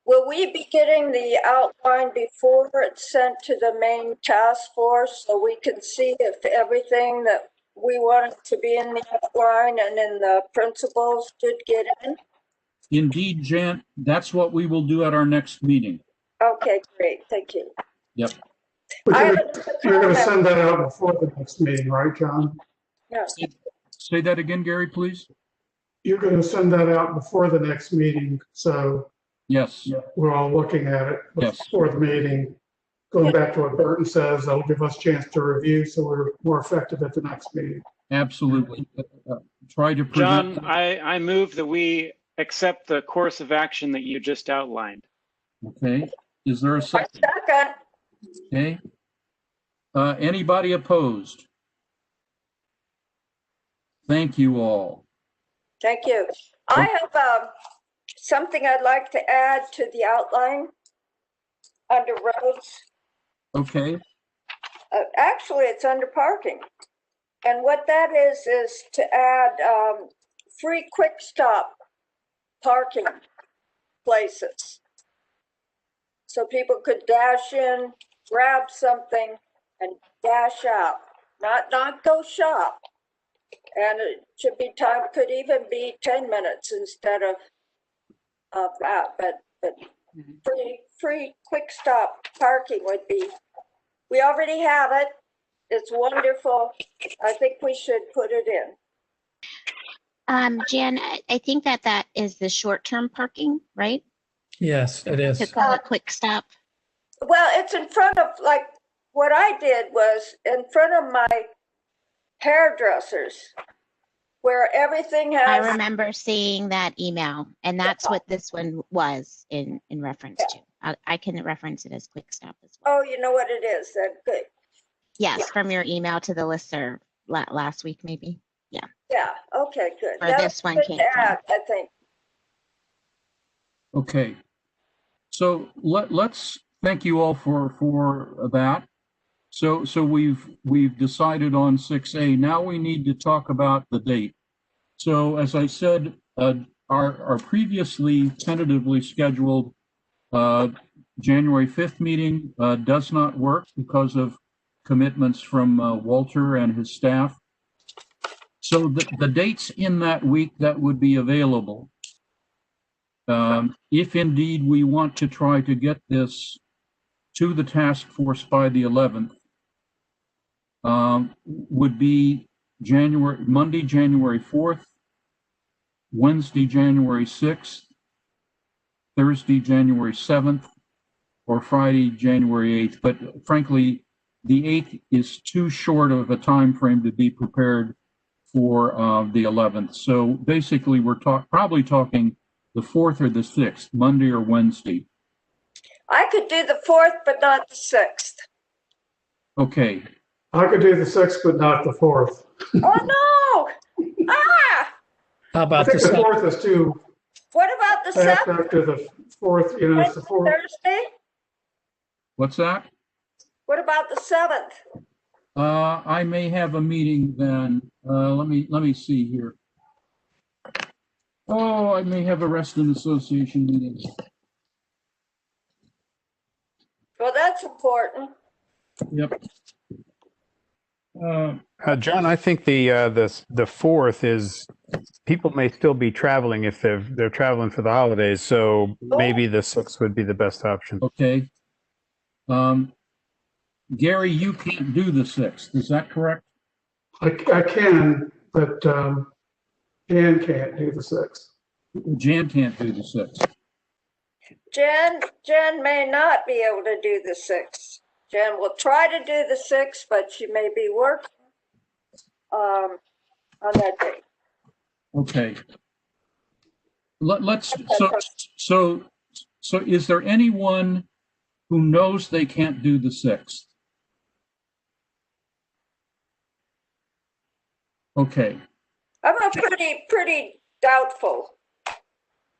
Speaker 2: will we be getting the outline before it's sent to the main task force so we can see if everything that we want to be in the outline and in the principles did get in?
Speaker 3: Indeed, Jan, that's what we will do at our next meeting.
Speaker 2: Okay, great. Thank you.
Speaker 3: Yep.
Speaker 8: But you're going to send that out before the next meeting, right, John?
Speaker 2: Yeah.
Speaker 3: Say that again, Gary, please.
Speaker 8: You're going to send that out before the next meeting, so
Speaker 3: yes,
Speaker 8: we're all looking at it before the meeting. Going back to what Burton says, that'll give us a chance to review, so we're more effective at the next meeting.
Speaker 3: Absolutely. Try to
Speaker 5: John,
Speaker 3: present.
Speaker 5: I move that we accept the course of action that you just outlined.
Speaker 3: Okay. Is there a second?
Speaker 2: Second.
Speaker 3: Okay. Anybody opposed? Thank you all.
Speaker 2: Thank you. I have something I'd like to add to the outline under roads.
Speaker 3: Okay.
Speaker 2: Actually, it's under parking. And what that is to add free quick stop parking places. So people could dash in, grab something, and dash out. Not go shop. And it should be time, could even be 10 minutes instead of that. But free quick stop parking would be, we already have it. It's wonderful. I think we should put it in.
Speaker 1: Jan, I think that is the short-term parking, right?
Speaker 14: Yes, it is.
Speaker 1: To call it quick stop.
Speaker 2: Well, it's in front of, like, what I did was in front of my hairdressers, where everything has.
Speaker 1: I remember seeing that email, and that's what this one was in reference to. I can reference it as quick stop as well.
Speaker 2: Oh, you know what it is, then good.
Speaker 1: Yes, from your email to the listserv last week, maybe. Yeah.
Speaker 2: Yeah, okay, good.
Speaker 1: Or this one came from.
Speaker 2: I think.
Speaker 3: Okay. So let's thank you all for that. So we've decided on 6A. Now we need to talk about the date. So as I said, our previously tentatively scheduled January 5th meeting does not work because of commitments from Walter and his staff. So the dates in that week that would be available, if indeed we want to try to get this to the task force by the 11th, would be Monday, January 4th, Wednesday, January 6th, Thursday, January 7th, or Friday, January 8th. But frankly, the 8th is too short of a time frame to be prepared for the 11th. So basically, we're probably talking the 4th or the 6th, Monday or Wednesday.
Speaker 2: I could do the 4th, but not the 6th.
Speaker 3: Okay.
Speaker 8: I could do the 6th, but not the 4th.
Speaker 2: Oh, no! Ah!
Speaker 14: How about
Speaker 8: I think the 4th is too.
Speaker 2: What about the 7th?
Speaker 8: After the 4th, you know, it's the 4th.
Speaker 2: Thursday?
Speaker 3: What's that?
Speaker 2: What about the 7th?
Speaker 3: I may have a meeting then. Let me see here. Oh, I may have a Reston Association meeting.
Speaker 2: Well, that's important.
Speaker 3: Yep.
Speaker 4: John, I think the 4th is, people may still be traveling if they're traveling for the holidays, so maybe the 6th would be the best option.
Speaker 3: Okay. Gary, you can't do the 6th, is that correct?
Speaker 8: I can, but Jan can't do the 6th.
Speaker 3: Jan can't do the 6th.
Speaker 2: Jen may not be able to do the 6th. Jen will try to do the 6th, but she may be working on that day.
Speaker 3: Okay. So is there anyone who knows they can't do the 6th? Okay.
Speaker 2: I'm a pretty doubtful.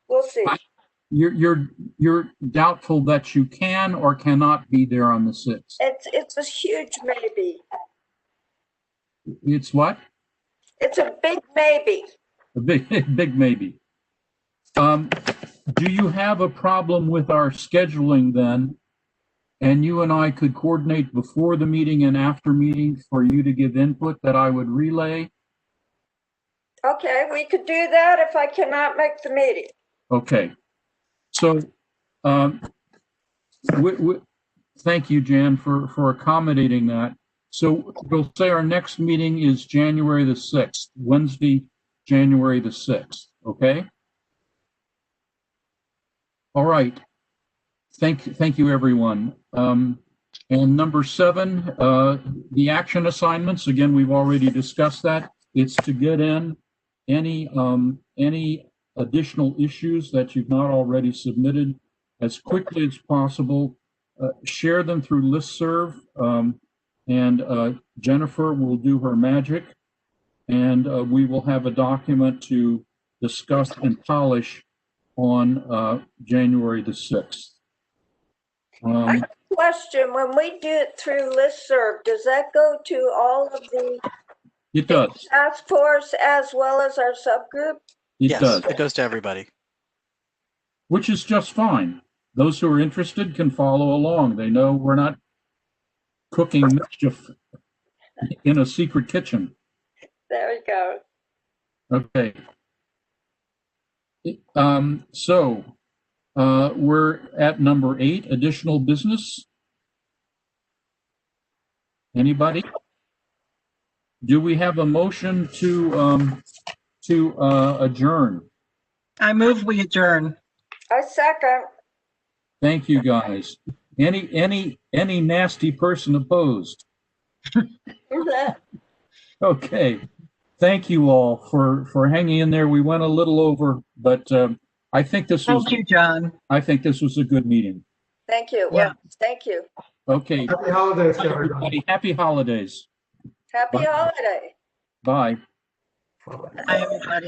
Speaker 2: We'll see.
Speaker 3: You're doubtful that you can or cannot be there on the 6th.
Speaker 2: It's a huge maybe.
Speaker 3: It's what?
Speaker 2: It's a big maybe.
Speaker 3: A big maybe. Do you have a problem with our scheduling then? And you and I could coordinate before the meeting and after meeting for you to give input that I would relay?
Speaker 2: Okay, we could do that if I cannot make the meeting.
Speaker 3: Okay. So, thank you, Jan, for accommodating that. So we'll say our next meeting is January the 6th, Wednesday, January the 6th, okay? All right. Thank you, everyone. And number 7, the action assignments. Again, we've already discussed that. It's to get in any additional issues that you've not already submitted as quickly as possible. Share them through listserv, and Jennifer will do her magic, and we will have a document to discuss and polish on January the 6th.
Speaker 2: I have a question. When we do it through listserv, does that go to all of the
Speaker 3: It does.
Speaker 2: task force as well as our subgroup?
Speaker 3: It does.
Speaker 10: It goes to everybody.
Speaker 3: Which is just fine. Those who are interested can follow along. They know we're not cooking mischief in a secret kitchen.
Speaker 2: There we go.
Speaker 3: Okay. So we're at number 8, additional business. Anybody? Do we have a motion to adjourn?
Speaker 15: I move we adjourn.
Speaker 2: I second.
Speaker 3: Thank you, guys. Any nasty person opposed? Okay. Thank you all for hanging in there. We went a little over, but I think this was.
Speaker 15: Thank you, John.
Speaker 3: I think this was a good meeting.
Speaker 2: Thank you.
Speaker 15: Yeah.
Speaker 2: Well, thank you.
Speaker 3: Okay.
Speaker 8: Happy holidays,
Speaker 3: Bye,
Speaker 8: everybody.
Speaker 3: everybody. Happy holidays.
Speaker 2: Happy
Speaker 3: Bye.
Speaker 2: holiday.
Speaker 3: Bye.
Speaker 15: Bye, everybody.